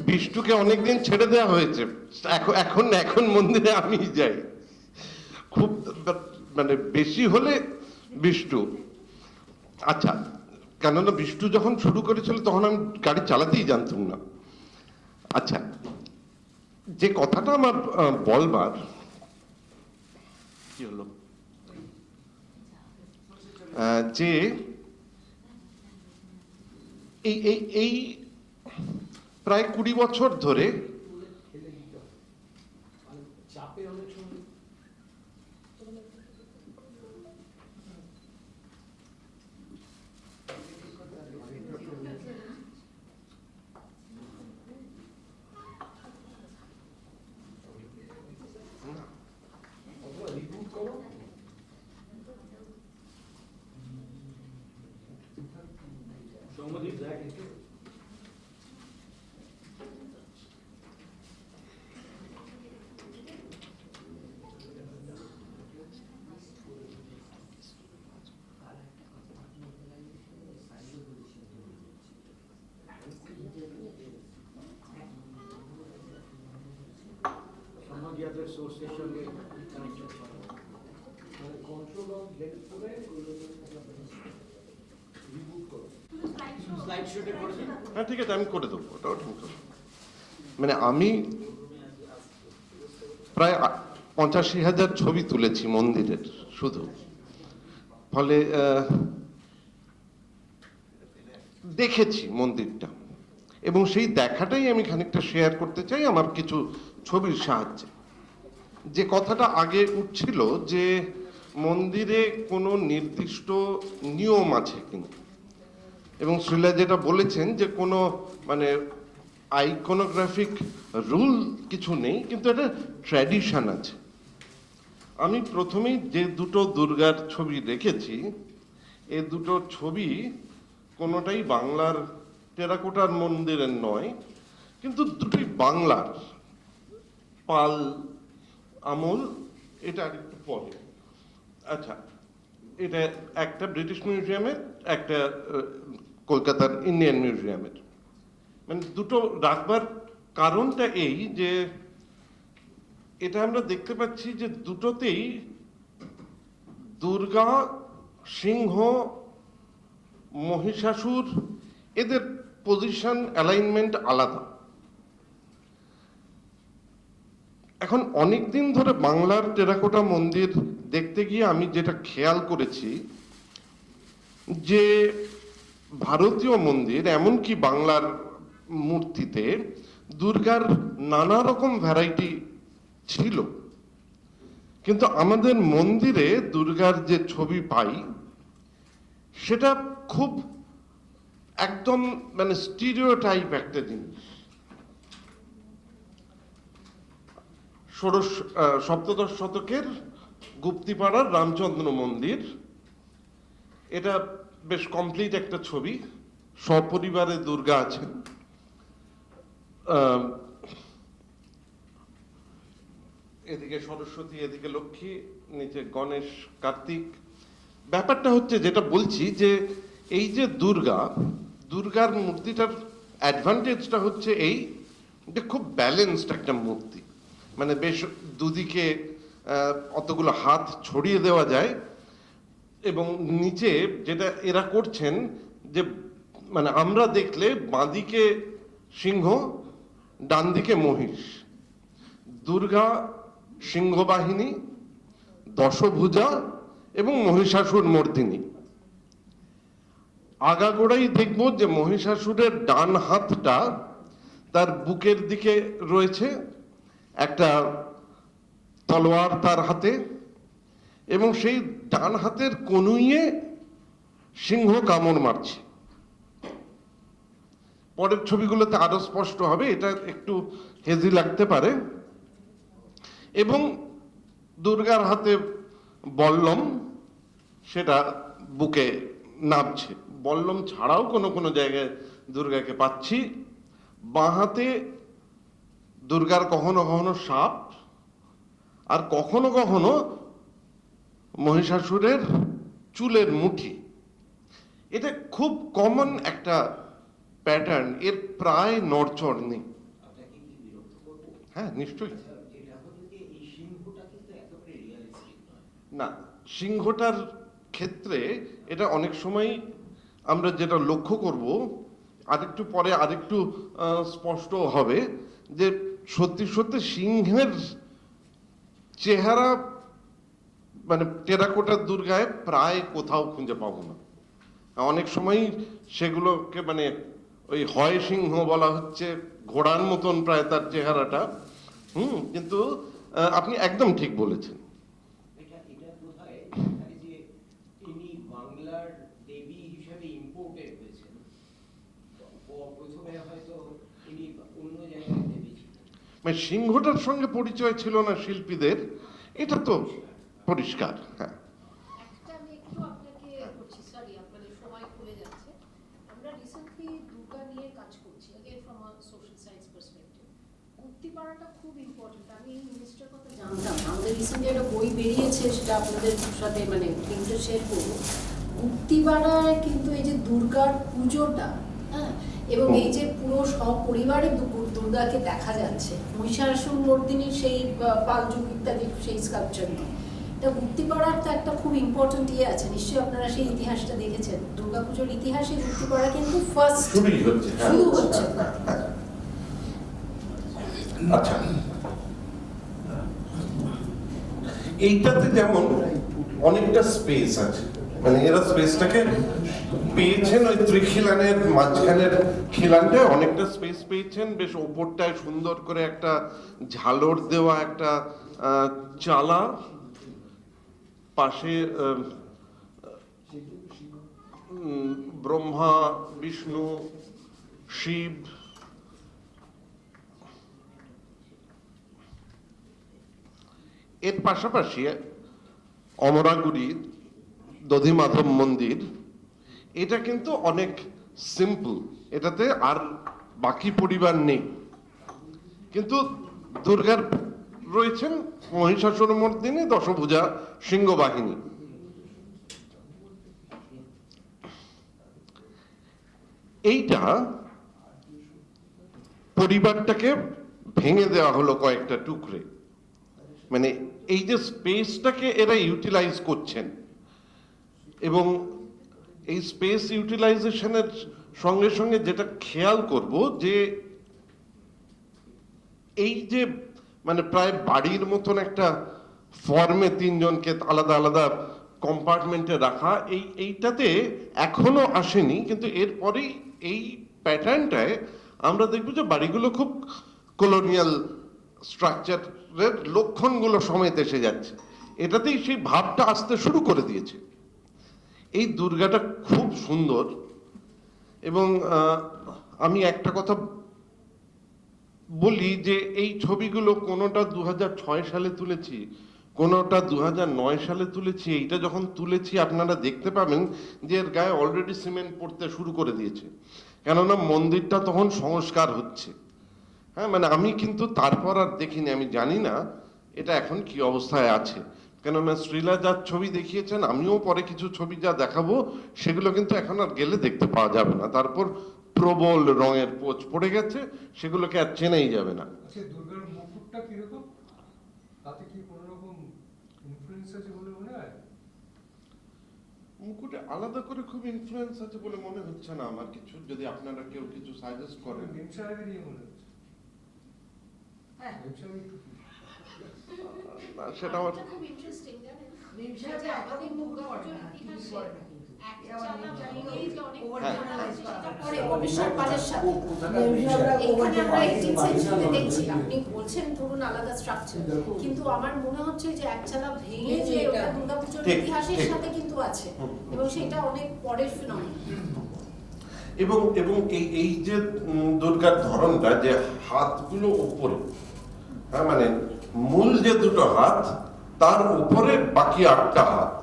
বিষ্ণুকে অনেকদিন ছেড়ে দেওয়া হয়েছে, এখন মন্দিরে আমি যাই। খুব মানে বেশি হলে বিষ্ণু। আচ্ছা, কেননা বিষ্ণু যখন শুরু করেছিল তখন আমি গাড়ি চালাতেই জানতাম না। আচ্ছা, যে কথাটা আমার বলবার কি হলো, যে এই প্রায় 20 বছর ধরে চাপে অনেক সময় রিপোর্ট করো। কন্ট্রোল অফ গেট করে রিপোর্ট করো। স্লাইড শোতে করেছেন? হ্যাঁ, ঠিক আছে, আমি করে দেবো, ওটাও ঠিক আছে। মানে আমি প্রায় 85,000 ছবি তুলেছি মন্দিরের শুধু। ফলে দেখেছি মন্দিরটা, এবং সেই দেখাটাই আমি খানিকটা শেয়ার করতে চাই আমার কিছু ছবির সাহায্যে। যে কথাটা আগে উঠছিল যে মন্দিরে কোনো নির্দিষ্ট নিয়ম আছে কিনা, এবং শ্রীলা যেটা বলেছেন যে কোনো মানে আইকনোগ্রাফিক রুল কিছু নেই, কিন্তু একটা ট্র্যাডিশন আছে। আমি প্রথমেই যে 2টো দুর্গার ছবি রেখেছি, এই 2টো ছবি কোনোটাই বাংলার টেরাকোটার মন্দিরের নয়, কিন্তু দুটোই বাংলার, পাল আমল। এটা আরেকটু পরে। আচ্ছা, এটা একটা ব্রিটিশ মিউজিয়ামের, একটা কলকাতার ইন্ডিয়ান মিউজিয়ামের। মানে দুটো রাখবার কারণটা এই যে এটা আমরা দেখতে পাচ্ছি যে দুটোতেই দুর্গা, সিংহ, মহিষাসুর, এদের পজিশন অ্যালাইনমেন্ট আলাদা। এখন অনেক দিন ধরে বাংলার টেরাকোটা মন্দির দেখতে গিয়ে আমি যেটা খেয়াল করেছি যে ভারতীয় মন্দির, এমনকি বাংলার মূর্তিতে দুর্গার নানা রকম ভ্যারাইটি ছিল, কিন্তু আমাদের মন্দিরে দুর্গার যে ছবি পাই সেটা খুব একদম মানে স্টিরিওটাইপ একটা জিনিস। সপ্তদশ শতকের গুপ্তিপাড়ার রামচন্দ্র মন্দির, এটা বেশ কমপ্লিট একটা ছবি, সপরিবারে দুর্গা আছেন। এদিকে সরস্বতী, এদিকে লক্ষ্মী, নিচে গণেশ, কার্তিক। ব্যাপারটা হচ্ছে, যেটা বলছি, যে এই যে দুর্গার মূর্তিটার অ্যাডভান্টেজটা হচ্ছে এই যে খুব ব্যালেন্সড একটা মূর্তি, মানে বেশ দুদিকে অতগুলো হাত ছড়িয়ে দেওয়া যায়, এবং নিচে যেটা এরা করছেন যে মানে আমরা দেখলে বাঁদিকে সিংহ, ডান দিকে মহিষ, দুর্গা সিংহবাহিনী, দশভুজা এবং মহিষাসুর মর্দিনী। আগাগোড়াই দেখব যে মহিষাসুরের ডান হাতটা তার বুকের দিকে রয়েছে, একটা তলোয়ার তার হাতে, এবং সেই ডান হাতের কনুইয়ে সিংহ কামড় মারছে। পরের ছবিগুলোতে আরো স্পষ্ট হবে, এটা একটু হেজি লাগতে পারে। এবং দুর্গার হাতে বল্লম, সেটা বুকে নামছে। বল্লম ছাড়াও কোনো কোনো জায়গায় দুর্গাকে পাচ্ছি। বাঁ হাতে দুর্গার কখনো কখনো সাপ, আর কখনো কখনো মহিষাসুরের চুলের মুঠি। এটা খুব কমন একটা প্যাটার্ন, এর প্রায় নড়চড় নেই। হ্যাঁ, নিশ্চয়ই। না, সিংহটার ক্ষেত্রে এটা অনেক সময় আমরা যেটা লক্ষ্য করব, আরেকটু পরে আরেকটু স্পষ্ট হবে, যে সত্যি সত্যি সিংহের চেহারা মানে টেরাকোটার দুর্গায় প্রায় কোথাও খুঁজে পাবো না। অনেক সময় সেগুলোকে মানে ওই হয় সিংহ বলা হচ্ছে, ঘোড়ার মতন প্রায় তার চেহারাটা। কিন্তু আপনি একদম ঠিক বলেছেন। মানে সিংহটার সঙ্গে পরিচয় ছিল না শিল্পীদের, এটা তো পরিষ্কার। হ্যাঁ, একটা আমি একটু আপনাকে বলছি, সরি আপনাদের সময় খুলে যাচ্ছে। আমরা রিসেন্টলি দুর্গা নিয়ে কাজ করছি, again from a social science perspective. মুক্তিপাড়াটা খুব ইম্পর্টেন্ট। আমি এই জিনিসটার কথা জানতাম না। আমাদের রিসেন্টলি একটা বই বেরিয়েছে, সেটা আপনাদের সাথে মানে লিঙ্কটা শেয়ার করবো। মুক্তিপাড়ায় কিন্তু এই যে দুর্গার পুজোটা, হ্যাঁ, এবং এই যে পুরো সপরিবারে দুর্গাকে দেখা যাচ্ছে, মহিষাসুর মর্দিনীর সেই পাল যুগ ইত্যাদি সেই স্কাল্পচার নিয়ে, এটা মুক্তিপাড়ার তো একটা খুব ইম্পর্টেন্ট ইয়ে আছে। নিশ্চয়ই আপনারা সেই ইতিহাসটা দেখেছেন। দুর্গাপুজোর ইতিহাসে মুক্তিপাড়া কিন্তু ফার্স্ট শুরু হচ্ছে। আচ্ছা, এইটাতে যেমন অনেকটা স্পেস আছে, মানে এরা স্পেসটাকে পেয়েছেন, ওই ত্রিখিলানের মাঝখানের খিলানটায় অনেকটা স্পেস পেয়েছেন। বেশ ওপরটায় সুন্দর করে একটা ঝালর দেওয়া একটা চালা, পাশে ব্রহ্মা, বিষ্ণু, শিব, এর পাশাপাশি অমরাগুড়ির দধিমাধব মন্দির, এটা কিন্তু অনেক সিম্পল, এটাতে আর বাকি পরিবার নেই, কিন্তু দুর্গার রয়েছেন মহিষাসুর মর্দিনী, দশভুজা, সিংহবাহিনী। এইটা পরিবারটাকে ভেঙে দেওয়া হলো কয়েকটা টুকরে, মানে এই যে স্পেসটাকে এরা ইউটিলাইজ করছেন, এবং এই স্পেস ইউটিলাইজেশনের সঙ্গে সঙ্গে যেটা খেয়াল করব, যে এই যে মানে প্রায় বাড়ির মতন একটা ফর্মে তিনজনকে আলাদা আলাদা কম্পার্টমেন্টে রাখা, এইটাতে এখনো আসেনি, কিন্তু এরপরেই এই প্যাটার্নটায় আমরা দেখব যে বাড়িগুলো খুব কলোনিয়াল স্ট্রাকচারের লক্ষণগুলো সমেত এসে যাচ্ছে। এটাতেই সেই ভাবটা আসতে শুরু করে দিয়েছে। এই দুর্গাটা খুব সুন্দর, এবং আমি একটা কথা বলি যে এই ছবিগুলো কোনোটা 2006 সালে তুলেছি, কোনোটা 2009 সালে তুলেছি। এইটা যখন তুলেছি আপনারা দেখতে পাবেন যে এর গায়ে অলরেডি সিমেন্ট পড়তে শুরু করে দিয়েছে, কেননা মন্দিরটা তখন সংস্কার হচ্ছে। হ্যাঁ, মানে আমি কিন্তু তারপর আর দেখিনি, আমি জানি না এটা এখন কি অবস্থায় আছে, কেননা শ্রীলা যার ছবি দেখিয়েছেন, আমিও পরে কিছু ছবি যা দেখাবো সেগুলো কিন্তু এখন আর গেলে দেখতে পাওয়া যাবে না। তারপর প্রবল রঙের পোচ পড়ে গেছে, সেগুলোকে আর চেনাই যাবে না। আচ্ছা, দুর্গার মুকুটটা কিরকম? তাতে কি কোনো রকম ইনফ্লুয়েন্স আছে বলে মনে হয়? মুকুটে আলাদা করে খুব ইনফ্লুয়েন্স আছে বলে মনে হচ্ছে না আমার কিছু, যদি আপনারা কেউ কিছু সাজেস্ট করেন। ভীম সাহেবের ইয়ে মনে হচ্ছে। হ্যাঁ, ভীম সাহেব একটু না, সেটা আমার খুব ইন্টারেস্টিং, জানেন? ভীম সাহেবের একাধিক মুকুট পড়ে না, কিছু পড়ে না কিন্তু। এ আবার ভীম সাহেব over generalize করা হয়। পরে ভবিষ্যৎ কালের সাথে ভীম সাহেবরা over এখানে আমরা generalize 18th করে। সেঞ্চুরিতে দেখছি, আপনি বলছেন ধরুন আলাদা স্ট্রাকচার, কিন্তু আমার মনে হচ্ছে যে একচালা ভেঙে যে ওটা দুর্গাপুজোর ঠিক, ইতিহাসের ঠিক। সাথে কিন্তু আছে, এবং সেটা অনেক পরের ফিনোমেনন। এবং এই যে দুর্গার ধরনটা, যে হাতগুলো উপরে, হ্যাঁ, মানে মূল যে দুটো হাত তার উপরে বাকি 8টা হাত,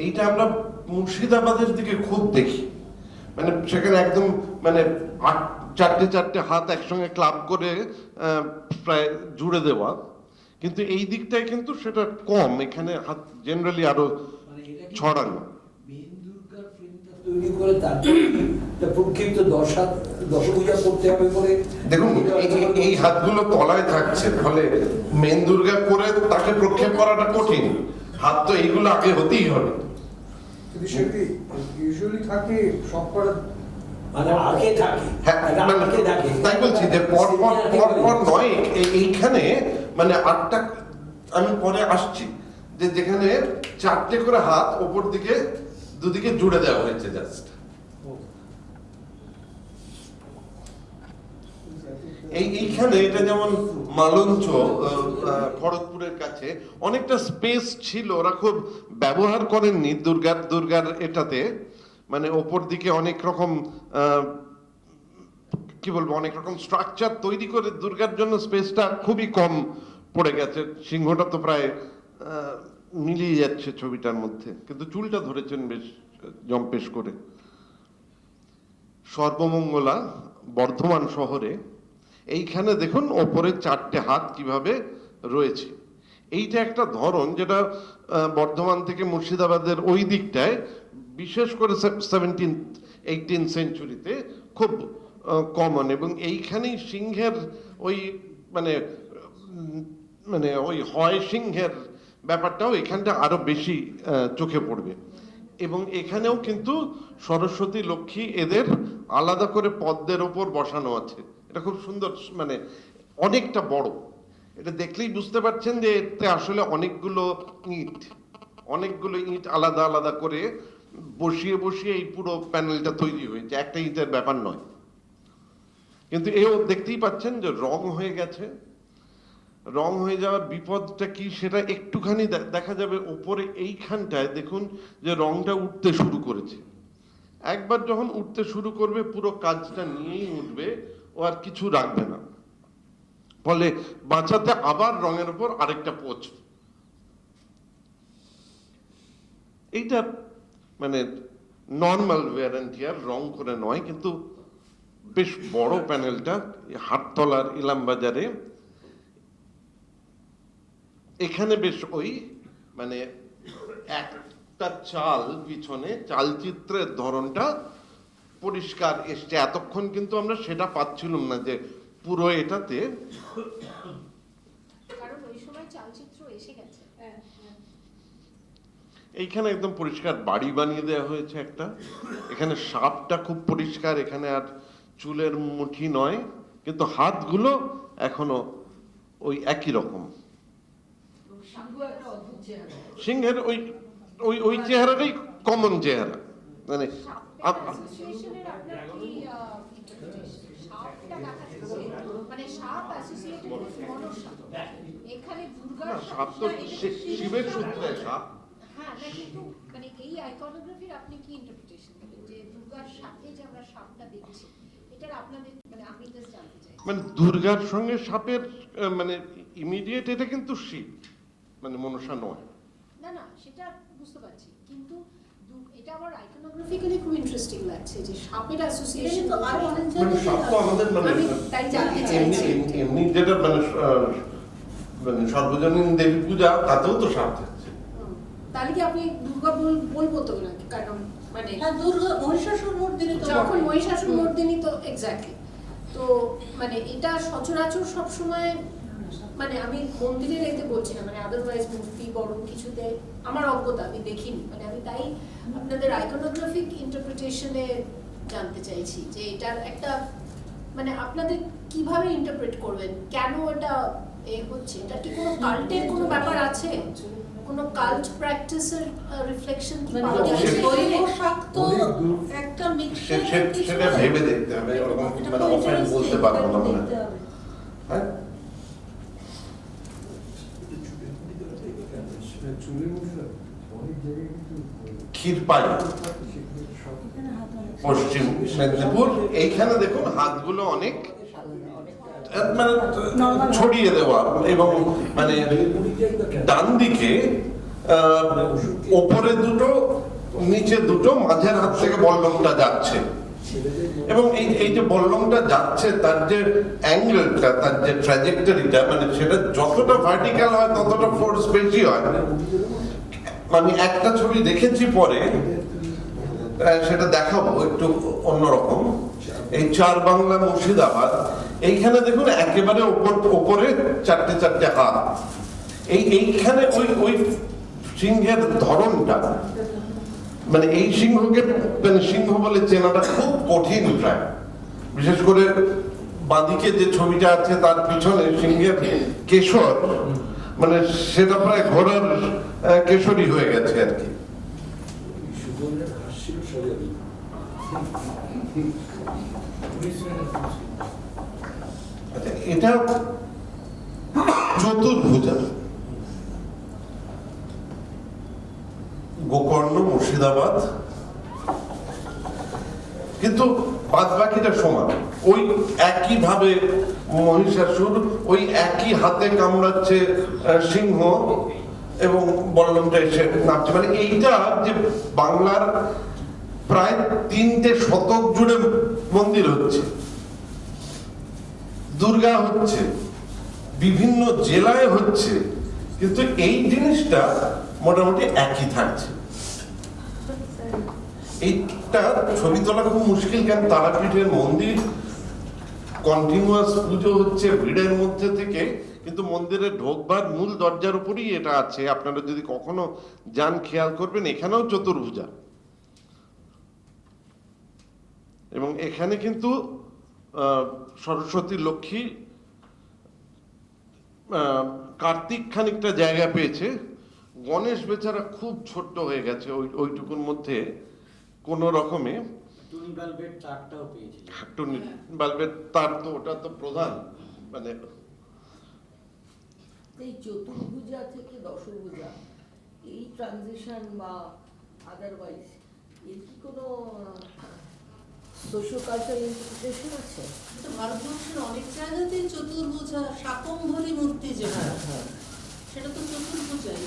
এইটা আমরা মুর্শিদাবাদের দিকে খুব দেখি। মানে সেখানে একদম মানে চারটে হাত একসঙ্গে ক্লাব করে প্রায় জুড়ে দেওয়া, কিন্তু এই দিকটায় কিন্তু সেটা কম, এখানে হাত জেনারেলি আরো ছড়ানো। মেন দুর্গার ফ্রেমটা তৈরি করে তারপর প্রক্ষিপ্ত দশভূজা করতে হবে বলে দেখুন, এই হাতগুলো তলায় থাকছে, ফলে মেন দুর্গা করে তাকে প্রক্ষেপ করাটা কঠিন। হাত তো এইগুলো আগে হতেই হবে। কিন্তু সেটি ইউজুয়ালি থাকে সব করা, মানে আগে থাকে। হ্যাঁ, মানে আগে থাকে। তাই বলছি যে পর নয়, এইখানে মানে 8টা, আমি পরে আসছি যে যেখানে 4টে করে হাত ওপর দিকে দুদিকে জুড়ে দেওয়া হয়েছে জাস্ট। এইখানে এটা যেমন মালঞ্চ খড়গপুরের কাছে অনেকটা স্পেস ছিল, ওরা খুব ব্যবহার করেননি দুর্গার এটাতে, মানে ওপর দিকে অনেক রকম কি বলবো, অনেক রকম স্ট্রাকচার তৈরি করে দুর্গার জন্য স্পেসটা খুবই কম পড়ে গেছে। সিংহটা তো প্রায় মিলিয়ে যাচ্ছে ছবিটার মধ্যে, কিন্তু চুলটা ধরেছেন বেশ জম্পেশ করে। সর্বমঙ্গলা বর্ধমান শহরে, এইখানে দেখুন ওপরে 4টে হাত কিভাবে রয়েছে। এইটা একটা ধরন যেটা বর্ধমান থেকে মুর্শিদাবাদের ওই দিকটায়, বিশেষ করে 17th-18th সেঞ্চুরিতে খুব কমন, এবং এইখানেই সিংহের ওই মানে ওই হয় সিংহের ব্যাপারটাও এখানটা আরো বেশি চোখে পড়বে। এবং এখানেও কিন্তু সরস্বতী, লক্ষ্মী এদের আলাদা করে পদ্মের ওপর বসানো আছে। এটা খুব সুন্দর, মানে অনেকটা বড়। এটা দেখলেই বুঝতে পারছেন যে এতে আসলে অনেকগুলো ইট আলাদা আলাদা করে বসিয়ে এই পুরো প্যানেলটা তৈরি হয়েছে, একটা ইটের ব্যাপার নয়। কিন্তু এও দেখতেই পাচ্ছেন যে রং হয়ে গেছে। রং হয়ে যাওয়ার বিপদটা কি সেটা একটুখানি দেখা যাবে ওপরে এইখানটায়। দেখুন যে রংটা উঠতে শুরু করেছে, একবার যখন উঠতে শুরু করবে পুরো কাজটা নিয়েই উঠবে, ও আর কিছু রাখবে না, ফলে বাঁচাতে আবার রঙের উপর আরেকটা পোচ। এইটা মানে নর্মাল ওয়্যার এন্ড টিয়ার, রং করে নয়, কিন্তু বেশ বড় প্যানেলটা হাটতলার ইলামবাজারে। এখানে বেশ ওই মানে একটা চাল পিছনে চালচিত্রের ধরনটা পরিষ্কার এসছে। এতক্ষণ কিন্তু আমরা সেটা পাচ্ছিলাম না, যে পুরো এটাতে কারণ ওই সময় চালচিত্র এসে গেছে। এইখানে একদম পরিষ্কার বাড়ি বানিয়ে দেওয়া হয়েছে একটা। এখানে সাপটা খুব পরিষ্কার, এখানে আর চুলের মুঠি নয়, কিন্তু হাতগুলো এখনো ওই একই রকম। সিংহ একটা অদ্ভুত চেহারা। সিংহের ওই ওই ওই চেহারাটাই কমন চেহারা, মানে অ্যাসোসিয়েশনের আপনার কি ইন্টারপ্রিটেশন? সাপটা দেখা যাচ্ছে, মানে সাপ অ্যাসোসিয়েটেড উইথ মনসা। এখানে দুর্গার না, সাপ তো শিবের সূত্রে সাপ। হ্যাঁ, না কিন্তু মানে এই আইকনোগ্রাফির আপনি কি ইন্টারপ্রিটেশন দেবেন যে দুর্গার সাথে যে আমরা সাপটা দেখছি, এটার আপনাদের মানে আমি জাস্ট জানতে চাই। মানে দুর্গার সঙ্গে সাপের মানে ইমিডিয়েট এটা কিন্তু শিব, মানে মনসা নয়। না না, সেটা বুঝতে পারছি, কিন্তু এটা আমার আইকনোগ্রাফিক্যালি খুব ইন্টারেস্টিং লাগছে যে সাপের অ্যাসোসিয়েশন। তো আরো অনেক মানে সাপ তো আমাদের মানে আমি তাই জানতে চাইছি। এমনি যেটা মানে মানে সর্বজনীন দেবী পূজা, তাতেও তো সাপ থাকছে। তাহলে কি আপনি দুর্গা বলবো তো না, কারণ মানে দুর্গা মহিষাসুর মর্দিনী তো যখন মহিষাসুর মর্দিনী তো এক্স্যাক্টলি, তো মানে এটা সচরাচর সবসময়, মানে আমি মন্দিরের এতে বলছি না, মানে আদারওয়াইজ মূর্তি বড় কিছুতে আমার অজ্ঞতা, আমি দেখিনি, মানে আমি তাই আপনাদের আইকনোগ্রাফিক ইন্টারপ্রিটেশনে জানতে চাইছি যে এটার একটা মানে আপনাদের কিভাবে ইন্টারপ্রেট করবেন, কেন এটা হচ্ছে, এটা কি কোনো কাল্টের কোনো ব্যাপার আছে, কোনো কাল্ট প্র্যাকটিসের রিফ্লেকশন কি পাওয়া যাচ্ছে? একটা সেটা ভেবে দেখতে হবে, মানে অফেন বলতে পারবো না মানে। হ্যাঁ, ক্ষীরপাই পশ্চিম মেদিনীপুর, এইখানে দেখুন হাতগুলো অনেক মানে ছড়িয়ে দেওয়া, এবং মানে ডান দিকে ওপরে দুটো নিচে দুটো, মাঝের হাত থেকে বল্লমটা যাচ্ছে, এবং এই যে বল্লমটা যাচ্ছে তার যে অ্যাঙ্গেলটা, তার যে ট্র্যাজেক্টরিটা, মানে সেটা যতটা ভার্টিক্যাল হয় ততটা ফোর্স বেশি হয়। আমি একটা ছবি দেখেছি পরে, সেটা দেখাবো একটু অন্যরকম। এই 4 বাংলা মুর্শিদাবাদ, এইখানে দেখুন একেবারে ওপরে চারটে চারটে হাত, এইখানে ওই সিংহের ধরনটা, মানে এই সিংহকে মানে সিংহ বলে চেনাটা খুব কঠিন প্রায়, বিশেষ করে বাঁদিকে যে ছবিটা আছে তার পিছনে সিংহের কেশর, মানে সেটা প্রায় ঘোড়ার কেশরই হয়ে গেছে আর কি। আচ্ছা, এটা চতুর্ভুজা, গোকর্ণ মুর্শিদাবাদ, কিন্তু বাদ বাকিটা সমান, ওই একই ভাবে মহিষাসুর, ওই একই হাতে কামড়াচ্ছে সিংহ, এবং বল্লমটা এসে নামছে, মানে এইটা যে বাংলার প্রায় 3টে শতক জুড়ে মন্দির হচ্ছে, দুর্গা হচ্ছে, বিভিন্ন জেলায় হচ্ছে, কিন্তু এই জিনিসটা মোটামুটি একই থাকছে। এইটা ছবি তোলা খুব মুশকিল, কেন তারাপীঠের মন্দির কন্টিনিউয়াস পুজো হচ্ছে ভিড়ের মধ্যে থেকে, কিন্তু মন্দিরে ঢোকবার মূল দরজার উপরেই এটা আছে। আপনারা যদি কখনো যান খেয়াল করবেন, এখানেও চতুর্ভুজা, এবং এখানে কিন্তু সরস্বতী লক্ষ্মী কার্তিক খানিকটা জায়গা পেয়েছে, গণেশ বেচারা খুব ছোট্ট হয়ে গেছে ওইটুকুর মধ্যে কোন রকমে। টুনি বাল্বের তারটাও পেয়েছি, টুনি বাল্বের তার তো ওটা তো প্রধান, মানে এই চতুর্ভুজা থেকে দশভুজা, এই ট্রানজিশন বা আদারওয়াইজ এর কি কোনো সোশিও কালচারাল ইন্টারপ্রিটেশন আছে? তো ভারতবর্ষের অনেক জায়গাতেই চতুর্ভুজা, শাকম্ভরী মূর্তি যেটা, সেটা তো চতুর্ভুজাই,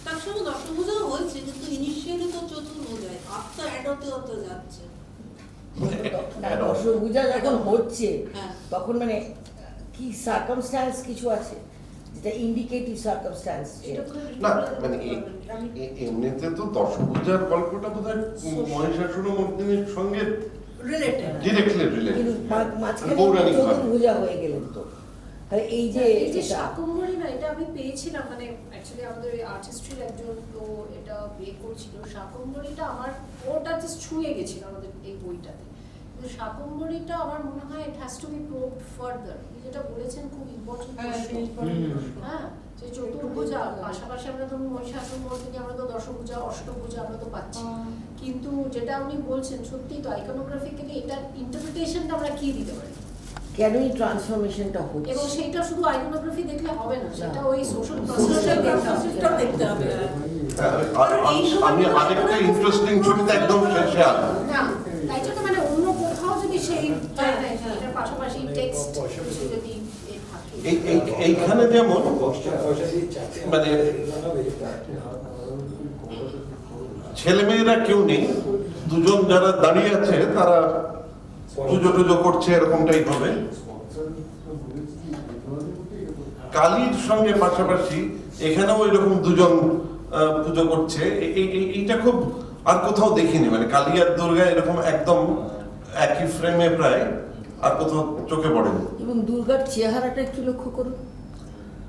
তার সঙ্গে দশভুজাও হয়েছে, কিন্তু ইনিশিয়ালি তো চতুর্ভুজাই, আর তো অ্যাডতে যাচ্ছে। দশভুজা যখন হচ্ছে হ্যাঁ। তখন মানে কি সার্কামস্ট্যান্স কিছু আছে যেটা ইন্ডিকেটিভ সার্কামস্ট্যান্স? না, মানে এমনিতে তো দশভুজার গল্পটা বোধহয় মহিষাসুর মর্দিনীর সঙ্গে ডিরেক্টলি রিলেটেড, কিন্তু মাঝখানে পৌরাণিক চতুর্ভুজা হয়ে গেলেন তো, তাহলে এই যে শাকম্ভরী না, এটা আমি পেয়েছিলাম, মানে অ্যাকচুয়ালি আমাদের আর্টিস্ট্রির একজন তো এটা বিয়ে করছিল, শাকম্ভরীটা আমার ওটা জাস্ট ছুঁয়ে গেছিল আমাদের এই বইটাতে, শাকম্বরীটা আমার মনে হয় it has to be probed further. যেটা বলেছেন খুব ইম্পর্টেন্ট হ্যাঁ, যে চতুর্ভুজা পাশাপাশি আমরা ধরুন মহিষাসুর মোড় থেকে আমরা তো দশভুজা অষ্টভুজা আমরা তো পাচ্ছি, কিন্তু যেটা উনি বলছেন সত্যি তো আইকনোগ্রাফিক্যালি এটার ইন্টারপ্রিটেশনটা আমরা কি দিতে পারি, কেন এই ট্রান্সফরমেশনটা হচ্ছে, এবং সেইটা শুধু আইকনোগ্রাফি দেখলে হবে না, সেটা ওই সোশ্যাল প্রসেসটা দেখতে হবে। আমি আরেকটা ইন্টারেস্টিং ছবিতে একদম শেষে আসবো। না তাই জন্য মানে অন্য কোথাও যদি সেই এটার পাশাপাশি টেক্সট যদি এইখানে যেমন মানে ছেলেমেয়েরা কেউ নেই, দুজন যারা দাঁড়িয়ে আছে তারা পুজো টুজো করছে এরকমটাই হবে। কালীর সঙ্গে পাশাপাশি এখানেও এরকম দুজন পুজো করছে, এইটা খুব আর কোথাও দেখিনি, মানে কালী আর দুর্গা এরকম একদম একই ফ্রেমে প্রায় আর কোথাও চোখে পড়েনি। এবং দুর্গার চেহারাটা একটু লক্ষ্য করুন,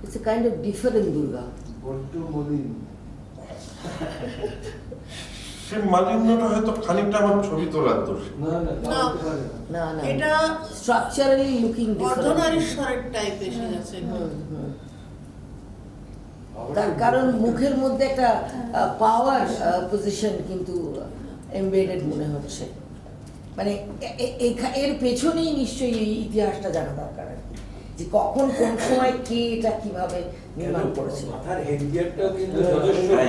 it's a kind of different Durga. সে মালিন্যটা হয়তো খানিকটা আমার ছবি তোলার দোষ। না না, এটা স্ট্রাকচারালি লুকিং অর্ধনারীশ্বরের টাইপ এসে গেছে। তার কারণ মুখের মধ্যে একটা পাওয়ার পজিশন কিন্তু এমবেডেড মনে হচ্ছে, মানে এর পেছনেই নিশ্চয়ই এই ইতিহাসটা জানা দরকার, যে কখন কোন সময় কে এটা কিভাবে নির্মাণ করেছে। মাথার হেডগিয়ারটাও কিন্তু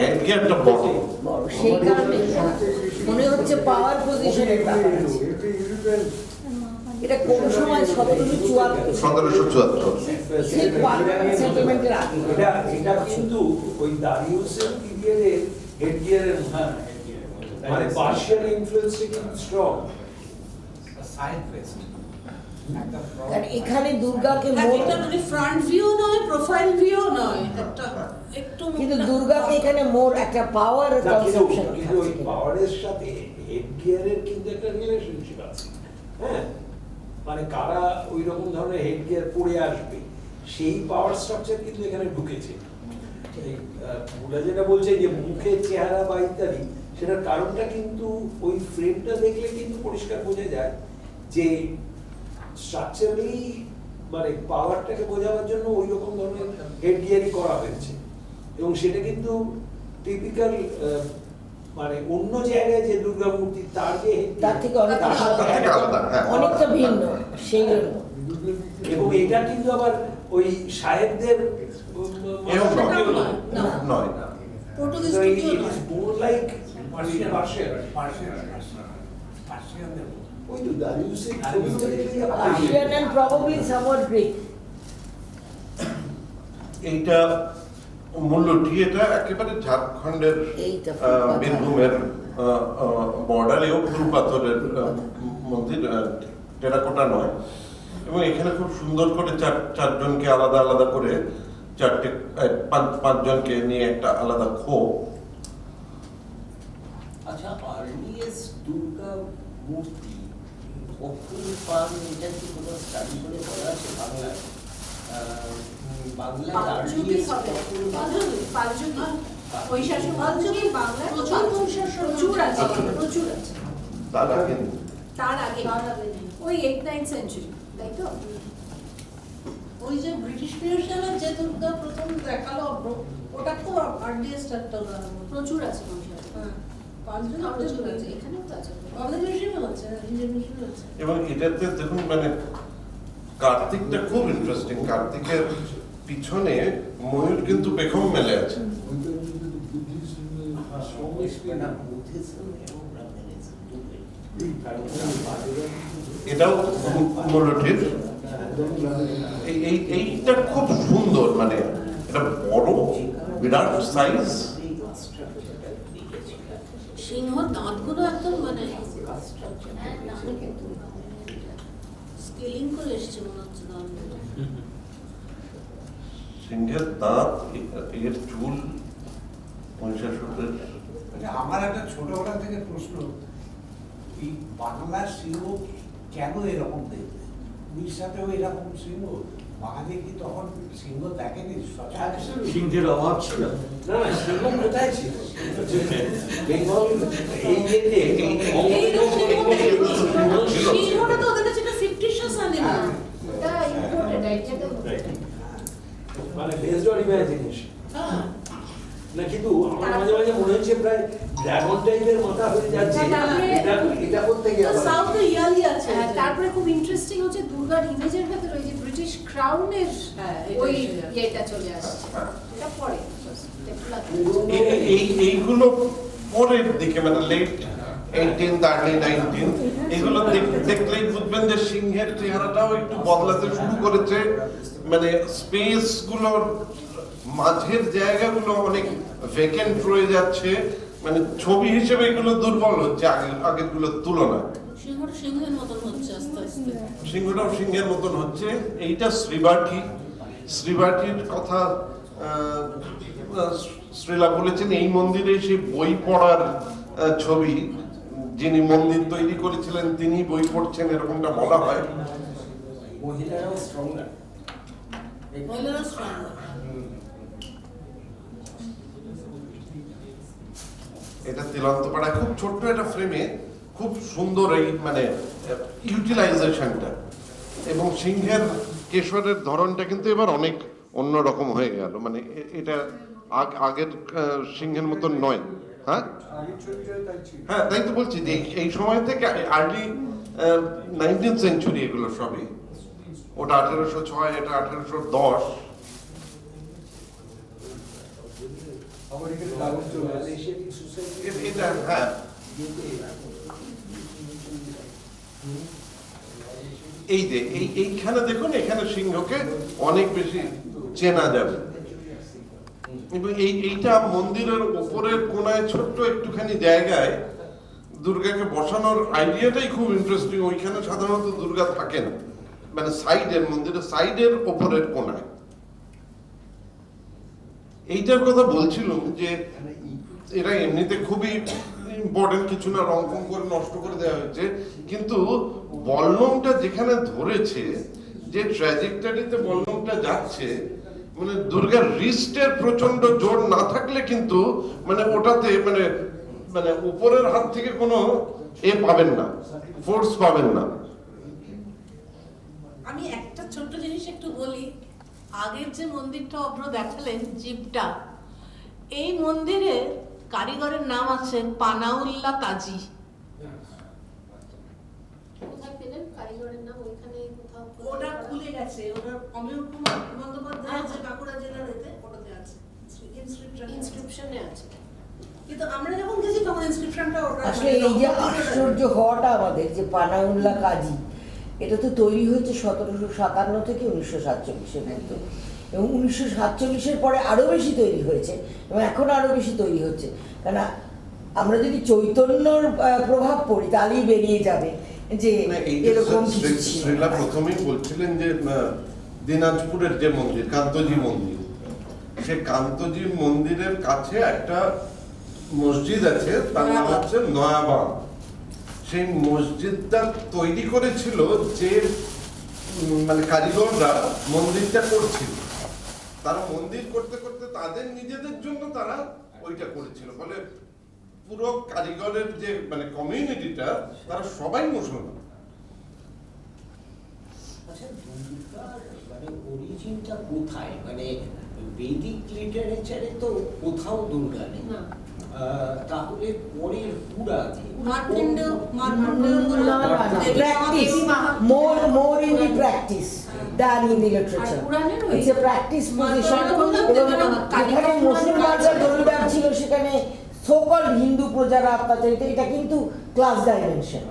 হেডগিয়ারটা বড়, সেই কারণে মনে হচ্ছে পাওয়ার পজিশনের ব্যাপার আছে। এটা কোন সময় 1774 সেই সেটেলমেন্টের আগে। এটা কিন্তু ওই দারিউসের পিরিয়ডে হেডগিয়ারের মানে পার্সিয়ান ইনফ্লুয়েন্সটা কিন্তু স্ট্রং। সাইড ওয়েস্ট কারণ এখানে দুর্গাকে এটা মানে ফ্রন্ট ভিউ নয়, প্রোফাইল ভিউ নয়, একটা একটু কিন্তু দুর্গাকে এখানে মোর একটা পাওয়ার কনসেপশন, কিন্তু ওই পাওয়ারের সাথে হেডগিয়ারের কিন্তু একটা রিলেশনশিপ আছে। হ্যাঁ, মানে কারা ওই রকম ধরনের হেডগিয়ার পরে আসবে সেই পাওয়ার স্ট্রাকচার কিন্তু এখানে ঢুকেছে। ওরা যেটা বলছে যে মুখের চেহারা বা ইত্যাদি, সেটার কারণটা কিন্তু ওই ফ্রেমটা দেখলে কিন্তু পরিষ্কার বোঝা যায় যে স্ট্রাকচারালি মানে পাওয়ারটাকে বোঝাবার জন্য ওই রকম ধরনের হেডগিয়ারই করা হয়েছে, এবং সেটা কিন্তু টিপিক্যাল মানে অন্য জায়গায় যে দুর্গা মূর্তি তার যে তার থেকে অনেক আলাদা, অনেকটা ভিন্ন সেই জন্য। এবং এটা কিন্তু আবার ওই সাহেবদের নয়, পর্তুগিজ ওই তো দারিউসের Persian and probably somewhat Greek. এইটা মূল্যটি এটা একেবারে ঝাড়খণ্ডের বীরভূমের বর্ডারেও পুরু পাথরের মন্দির, টেরাকোটা নয়, এবং এখানে খুব সুন্দর করে চারজনকে আলাদা আলাদা করে পাঁচজনকে নিয়ে একটা আলাদা খোপ। আচ্ছা, আর্লিয়েস্ট দুর্গা মূর্তি কখন পান, এটা কি কোনো স্টাডি করে করা আছে বাংলায়? বাংলায় আর্লিয়েস্ট তার আগে ওই 8-9 সেঞ্চুরি, তাই তো? ওই যে ব্রিটিশ পিরিয়ডে যে দুর্গা প্রথম দেখালো ওটা তো আর্লিয়েস্ট একটা প্রচুর আছে হ্যাঁ, 5 জন প্রচুর আছে, এখানেও তো আছে, আমাদের মিউজিয়ামে আছে, মিউজিয়ামে আছে। এবং এটাতে দেখুন মানে কার্তিকটা খুব ইন্টারেস্টিং, কার্তিকের পিছনে ময়ূর কিন্তু পেখম মেলে আছে। এটাও মূল্যটির এইটা খুব সুন্দর, মানে এটা বড় বিরাট সাইজ, সিংহ দাঁতগুলো একদম মানে স্কেলিং করে এসছে মনে হচ্ছে দাঁতগুলো। সিংহের দাঁত, এর চুল, মহিষাসুরের। আমার একটা ছোটবেলা থেকে প্রশ্ন, এই বাংলার সিংহ কেন এরকম দেখতে? উড়িষ্যাতেও এরকম সিংহ বাঙালি কি তখন সিংহ দেখেনি সচরাচর? সিংহের অভাব ছিল। না না, সিংহ কোথায় ছিল? বেঙ্গল এই যে সিংহটা তো ওদের কাছে একটা ফিকটিশিয়াস অ্যানিমাল। এটা ইম্পোর্টেড, এটা মানে বেসড অন ইমাজিনেশন। না কিন্তু আমার মাঝে মাঝে মনে হচ্ছে প্রায় ড্রাগন টাইপের মাথা হয়ে যাচ্ছে। এটা করতে গিয়ে সাউথে ইয়ালি আছে। হ্যাঁ, তারপরে খুব ইন্টারেস্টিং হচ্ছে দুর্গার ইমেজের ভেতরে ওই যে ব্রিটিশ ক্রাউনের ওই ইয়েটা চলে আসছে। এটা পরে এইগুলো পরের দিকে মানে লেট 18th early 19th এগুলো দেখলেই বুঝবেন যে সিংহের চেহারাটাও একটু বদলাতে শুরু করেছে, মানে স্পেস গুলোর মাঝের জায়গাগুলো অনেক ভ্যাকেন্ট রয়ে যাচ্ছে, মানে ছবি হিসেবে এগুলো দুর্বল হচ্ছে আগের গুলোর তুলনায়। সিংহটা সিংহের মতন হচ্ছে আস্তে আস্তে। সিংহটাও সিংহের মতন হচ্ছে। এইটা শ্রীবাটির কথা শ্রীলা বলেছেন এই মন্দিরে সেই বই পড়ার ছবি, যিনি মন্দির তৈরি করেছিলেন তিনি বই পড়ছেন এরকমটা বলা হয়। মহিলারাও স্ট্রঙ্গার। মহিলারা স্ট্রং। এটা তিলন্তপাড়ায় খুব ছোট্ট একটা ফ্রেমে খুব সুন্দর এই মানে ইউটিলাইজেশনটা, এবং সিংহের কেশরের ধরনটা কিন্তু এবার অনেক অন্যরকম হয়ে গেল, মানে এটা আগের সিংহের মতন নয়। হ্যাঁ হ্যাঁ, তাই তো বলছি যে এই সময় থেকে আর্লি 19th সেঞ্চুরি এগুলো সবই। ওটা 1806, এটা 1810। এটা হ্যাঁ এই যে এইখানে দেখুন, এখানে সিংহকে অনেক বেশি চেনা যাবে। এবং এইটা মন্দিরের উপরের কোনায় ছোট্ট একটুখানি জায়গায় দুর্গাকে বসানোর আইডিয়াটাই খুব ইন্টারেস্টিং। ওইখানে সাধারণত দুর্গা থাকেন, মানে সাইডের মন্দিরের সাইডের উপরের কোনায়। এইটার কথা বলছিলাম যে এরা এমনিতে খুবই ইম্পর্টেন্ট কিছু না, রং ফং করে নষ্ট করে দেওয়া হয়েছে, কিন্তু বল্লমটা যেখানে ধরেছে, যে ট্র্যাজেক্টরিতে বল্লমটা যাচ্ছে, মানে দুর্গার রিস্টের প্রচন্ড জোর না থাকলে কিন্তু মানে ওটাতে মানে মানে উপরের হাত থেকে কোনো পাবেন না, ফোর্স পাবেন না। আমি একটা ছোট্ট জিনিস একটু বলি। আগের যে মন্দিরটা অভ্র দেখালেন জীবটা, এই মন্দিরের কারিগরের নাম আছে পানাউল্লাহ কাজী। কোথায় পেলেন কারিগরের নাম? ওইখানে কোথাও ওটা খুলে গেছে, ওটা অমিয় কুমার বন্দ্যোপাধ্যায় যে বাঁকুড়া জেলার এতে ওটাতে আছে, ইনস্ক্রিপশনে আছে। কিন্তু আমরা যখন গেছি তখন ইনস্ক্রিপশনটা ওটা আসলে এই যে আশ্চর্য হওয়াটা আমাদের যে পানাউল্লাহ কাজী, এটা তো তৈরি হয়েছে 1757 থেকে 1947-এর মধ্যে, এবং 1947-এর পরে আরও বেশি তৈরি হয়েছে এবং এখন আরও বেশি তৈরি হচ্ছে। কেন আমরা যদি চৈতন্যর প্রভাব পড়ি তাহলেই বেরিয়ে যাবে যে এরকম কিছু ছিল। শ্রীলা প্রথমেই বলছিলেন যে দিনাজপুরের যে মন্দির কান্তজি মন্দির, সে কান্তজি মন্দিরের কাছে একটা মসজিদ আছে, তার নাম হচ্ছে নয়াবাগ। সেই মসজিদটা তৈরি করেছিল যে মানে কারিগররা মন্দিরটা করছিল, তারা মন্দির করতে করতে তাদের নিজেদের জন্য তারা ওইটা করেছিল, ফলে পুরো কারিগরের যে মানে কমিউনিটিটা তারা সবাই মুসলমান। আচ্ছা, দুর্গার মানে অরিজিনটা কোথায়? মানে বৈদিক লিটারেচারে তো কোথাও দুর্গা নেই, তাহলে পরের পুরা practice more in the practice than in the literature. It's a practice position. যেখানে মুসলমানরা দরিদ্র ছিল সেখানে so-called হিন্দু প্রজারা অত্যাচারিত, এটা কিন্তু ক্লাস ডাইমেনশন,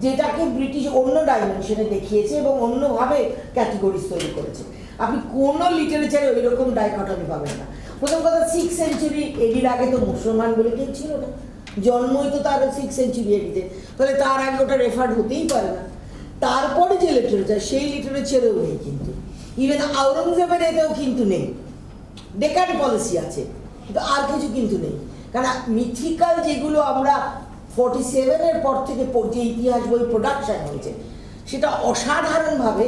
যেটাকে ব্রিটিশ অন্য ডাইমেনশনে দেখিয়েছে এবং অন্যভাবে ক্যাটেগরিজ তৈরি করেছে। আপনি কোনো লিটারেচারে ওই রকম ডাইকটমি পাবেন না। প্রথম কথা, 6th সেঞ্চুরি এডির আগে তো মুসলমান বলে কেউ ছিল না, জন্মই তো তার 6th সেঞ্চুরি এডিতে, তাহলে তার আগে ওটা রেফার্ড হতেই পারে না। তারপরে যে লিটারেচার, সেই লিটারেচারেও নেই, কিন্তু ইভেন আওরঙ্গজেবের এতেও কিন্তু নেই। ডেকান পলিসি আছে কিন্তু আর কিছু কিন্তু নেই, কারণ মিথিক্যাল যেগুলো আমরা 47-এর পর থেকে যে ইতিহাস বই প্রোডাকশন হয়েছে সেটা অসাধারণভাবে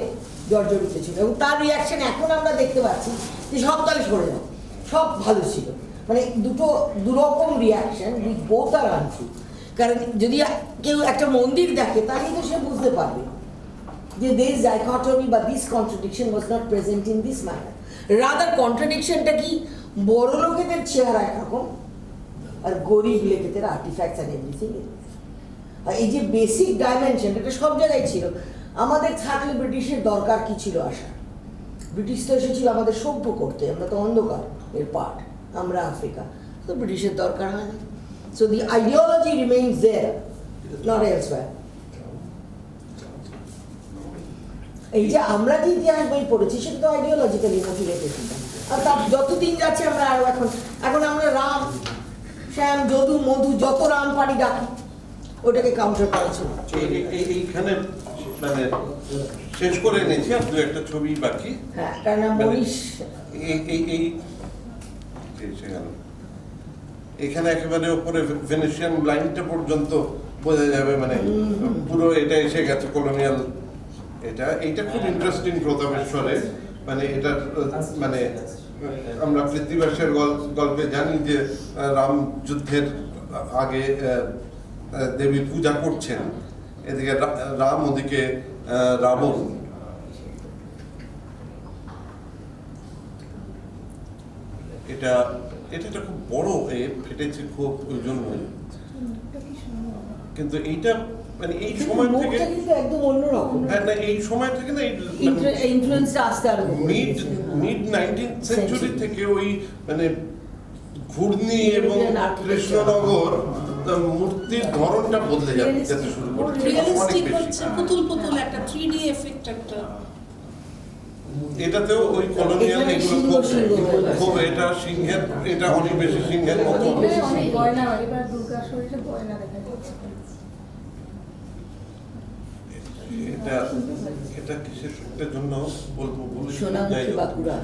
জর্জরিত ছিল, এবং তার রিয়াকশন এখন আমরা দেখতে পাচ্ছি যে সব তাহলে সরে যাও, সব ভালো ছিল। মানে দুরকম reaction, which both are untrue. কারণ যদি কেউ একটা মন্দির দেখে তাহলে তো সে বুঝতে পারবে যে দিস ডাইকটমি বা this contradiction was not present in this manner. Rather কন্ট্রাডিকশনটা কি, বড় লোকেদের চেহারা একরকম আর গরিব লোকেদের আর্টিফ্যাক্টস অ্যান্ড এভরিথিং। আর এই যে বেসিক ডাইমেনশন, এটা সব জায়গায় ছিল। আমাদের থাকলে ব্রিটিশের দরকার কি ছিল আসা? ব্রিটিশ তো এসেছিল আমাদের সভ্য করতে, আমরা তো অন্ধকার এর পার্ট, আমরা আফ্রিকা, তো ব্রিটিশের দরকার হয় না। So the ideology remains there, not elsewhere. এই যে আমরা যে ইতিহাস বই পড়েছি সেটা তো আইডিওলজিক্যালি মোটিভেটেড, আর তার যতদিন যাচ্ছে আমরা আরো এখন আমরা রাম, শ্যাম, যদু, মধু, যত রাম পারি ডাকি, ওটাকে কাউন্টার করা ছিল। এইখানে মানে শেষ করে এনেছি, আর দু একটা ছবি বাকি। হ্যাঁ, কারণ মনীষ এখানে একেবারে উপরে ভেনেশিয়ান লাইনটা পর্যন্ত বোঝা যাবে, মানে পুরো এটা এসে গেছে কলোনিয়াল। এইটা খুব ইন্টারেস্টিং প্রতাপেশ্বরে, মানে এটা মানে আমরা কৃত্তিবাসের গল্পে জানি যে রাম যুদ্ধের আগে দেবীর পূজা করছেন, এদিকে রাম, ওদিকে রাবণ। এটা একটা খুব বড় ফেটেছে খুব, ওই জন্যই। কিন্তু এইটা মানে এই সময় থেকে একদম অন্যরকম। হ্যাঁ, না এই সময় থেকে না, ইনফ্লুয়েন্সটা আসতে আরম্ভ করেছে মিড 19th সেঞ্চুরি থেকে ওই মানে ঘূর্ণি এবং কৃষ্ণনগর মূর্তির ধরনটা বদলে যেতে শুরু করে। রিয়েলিস্টিক হচ্ছে, পুতুল পুতুল একটা 3D এফেক্ট একটা। এটাতেও ওই কলোনিয়াল এগুলো খুব এটা সিংহের, এটা অনেক বেশি সিংহের মতো। অনেক গয়না, এবার দুর্গা শরীরে গয়না দেখা যাচ্ছে। এটা কিসের একটার জন্য বলবো বলে সোনামুখী বাঁকুড়া।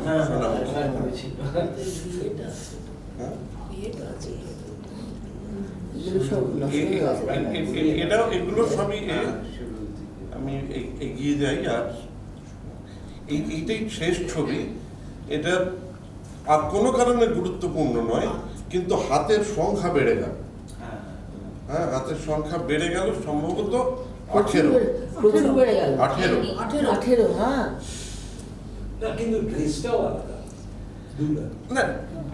এগুলো সবই আমি এগিয়ে যাই। আর এইটাই শেষ ছবি। এটা আর কোনো কারণে গুরুত্বপূর্ণ নয়, কিন্তু হাতের সংখ্যা বেড়ে গেল। হ্যাঁ, হাতের সংখ্যা বেড়ে গেল, সম্ভবত 18 বেড়ে গেল। 18 হ্যাঁ, কিন্তু ড্রেসটাও আলাদা। না,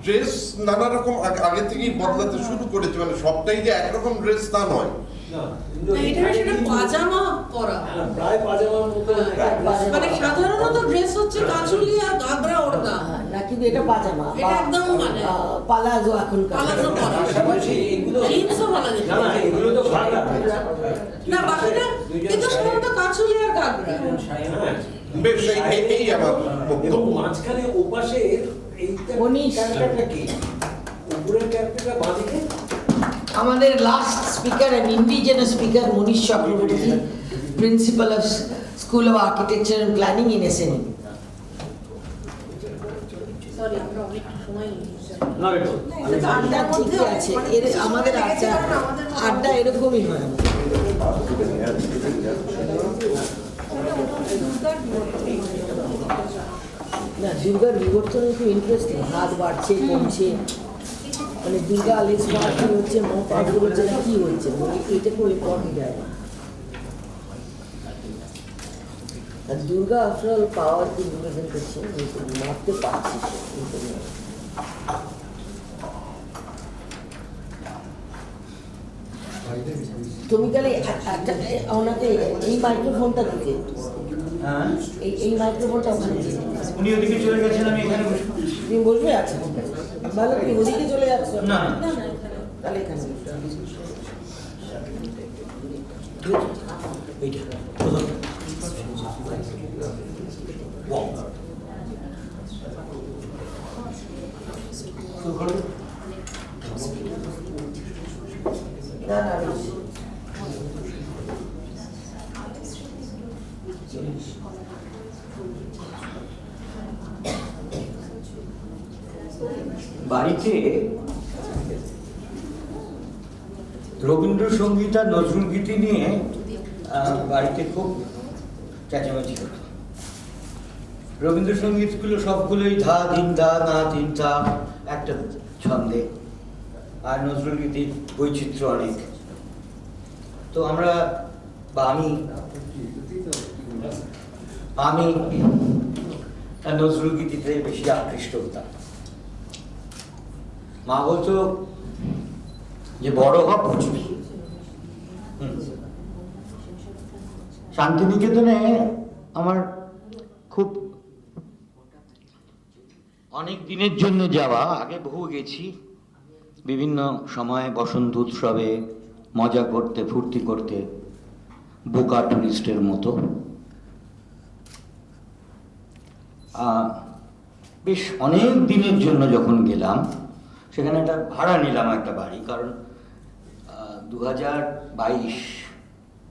ড্রেস নানা রকম আগে থেকেই বদলাতে শুরু করেছে, মানে সবটাই যে একরকম ড্রেস তা নয়। সেটা পাজামা পরা, প্রায় পাজামার মতো। মানে সাধারণত ড্রেস হচ্ছে কাঁচুলি আর ঘাগরা ওড়না, না কিন্তু এটা পাজামা, এটা একদম মানে পালাজো এখন পালাজো পরা, জিন্সও বলা যায় না, এগুলো তো ঘাগরা না, বাকিটা কিন্তু সাধারণত কাঁচুলি আর ঘাগরা। বেশ, এই আমার বক্তব্য। মাঝখানে ওপাশে এইটা ক্যারেক্টারটা কি, উপরের ক্যারেক্টারটা বাঁদিকে আমাদের last speaker and indigenous speaker Manish Chakraborty, principal of school of architecture and planning in SNU। Sorry, আমরা অনেক সময় আড্ডা ঠিকই আছে, আমাদের আড্ডা এরকমই হয়। না, দুর্গার বিবর্তন খুব ইন্টারেস্টিং, হাত বাড়ছে কমছে, মানে দুর্গা আলিস কি হচ্ছে, মহাপাতগুলো হচ্ছে না, কি হচ্ছে, এটা খুব ইম্পর্টেন্ট জায়গা। আর দুর্গা আফটার অল পাওয়ার কি রিপ্রেজেন্ট করছে, মারতে পারছিস। তুমি তাহলে ওনাকে এই মাইক্রোফোনটা দিতে, এই মাইক্রোফোনটা ওখানে দিতে। উনি ওদিকে চলে গেছেন, আমি এখানে বসবো। তুমি বসবে? আচ্ছা, ভালো। তুমি ওদিকে চলে যাচ্ছ? না, তাহলে এখানে না না বাড়িতে রবীন্দ্রসঙ্গীত আর নজরুল গীতি নিয়ে বাড়িতে খুব চেঁচামেচি হতো। রবীন্দ্রসঙ্গীতগুলো সবগুলোই ধা দিন ধা না দিন ধা একটা ছন্দে, আর নজরুল গীতির বৈচিত্র্য অনেক। তো আমরা বা আমি নজরুল গীতিতে বেশি আকৃষ্ট হতাম। মা বলতো যে বড় হ বুঝবি। শান্তিনিকেতনে আমার খুব অনেক দিনের জন্য যাওয়া, আগে বহু গেছি বিভিন্ন সময়, বসন্ত উৎসবে মজা করতে ফুর্তি করতে, বোকা টুরিস্টের মতো। বেশ অনেক দিনের জন্য যখন গেলাম, সেখানে একটা ভাড়া নিলাম একটা বাড়ি, কারণ 2022,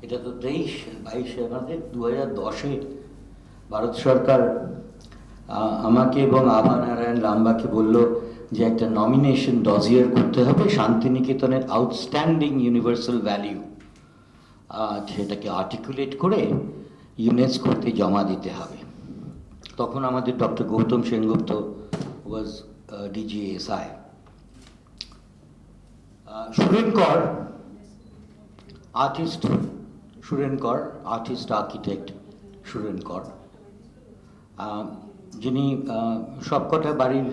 এটা তো 22 আমাদের 2010-এ ভারত সরকার আমাকে এবং আভা নারায়ণ লাম্বাকে বলল যে একটা নমিনেশন ডজিয়ার করতে হবে শান্তিনিকেতনের আউটস্ট্যান্ডিং ইউনিভার্সাল ভ্যালিউ, সেটাকে আর্টিকুলেট করে ইউনেস্কোতে জমা দিতে হবে। তখন আমাদের ডক্টর গৌতম সেনগুপ্ত ওয়াজ DGSI। সুরেনকর আর্টিস্ট, আর্কিটেক্ট সুরেনকর, যিনি সবকটা বাড়ির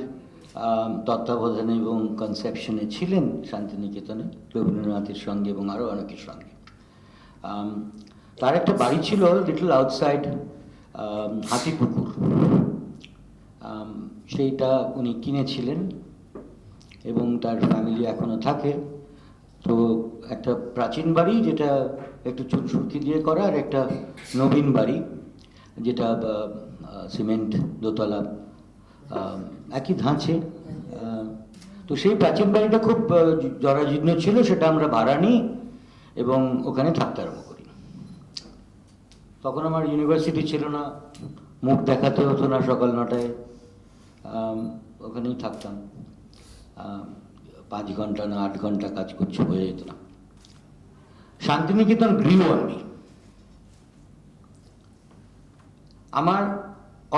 তত্ত্বাবধানে এবং কনসেপশনে ছিলেন শান্তিনিকেতনে, রবীন্দ্রনাথের সঙ্গে এবং আরও অনেকের সঙ্গে। তার একটা বাড়ি ছিল লিটল আউটসাইড হাতিপুকুর, সেইটা উনি কিনেছিলেন এবং তার ফ্যামিলি এখনো থাকে। তো একটা প্রাচীন বাড়ি যেটা একটু চুনসুরকি দিয়ে করা, আর একটা নবীন বাড়ি যেটা সিমেন্ট দোতলা, একই ধাঁচে। তো সেই প্রাচীন বাড়িটা খুব জরাজীর্ণ ছিল, সেটা আমরা ভাড়া নিই এবং ওখানে থাকতে আরম্ভ করি। তখন আমার ইউনিভার্সিটি ছিল না, মুখ দেখাতে হতো না সকাল 9টায়, ওখানেই থাকতাম। 5 ঘন্টা না 8 ঘন্টা কাজ করছে, হয়ে যেত না। Santiniketan grew on me. আমার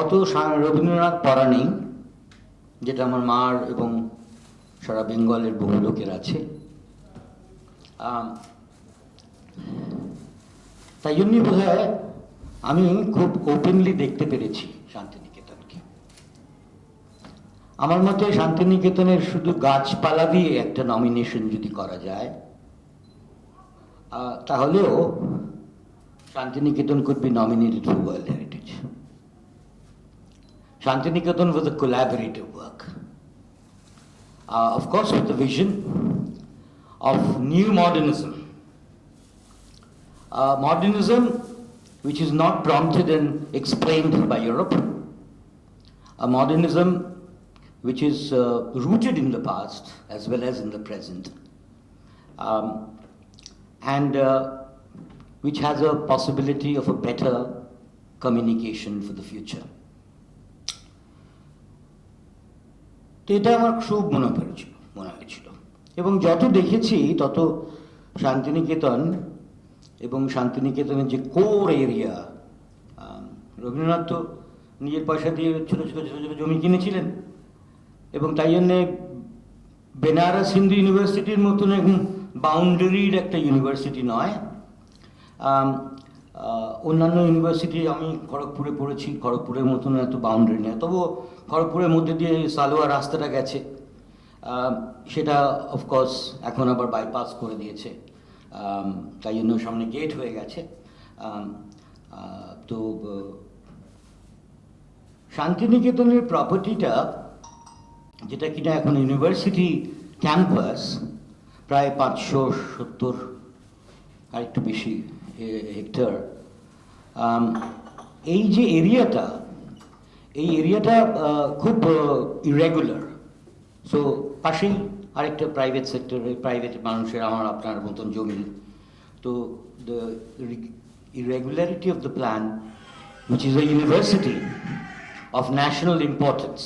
অত রবীন্দ্রনাথ পড়া নেই, যেটা আমার মার এবং সারা বেঙ্গলের বহু লোকের আছে। তাই জন্যই বোধ হয় আমি খুব ওপেনলি দেখতে পেরেছি শান্তিনিকেতনকে। আমার মতে শান্তিনিকেতনের শুধু গাছপালা দিয়ে একটা নমিনেশন যদি করা যায়, তাহলেও Santiniketan could be nominated for World Heritage. Shantiniketan was a collaborative work, of course with the vision of new modernism, modernism which is not prompted and explained by Europe, a modernism which is rooted in the past as well as in the present, and which has a possibility of a better communication for the future. তো এটা আমার খুব মনে হয়েছিল এবং যত দেখেছি তত শান্তিনিকেতন এবং শান্তিনিকেতনের যে কোর এরিয়া, রবীন্দ্রনাথ তো নিজের পয়সা দিয়ে ছোটো ছোটো ছোটো ছোটো জমি কিনেছিলেন এবং তাই জন্যে বেনারস হিন্দু ইউনিভার্সিটির মতন বাউন্ডারির একটা ইউনিভার্সিটি নয়। অন্যান্য ইউনিভার্সিটি আমি খড়গপুরে পড়েছি, খড়গপুরের মতন এত বাউন্ডারি নেই, তবুও খড়গপুরের মধ্যে দিয়ে সালোয়া রাস্তাটা গেছে, সেটা অফকোর্স এখন আবার বাইপাস করে দিয়েছে, তাই জন্য সামনে গেট হয়ে গেছে। তো শান্তিনিকেতনের প্রপার্টিটা, যেটা কিনা এখন ইউনিভার্সিটি ক্যাম্পাস, প্রায় 570 আর একটু বেশি হেক্টর, এই যে এরিয়াটা, এই এরিয়াটা খুব ইরেগুলার। সো পাশেই আরেকটা প্রাইভেট সেক্টরে, প্রাইভেট মানুষের আমার আপনার মতন জমি। তো the irregularity of the plan, which is a university of national importance.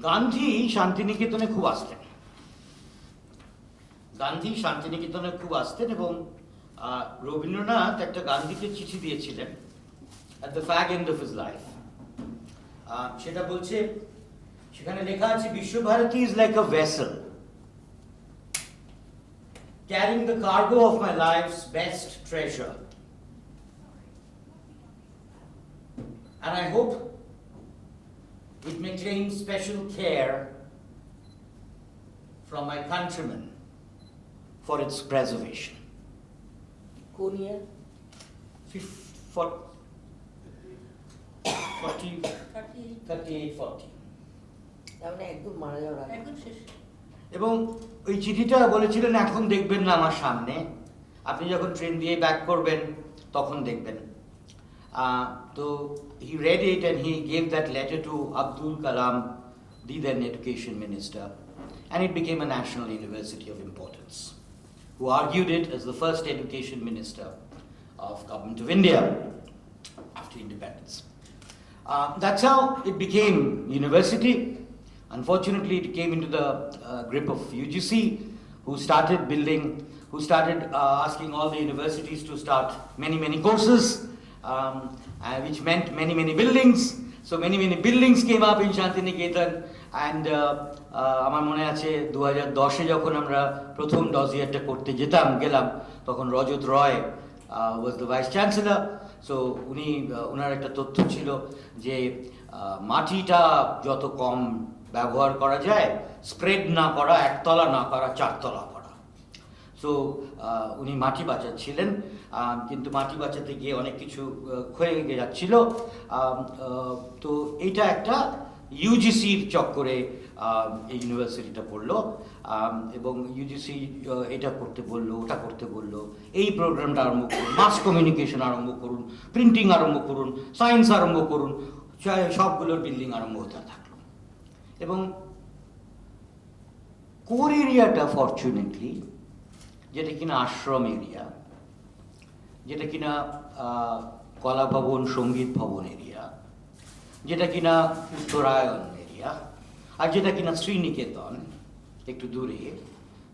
Gandhi শান্তিনিকেতনে খুব আসতেন, এবং রবীন্দ্রনাথ একটা গান্ধীকে চিঠি দিয়েছিলেন at the fag end of his life. সেটা বলছে, সেখানে লেখা আছে, Visva Bharati is like a vessel carrying the cargo of my life's best treasure. And I hope it may claim special care from my countrymen for its preservation. কোন year? 38-40. তার মানে একদম মারা যাওয়ার আগে। একদম শেষ। এবং ওই চিঠিটা বলেছিলেন, এখন দেখবেন না আমার সামনে, আপনি যখন ট্রেন দিয়ে ব্যাক করবেন তখন দেখবেন। তো he read it and he gave that letter to Abdul Kalam, the then education minister, and it became a national university of importance, who argued it as the first education minister of government of India after independence. That's how it became university. Unfortunately, it came into the grip of UGC, who started asking all the universities to start many courses, which meant many buildings. So many buildings came up in Shantiniketan, and আমার মনে আছে 2010-এ যখন আমরা প্রথম ডজিয়ারটা করতে গেলাম, তখন রজত রয় was the vice chancellor. So উনার একটা তথ্য ছিল যে মাটিটা যত কম ব্যবহার করা যায়, স্প্রেড না করা, একতলা না করা, চারতলা করা। সো উনি মাটি বাঁচাচ্ছিলেন, কিন্তু মাটি বাঁচাতে গিয়ে অনেক কিছু ক্ষয়ে যাচ্ছিল। তো এইটা একটা ইউজিসির চক্করে এই ইউনিভার্সিটিটা পড়লো, এবং ইউজিসি এটা করতে বললো, ওটা করতে বললো, এই প্রোগ্রামটা আরম্ভ করুন, মাস কমিউনিকেশন আরম্ভ করুন, প্রিন্টিং আরম্ভ করুন, সায়েন্স আরম্ভ করুন, সবগুলোর বিল্ডিং আরম্ভ হতে থাকলো। এবং কোর এরিয়াটা ফরচুনেটলি, যেটা কিনা আশ্রম এরিয়া, যেটা কিনা কলা ভবন, সঙ্গীত ভবন এরিয়া, যেটা কিনা উত্তরায়ণ এরিয়া, আর যেটা কিনা শ্রীনিকেতন একটু দূরে,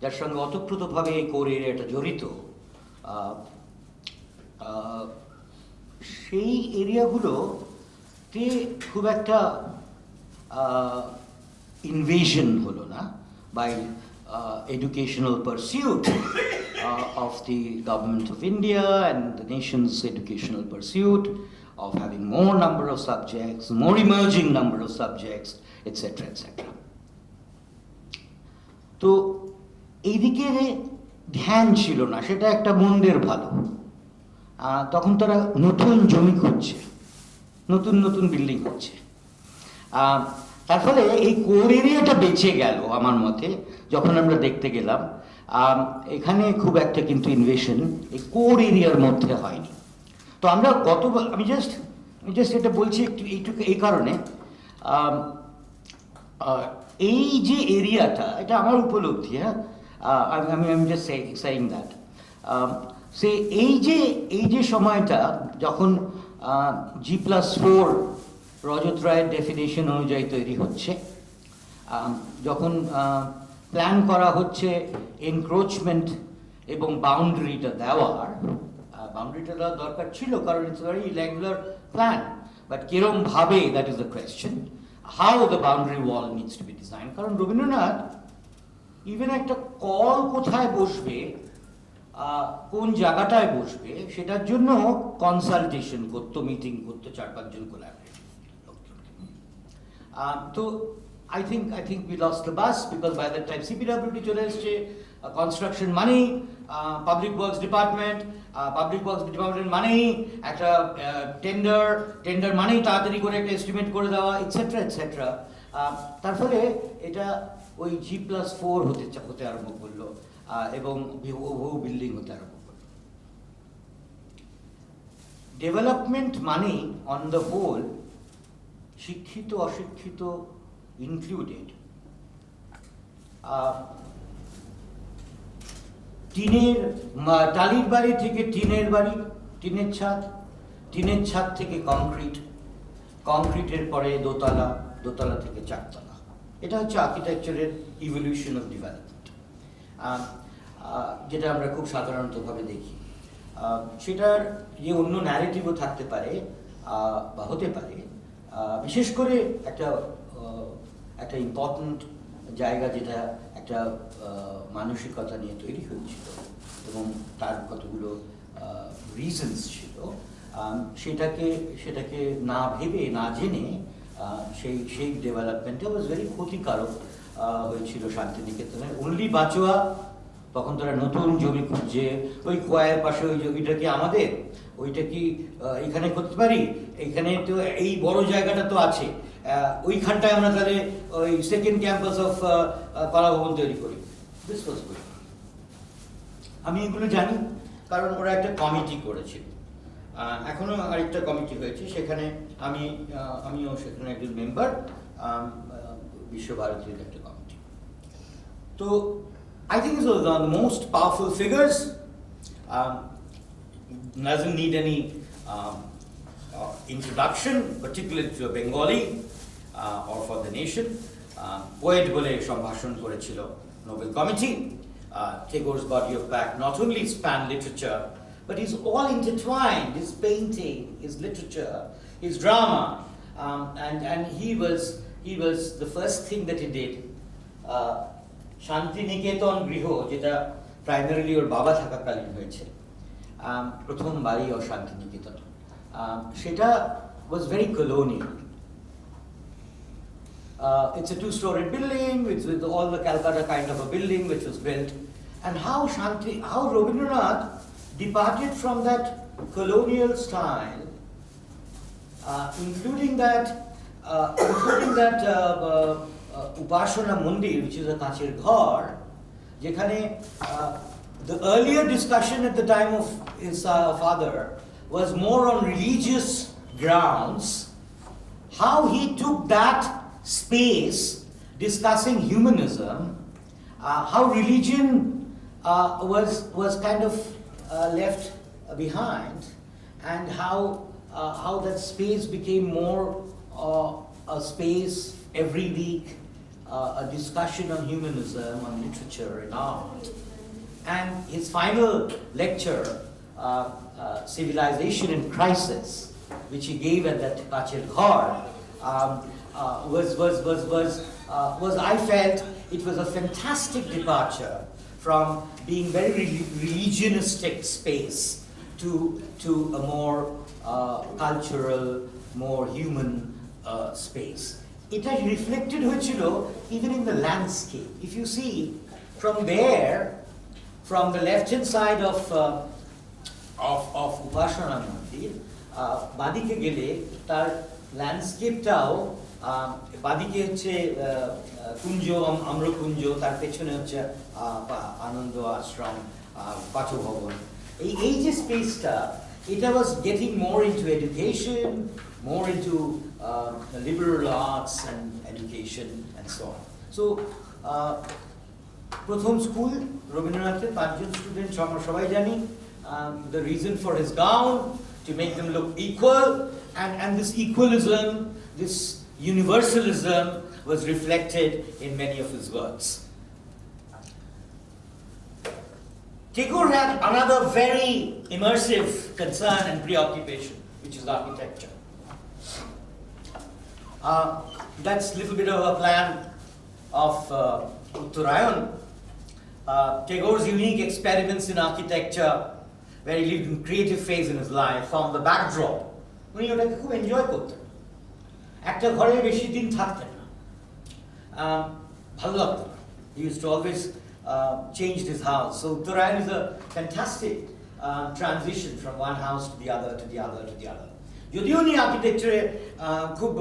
যার সঙ্গে অতপ্রতভাবে এই কোর এরিয়াটা জড়িত, সেই এরিয়াগুলোতে খুব একটা invasion holo na by educational pursuit of the government of India and the nation's educational pursuit of having more number of subjects, more emerging number of subjects, etc. etc. তো এইদিকে ধ্যান ছিল না, সেটা একটা মন্দের ভালো। তখন তারা নতুন জমি খুঁজছে, নতুন বিল্ডিং হচ্ছে। তার ফলে এই কোর এরিয়াটা বেঁচে গেল আমার মতে, যখন আমরা দেখতে গেলাম। এখানে খুব একটা কিন্তু ইনভেশন এই কোর এরিয়ার মধ্যে হয়নি। তো আমরা আমি জাস্ট এটা বলছি এইটুকু এই কারণে, এই যে এরিয়াটা, এটা আমার উপলব্ধি, হ্যাঁ, আমি জাস্ট সেইং দ্যাট, সে এই যে সময়টা যখন G+4 রজত রায়ের ডেফিনেশন অনুযায়ী তৈরি হচ্ছে, যখন প্ল্যান করা হচ্ছে এনক্রোচমেন্ট এবং বাউন্ডারিটা দেওয়ার, বাউন্ডারিটা দেওয়ার দরকার ছিল, কারণ it's very irregular plan, but কিরম ভাবে, that is the question, how the boundary wall needs to be design. কারণ রবীন্দ্রনাথ ইভেন একটা কল কোথায় বসবে, কোন জায়গাটায় বসবে, সেটার জন্য কনসালটেশন করতো, মিটিং করতো 4-5 জন collaborator. So I think we lost the bus, because by that time CPWD চলে এসছে, construction money, public works department money, একটা tender money তাড়াতাড়ি করে একটা estimate করে দেওয়া, etc. তার ফলে এটা ওই G+4 হতে আরম্ভ করলো, এবং বহু বিল্ডিং হতে আরম্ভ করলো। ডেভেলপমেন্ট মানি অন দ্য হোল, শিক্ষিত অশিক্ষিত ইনক্লুডেড, টালির বাড়ি থেকে টিনের বাড়ি, টিনের ছাদ থেকে কংক্রিটের পরে দোতলা থেকে 4তলা। এটা হচ্ছে আর্কিটেকচারের ইভলিউশন অফ ডেভেলপমেন্ট, যেটা আমরা খুব সাধারণতভাবে দেখি। সেটার যে অন্য ন্যারেটিভও থাকতে পারে, বা হতে পারে, বিশেষ করে একটা ইম্পর্ট্যান্ট জায়গা যেটা একটা মানসিকতা নিয়ে তৈরি হয়েছিল এবং তার কতগুলো রিজনস ছিল, সেটাকে না ভেবে না জেনে সেই ডেভেলপমেন্টটা ওয়াজ ভেরি ক্ষতিকারক হয়েছিল শান্তিনিকেতনে। অনলি বাচোয়া তখন তারা নতুন জমি খুঁজছে, ওই কোয়ার পাশে ওই জমিটা কি আমাদের, ওইটা কি এখানে করতে পারি, এখানে তো এই বড় জায়গাটা তো আছে, ওইখানটায় আমরা তাহলে ওই সেকেন্ড ক্যাম্পাস অফ কলাভবন তৈরি করি। This was good. আমি এগুলো জানি কারণ ওরা একটা কমিটি করেছিল, এখনো আরেকটা কমিটি হয়েছে, সেখানে আমিও সেখানে একজন মেম্বার, বিশ্বভারতীর একটা কমিটি। তো I think it's one of the most powerful figures. Doesn't need any introduction, particularly to a Bengali or for the nation. Poet bole সম্ভাষণ করেছিল Nobel Committee. Tagore's body of work not only spanned literature, but is all intertwined. His painting, his literature, his drama, and he was the first thing that he did. Santiniketan গৃহ, যেটা primarily ওর বাবা থাকাকালীন হয়েছে, প্রথম বাড়ি ও শান্তিনিকেতন, সেটা was very colonial. It's a two-story building with all the Calcutta kind of a building which was built, and how Rabindranath departed from that colonial style, including that Upashana Mundir, which is a Kachir Ghar, যেখানে the earlier discussion at the time of his father was more on religious grounds. How he took that space discussing humanism, how religion was kind of left behind, and how that space became more a space every week, a discussion on humanism, on literature and art. And his final lecture, Civilization in Crisis, which he gave at that Kachir Ghar, was I felt it was a fantastic departure from being very religionistic space to a more cultural, more human space. It has reflected even in the landscape. If you see from there, from the left-hand side of Upashana Mandir, বাদিকে গেলে তার ল্যান্ডস্কেপটাও, বাদিকে হচ্ছে কুঞ্জ, আম্রকুঞ্জ, তার পেছনে হচ্ছে আনন্দ আশ্রম, পাঠভবন। এই যে স্পেসটা, এটা was getting more into education, more into liberal arts and education and so on. So প্রথম স্কুল রবীন্দ্রনাথের 5 জন স্টুডেন্ট, সবাই জানি, the reason for his gown to make them look equal, and this equalism, this universalism was reflected in many of his works. Tagore had another very immersive concern and preoccupation, which is architecture. That's a little bit of a plan of Uttarayan. Tagore's unique experiments in architecture, where he lived in creative phase in his life, found the backdrop. উনি ওটাকে খুব enjoy করতেন, একটা ঘরে বেশি দিন থাকতেন না, ভালো লাগতো না। He used to always change his house. So Uttarayan is a fantastic transition from one house to the other, to the other, to the other. যদিও উনি আর্কিটেকচারে খুব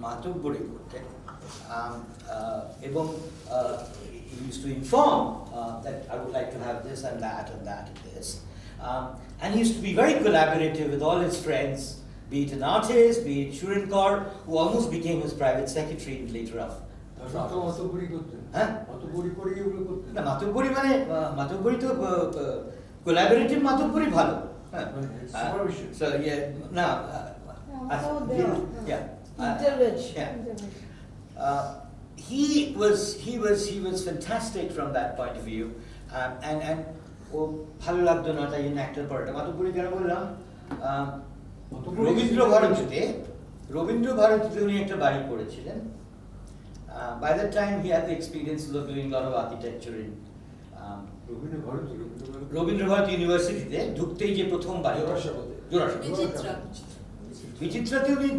মাতব্বরি করতেন, এবং he used to inform that I would like to have this and that and that and this. And he used to be very collaborative with all his friends, be it an artist, be it Shurin Kaur, who almost became his private secretary later on. না, মাতব্বরি মানে মাতব্বরি তো collaborative মাতব্বরি ভালো। So yeah, now intervention. He was fantastic from that point of view, and ও ভালো লাগতো না, তাই জন্য একটার পর একটা মাতব্বরি কেন বললাম, রবীন্দ্র ভারতীতে উনি একটা বাড়ি করেছিলেন। By that time he had the experience of doing a lot of architecture in Rabindra Bharati ইউনিভার্সিটিতে ঢুকতেই যে প্রথম বাড়ি বিচিত্রাতে উনি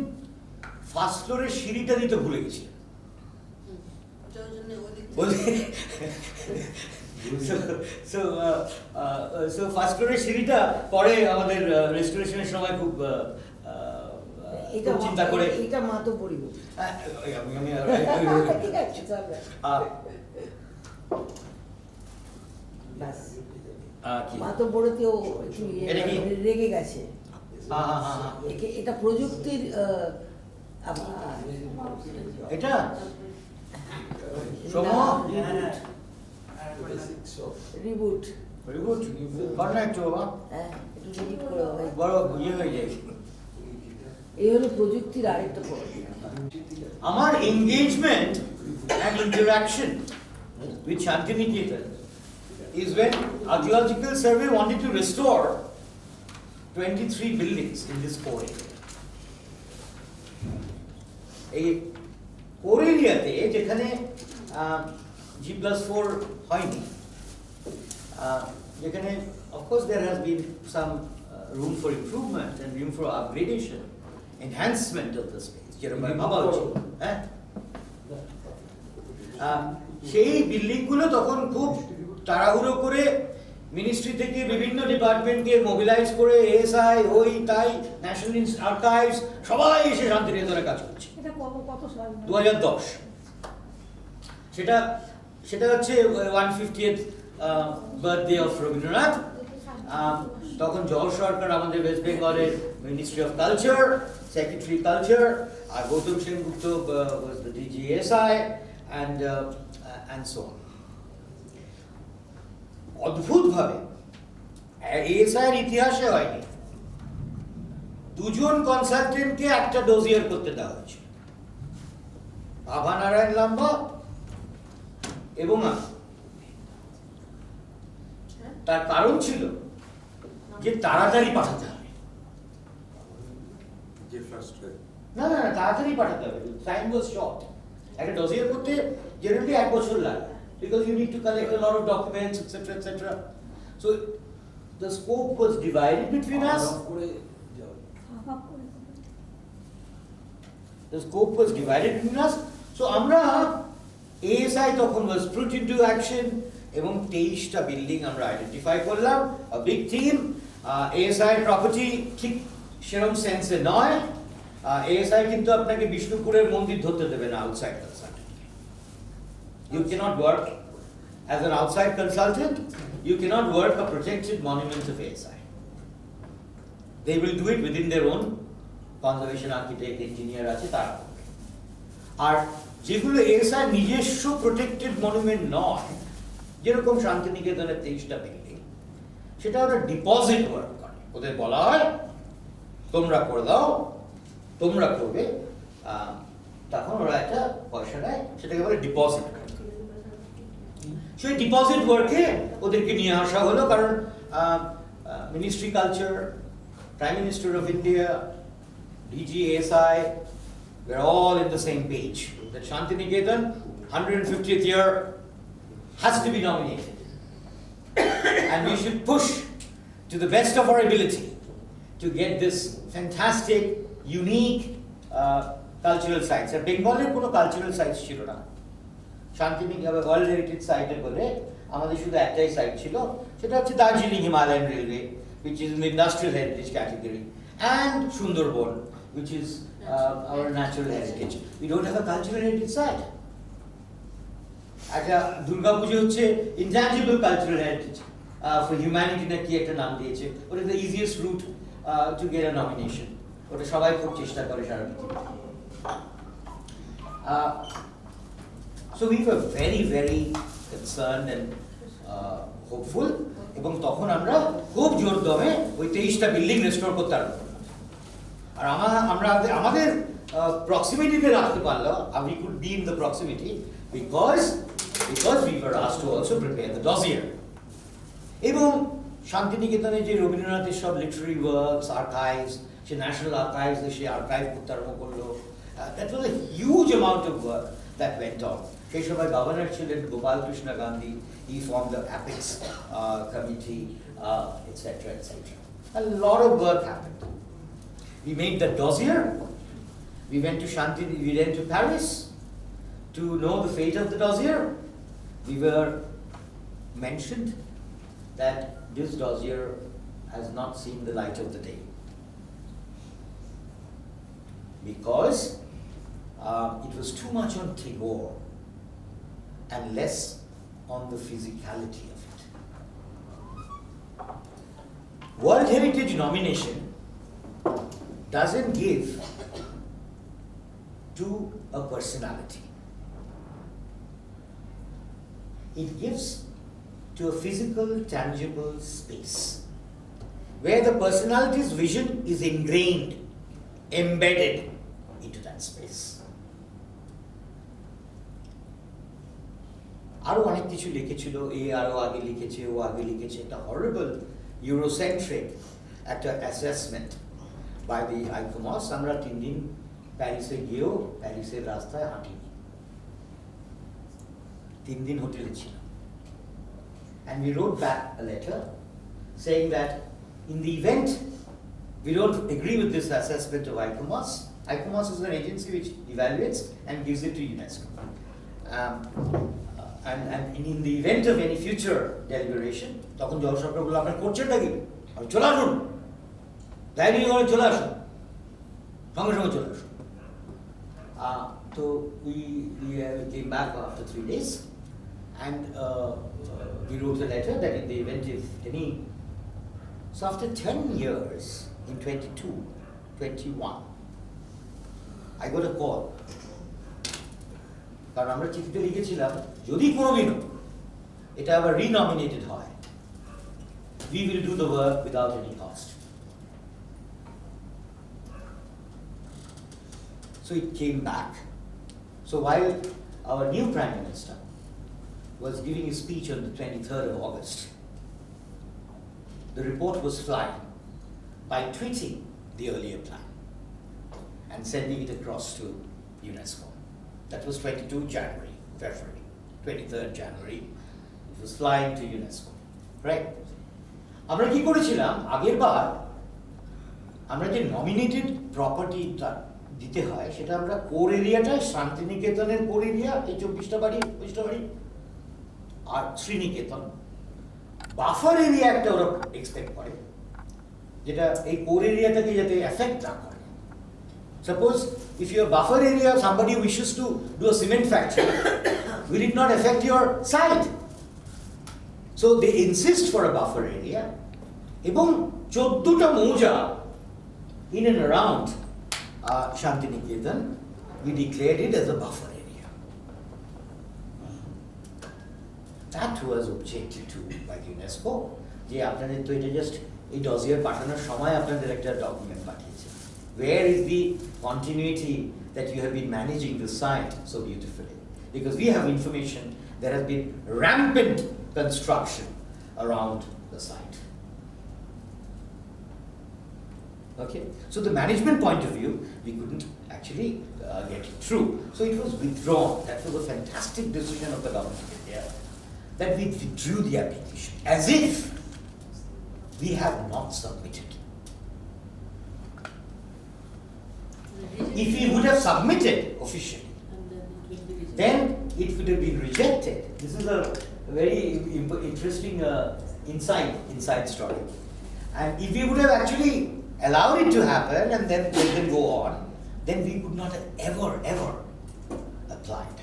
ফার্স্ট ফ্লোরের সিঁড়িটা দিতে ভুলে গেছিলেন। সো ফার্স্ট ফ্লোরের সিঁড়িটা পরে আমাদের রেস্টোরেশনের সময় খুব চিন্তা করে এটা মা তো পড়িব মা তো পড়েতেও রেগে গেছে। এটা প্রযুক্তির এটা রিবুট কর না একটু বাবা, একটু রিবুট করে বড় ইয়ে হয়ে যায়। এই হলো প্রযুক্তির আরেকটা পর্ব। আমার engagement and interaction with Shantiniketan is when Archaeological Survey wanted to restore 23 buildings in this core area. এই core এরিয়াতে যেখানে G+4 হয়নি, যেখানে of course there has been some room for improvement and room for upgradation, enhancement of the space, যেরকম ভাবা উচিত, হ্যাঁ, সেই বিল্ডিং গুলো তখন খুব তাড়াহুড়ো করে মিনিস্ট্রি থেকে বিভিন্ন ডিপার্টমেন্টকে মোবিলাইজ করে এএসআই ওই তাই ন্যাশনাল আর্কাইভস সবাই এসে শান্তিনিকেতনে কাজ করছে। এটা কত সাল? 2010। সেটা হচ্ছে 150th বার্থডে অফ রবীন্দ্রনাথ। তখন জওহর সরকার আমাদের ওয়েস্ট বেঙ্গলের ministry of culture, secretary culture, আর Gautam Sengupta was the DGSI and so on. অদ্ভুতভাবে এএসআই এর ইতিহাসে হয়নি, দুজন কনসালটেন্টকে একটা ডোজিয়ার করতে দেওয়া হয়েছে, আভানারায়ণ লাম্বা এবং তার কারণ ছিল যে তাড়াতাড়ি পাঠাতে হবে। না না তাড়াতাড়ি পাঠাতে হবে, টাইম ওয়াজ শর্ট। একটা ডোজিয়ার করতে জেনারেলি 1 বছর লাগে, because you need to collect a lot of documents, etc., etc. So the scope was divided between us. The scope was divided between us. So আমরা ASI তখন was put into action এবং 23টা building আমরা identify করলাম। A big team. ASI property ঠিক সেরকম সেন্সে নয়। ASI কিন্তু আপনাকে বিষ্ণুপুরের মন্দির ধরতে দেবে না outside consultant. You cannot work as an outside consultant. You cannot work a protected monument of ASI. They will do it within their own conservation architect, engineer আছে তারা। আর যেগুলো ASI নিজস্ব protected monument নয়, যেরকম শান্তিনিকেতনের 23টা বিল্ডিং, সেটা ওরা deposit work করে। ওদের বলা হয় তোমরা করে দাও, তোমরা করবে, তখন ওরা একটা পয়সা দেয়, সেটাকে বলে ডিপোজিট। সেই ডিপোজিট ওয়ার্কে ওদেরকে নিয়ে আসা হলো, কারণ ministry culture, prime minister of India, DGSI, we're all in the same page that Shantiniketan 150th year has to be nominated, and we should push to the best of our ability to get this fantastic, unique cultural sites. আর বেঙ্গলের কোনো cultural sites ছিল না। Santiniketan world heritage সাইটে বলে আমাদের শুধু একটাই site ছিল, সেটা হচ্ছে Darjeeling Himalayan railway, which is in the industrial heritage category, and Sundarban, which is our natural heritage. We don't have a cultural heritage site. একটা দুর্গা পুজো হচ্ছে intangible cultural heritage for humanity না কি একটা নাম দিয়েছে, ওটা the easiest route to get a nomination. ওটা সবাই খুব চেষ্টা করে সারা পৃথিবীতে। So we were very very concerned and hopeful, এবং তখন আমরা খুব জোর দমে ওই 23টা বিল্ডিং রেস্টোর করতে আরম্ভ করলাম। আর আমরা আমাদের প্রক্সিমিটিতে রাখতে পারলাম, we could be in the proximity because we were asked to also prepare the dossier. এবং শান্তিনিকেতনে যে রবীন্দ্রনাথের সব লিটারারি ওয়ার্কস, আর্কাইভস, সে ন্যাশনাল আর্কাইভস সে আর্কাইভ করতে আরম্ভ করলো। That was a huge amount of work that went on. সেই সময় গভর্নর ছিলেন Gopal Krishna Gandhi, he form the apex committee, etc., etc. A lot of work happened. We made the dossier. We went to we went to Paris to know the fate of the dossier. We were mentioned that this dossier has not seen the light of the day because it was too much on Tagore and less on the physicality of it. World Heritage nomination doesn't give to a personality. It gives to a physical, tangible space where the personality's vision is ingrained, embedded into that space. আরো অনেক কিছু লিখেছিল, আরো আগে লিখেছে, ও আগে লিখেছে, একটা হরিবল ইউরোসেন্ট্রিক একটা অ্যাসেসমেন্ট বাই দি আইকোমস। আমরা 3 দিন প্যারিসে গিয়েও প্যারিসের রাস্তায় হাঁটিনি, 3 দিন হোটেলে ছিলাম। And we wrote back a letter saying that in the event we don't agree with this assessment of ICOMOS, ICOMOS is an agency which evaluates and gives it to UNESCO. And in the event of any future deliberation, তখন জনসংখ্যা বললো আপনার করছেনটা কি, চলে আসুন, diary করে চলে আসুন, সঙ্গে সঙ্গে চলে আসুন। So we came back after 3 days and we wrote a letter that in the event if any, so after 10 years, in 21, I got a call. কারণ আমরা চিঠিতে লিখেছিলাম যদি কোনোদিনও এটা আবার রিনমিনেটেড হয়, we will do the work without any cost. So it came back. So while our new Prime Minister was giving a speech on the 23rd of August, the report was flying by tweeting the earlier plan and sending it across to UNESCO. That was 22 January, February, 23rd January. It was flying to UNESCO, right? আমরা কি করেছিলাম আগের বার, আমরা যে nominated প্রপার্টিটা দিতে হয় সেটা আমরা কোর এরিয়াটা শান্তিনিকেতনের কোর এরিয়া, এই 24টা বাড়ি 25টা বাড়ি, আর শ্রীনিকেতন বাফার এরিয়া একটা ওরা এক্সপেক্ট করে যেটা এই কোর এরিয়াটাকে যাতে এফেক্ট না করে। Suppose if your buffer area somebody wishes to do a cement factory, will it not affect your site? So they insist for a buffer area. এবং 14টা মৌজা in and around Shantiniketan, we declared it as a buffer area. That was objected to by the UNESCO. যে আপনাদের তো এটা just এই ডজিয়ার পাঠানোর সময় আপনাদের একটা ডকুমেন্ট পাঠিয়েছে। Where is the continuity that you have been managing the site so beautifully? Because we have information there has been rampant construction around the site. Okay, so the management point of view, we couldn't actually get it through. So it was withdrawn. That was a fantastic decision of the government of India, that we withdrew the application as if we have not submitted. If we would have submitted officially, then it would have been rejected. This is a very interesting inside story. And if we would have actually allowed it to happen and then let them go on, then we could not have ever applied.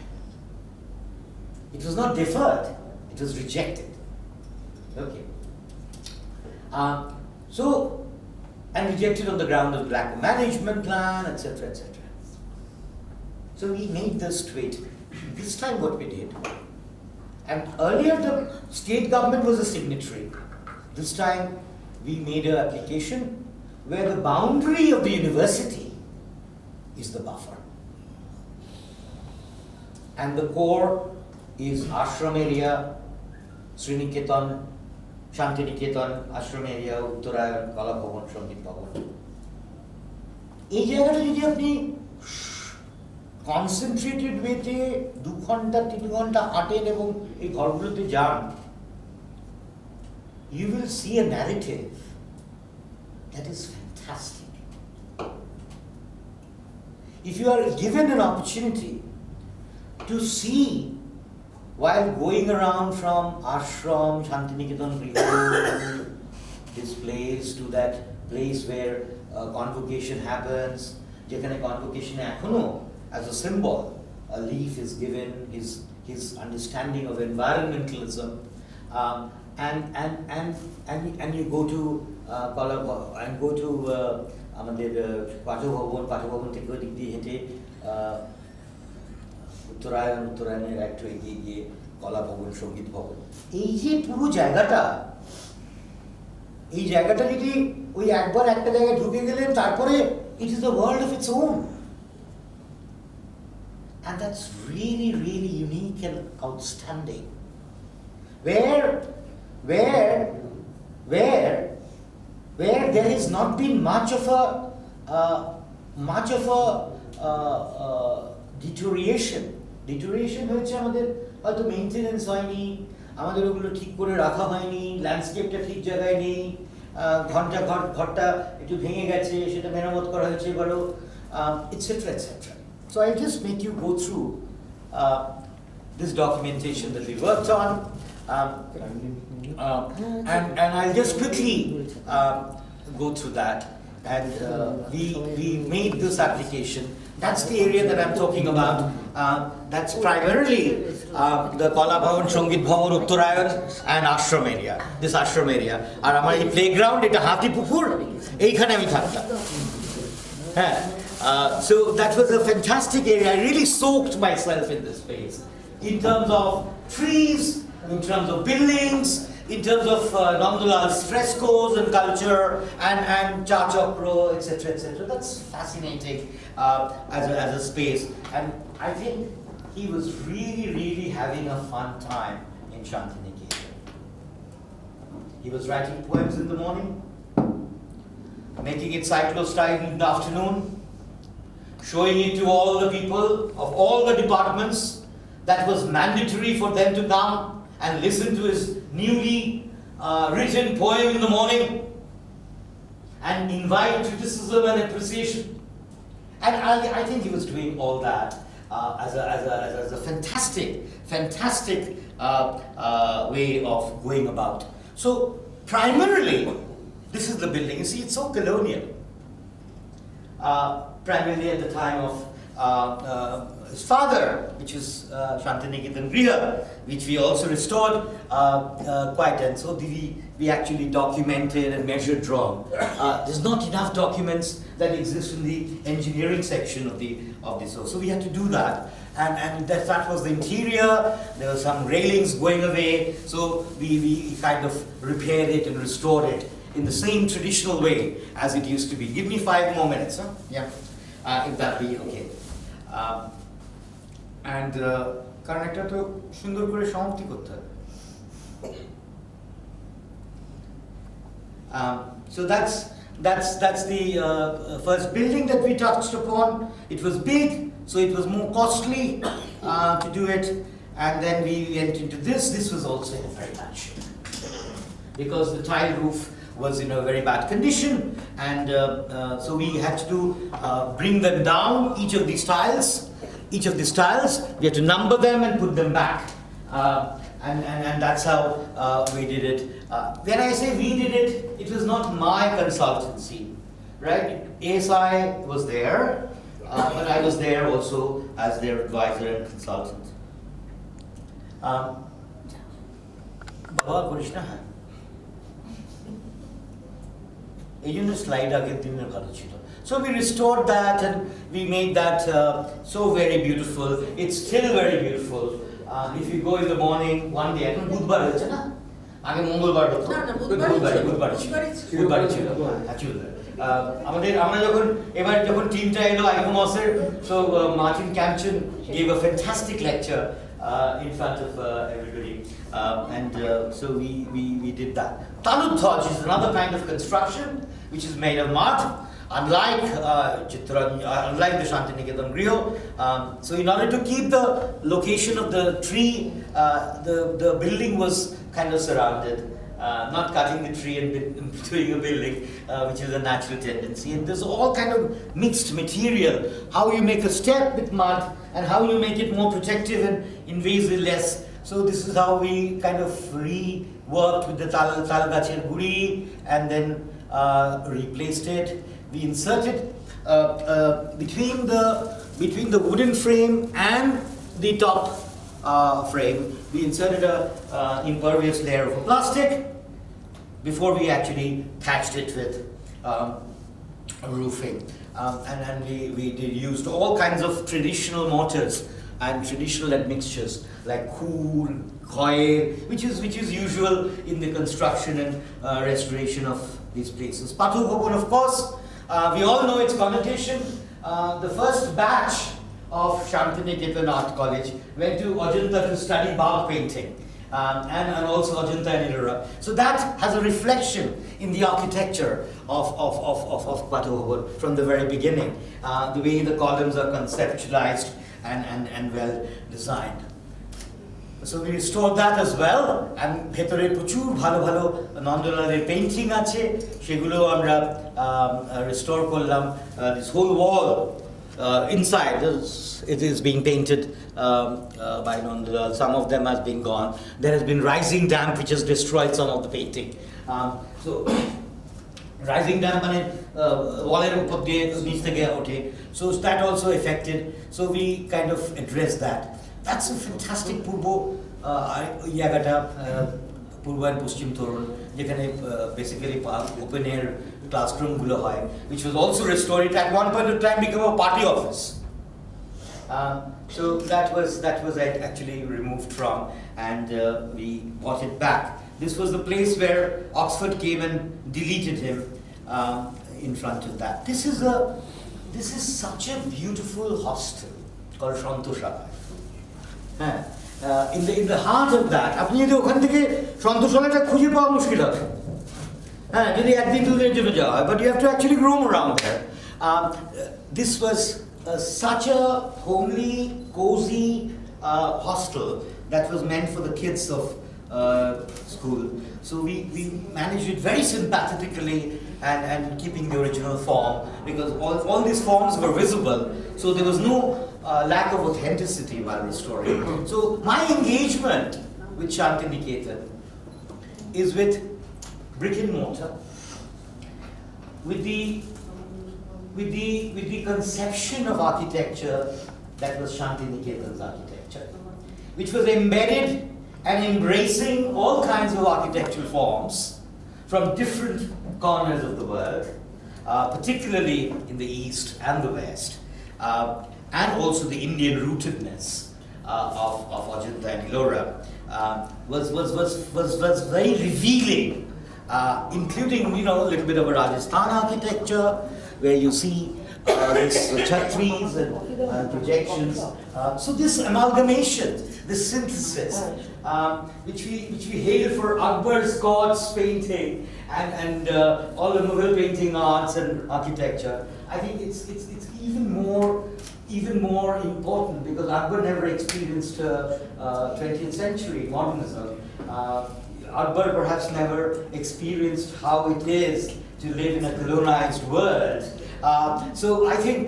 It was not deferred, it was rejected. Okay. And rejected on the ground of lack of management plan, etc., etc. So we made this tweet. This time what we did, and earlier the state government was a signatory. This time we made an application where the boundary of the university is the buffer. And the core is ashram area, Sriniketan, Shantiniketan, ashram area, Uttarayan, Kala Bhavan, Sangit Bhavan. এই জায়গাটা যদি আপনি concentrated ওয়েতে 2 ঘন্টা 3 ঘন্টা হাঁটেন এবং এই ঘরগুলোতে যান, you will see a narrative that is fantastic. If you are given an opportunity to see while going around from ashram, Shantiniketan, this place to that place where convocation happens, যেখানে convocation এখনো as a symbol, a leaf is given, his understanding of environmentalism, and you go to আমাদের পাঠভবন থেকে ওই দিক দিয়ে হেঁটে উত্তরায়ণের একটু এগিয়ে গিয়ে কলা ভবন, সঙ্গীত ভবন, এই যে পুরো জায়গাটা, এই জায়গাটা যদি ওই একবার একটা জায়গায় ঢুকে গেলেন, তারপরে it is a world of its own, and that's really, really unique and outstanding. Where there has not been much of a deterioration হয়েছে, আমাদের হয়তো মেইনটেনেন্স হয়নি, আমাদের ওগুলো ঠিক করে রাখা হয়নি, ল্যান্ডস্কেপটা ঠিক জায়গায় নেই, ঘরটা একটু ভেঙে গেছে, সেটা মেরামত করা হয়েছে এবারও, etc. So I'll just make you go through this documentation that we worked on, and I'll just quickly go through that. And we made this application. That's the area that I'm talking about. That's primarily the Kola Bhavan, Shongit Bhavan, Uttarayan and Ashram area. This Ashram area. And our playground, it's a Hati Pukur. Eikhane ami thaktam. So that was a fantastic area. I really soaked myself in this space. In terms of trees, in terms of buildings, in terms of Nandulal's frescoes and culture, and Chachakro, etc., etc. That's fascinating as a space. And I think he was really, really having a fun time in Shantiniketan. He was writing poems in the morning, making it cyclo-style in the afternoon, showing it to all the people of all the departments. That was mandatory for them to come and listen to his newly written poem in the morning and invite criticism and appreciation. And I think he was doing all that as a fantastic way of going about. So primarily, this is the building. You see, it's so colonial. Primarily at the time of his father, which is Shantiniketan Griha, which we also restored quite, and so we actually documented and measured drawn. There's not enough documents that exist in the engineering section of this, so we had to do that, and that was the interior. There were some railings going away, so we kind of repaired it and restored it in the same traditional way as it used to be. Give me 5 more minutes, huh? Yeah, if that be okay. And কারণ একটা তো সুন্দর করে সমাপ্তি করতে হবে। So that's the first building that we touched upon. It was big, so it was more costly to do it, and then we went into this. This was also in very bad shape because the tile roof was in a very bad condition, and so we had to bring them down, each of these tiles, we had to number them and put them back, and that's how we did it. When I say we did it, it was not my consultancy, right? ASI was there, but I was there also as their advisor and consultant. Baba Krishna hai. এই জন্য slide আগের দিনের ভালো ছিল। So we restored that and we made that so very beautiful. It's still very beautiful. If you go in the morning, one day, এখন বুধবার হয়েছে না? আগে মঙ্গলবার হতো। বুধবার ছিল। আমরা যখন টিমটা এলো আইকোমসের, so Martin Campton gave a fantastic lecture in front of everybody, and so we did that. Talud Dhaj is another kind of construction which is made of mud. unlike unlike the Shantiniketan Griho, so in order to keep the location of the tree, the building was kind of surrounded. Not cutting the tree and doing a building, which is a natural tendency. And there's all kind of mixed material. How you make a step with mud and how you make it more protective and invasive less. So this is how we kind of reworked with the tal gacher guri and then replaced it. We inserted between the wooden frame and the top frame, we inserted a impervious layer of plastic before we actually patched it with roofing. And we used all kinds of traditional mortars and traditional admixtures like khoor, khoi, which is usual in the construction and restoration of these places. Pathor Bhavan, of course, we all know its connotation. The first batch of Shantiniketan Art College went to Ajanta to study Bagh painting. And also Ajanta and Ellora. So that has a reflection in the architecture of Pathor Bhavan from the very beginning. The way the columns are conceptualized and well designed. So we restored that as well, and bhetore prochur bhalo bhalo Nandalaler painting ache, shegulo amra restore korlam. This whole wall inside it is being painted by Nandalal. Some of them has been gone. There has been rising damp which has destroyed some of the painting. So rising damp mane waller upor diye niche theke othe. So that also affected. So we kind of addressed that. That's a fantastic purbo yagata purbo and poschim toron jekhane basically open air classroom gulo hoy, which was also restored. It at one point of time became a party office. So that was actually removed from, and we bought it back. This was the place where Oxford came and deleted him in front of that. This is such a beautiful hostel called Santoshala. In the heart of that, আপনি যদি ওখান থেকে সন্তোষালাটা খুঁজে পাওয়া মুশকিল হবে। হ্যাঁ, যদি একদিন দুদিনের জন্য যাওয়া হয়, but you have to actually roam around there. This was such a homely, cozy hostel that was meant for the kids of school. So we managed it very sympathetically and keeping the original form, because all these forms were visible. So there was no lack of authenticity while restoring. So my engagement with Shantiniketan is with brick and mortar, with the conception of architecture that was Shantiniketan's architecture, which was embedded and embracing all kinds of architectural forms from different corners of the world, particularly in the East and the West, and also the Indian rootedness of Ajanta and Ellora was very revealing, including a little bit of a Rajasthan architecture where you see these chhatris and projections. So this amalgamation, this synthesis, which we hail for Akbar's gods painting and all the Mughal painting arts and architecture, I think it's even more important, because Akbar never experienced 20th century modernism. Akbar perhaps never experienced how it is to live in a colonized world. So I think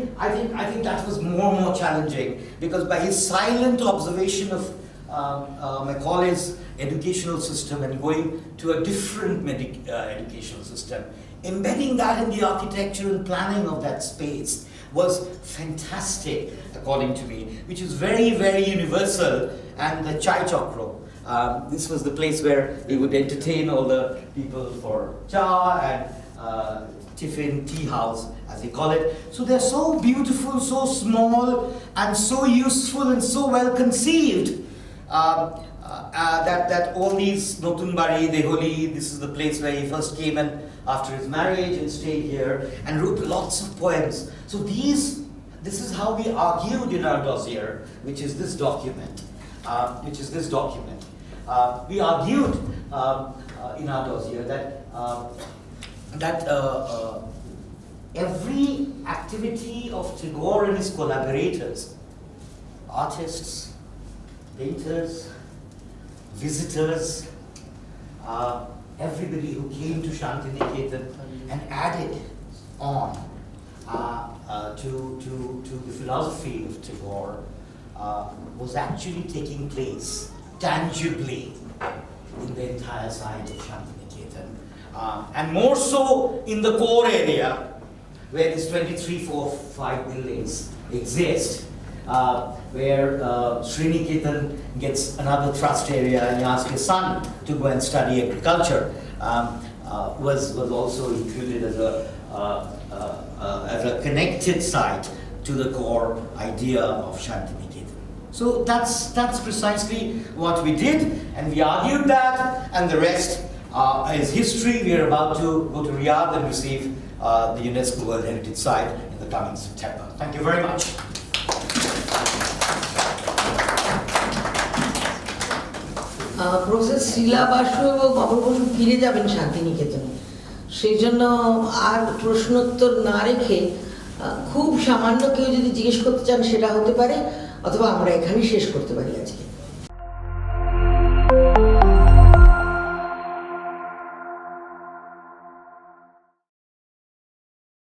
that was more challenging, because by his silent observation of Macaulay's educational system and going to a different educational system, embedding that in the architecture and planning of that space was fantastic, according to me, which is very, very universal. And the Chai Chakro, this was the place where he would entertain all the people for cha and tiffin, tea house, as they call it. So they're so beautiful, so small, and so useful and so well conceived, that all these Notunbari, Deholi, this is the place where he first came and after his marriage and stayed here and wrote lots of poems. So this is how we argued in our dossier, which is this document. We argued in our dossier that every activity of Tagore and his collaborators, artists, painters, visitors, everybody who came to Shantiniketan and added on to the philosophy of Tagore was actually taking place tangibly in the entire site of Shantiniketan, and more so in the core area where these 23, 4, 5 buildings exist, where Sriniketan gets another trust area and he asked his son to go and study agriculture, was also included as a connected site to the core idea of Shantiniketan. So that's precisely what we did, and we argued that, and the rest is history. We are about to go to Riyadh and receive the UNESCO World Heritage Site in the coming September. Thank you very much. Professor Srila Basu এবং অমর বসু ফিরে যাবেন শান্তিনিকেতনে, সেই জন্য আর প্রশ্নোত্তর না রেখে খুব সামান্য কেউ যদি জিজ্ঞেস করতে চান সেটা হতে পারে, অথবা আমরা এখানেই শেষ করতে পারি আজকে।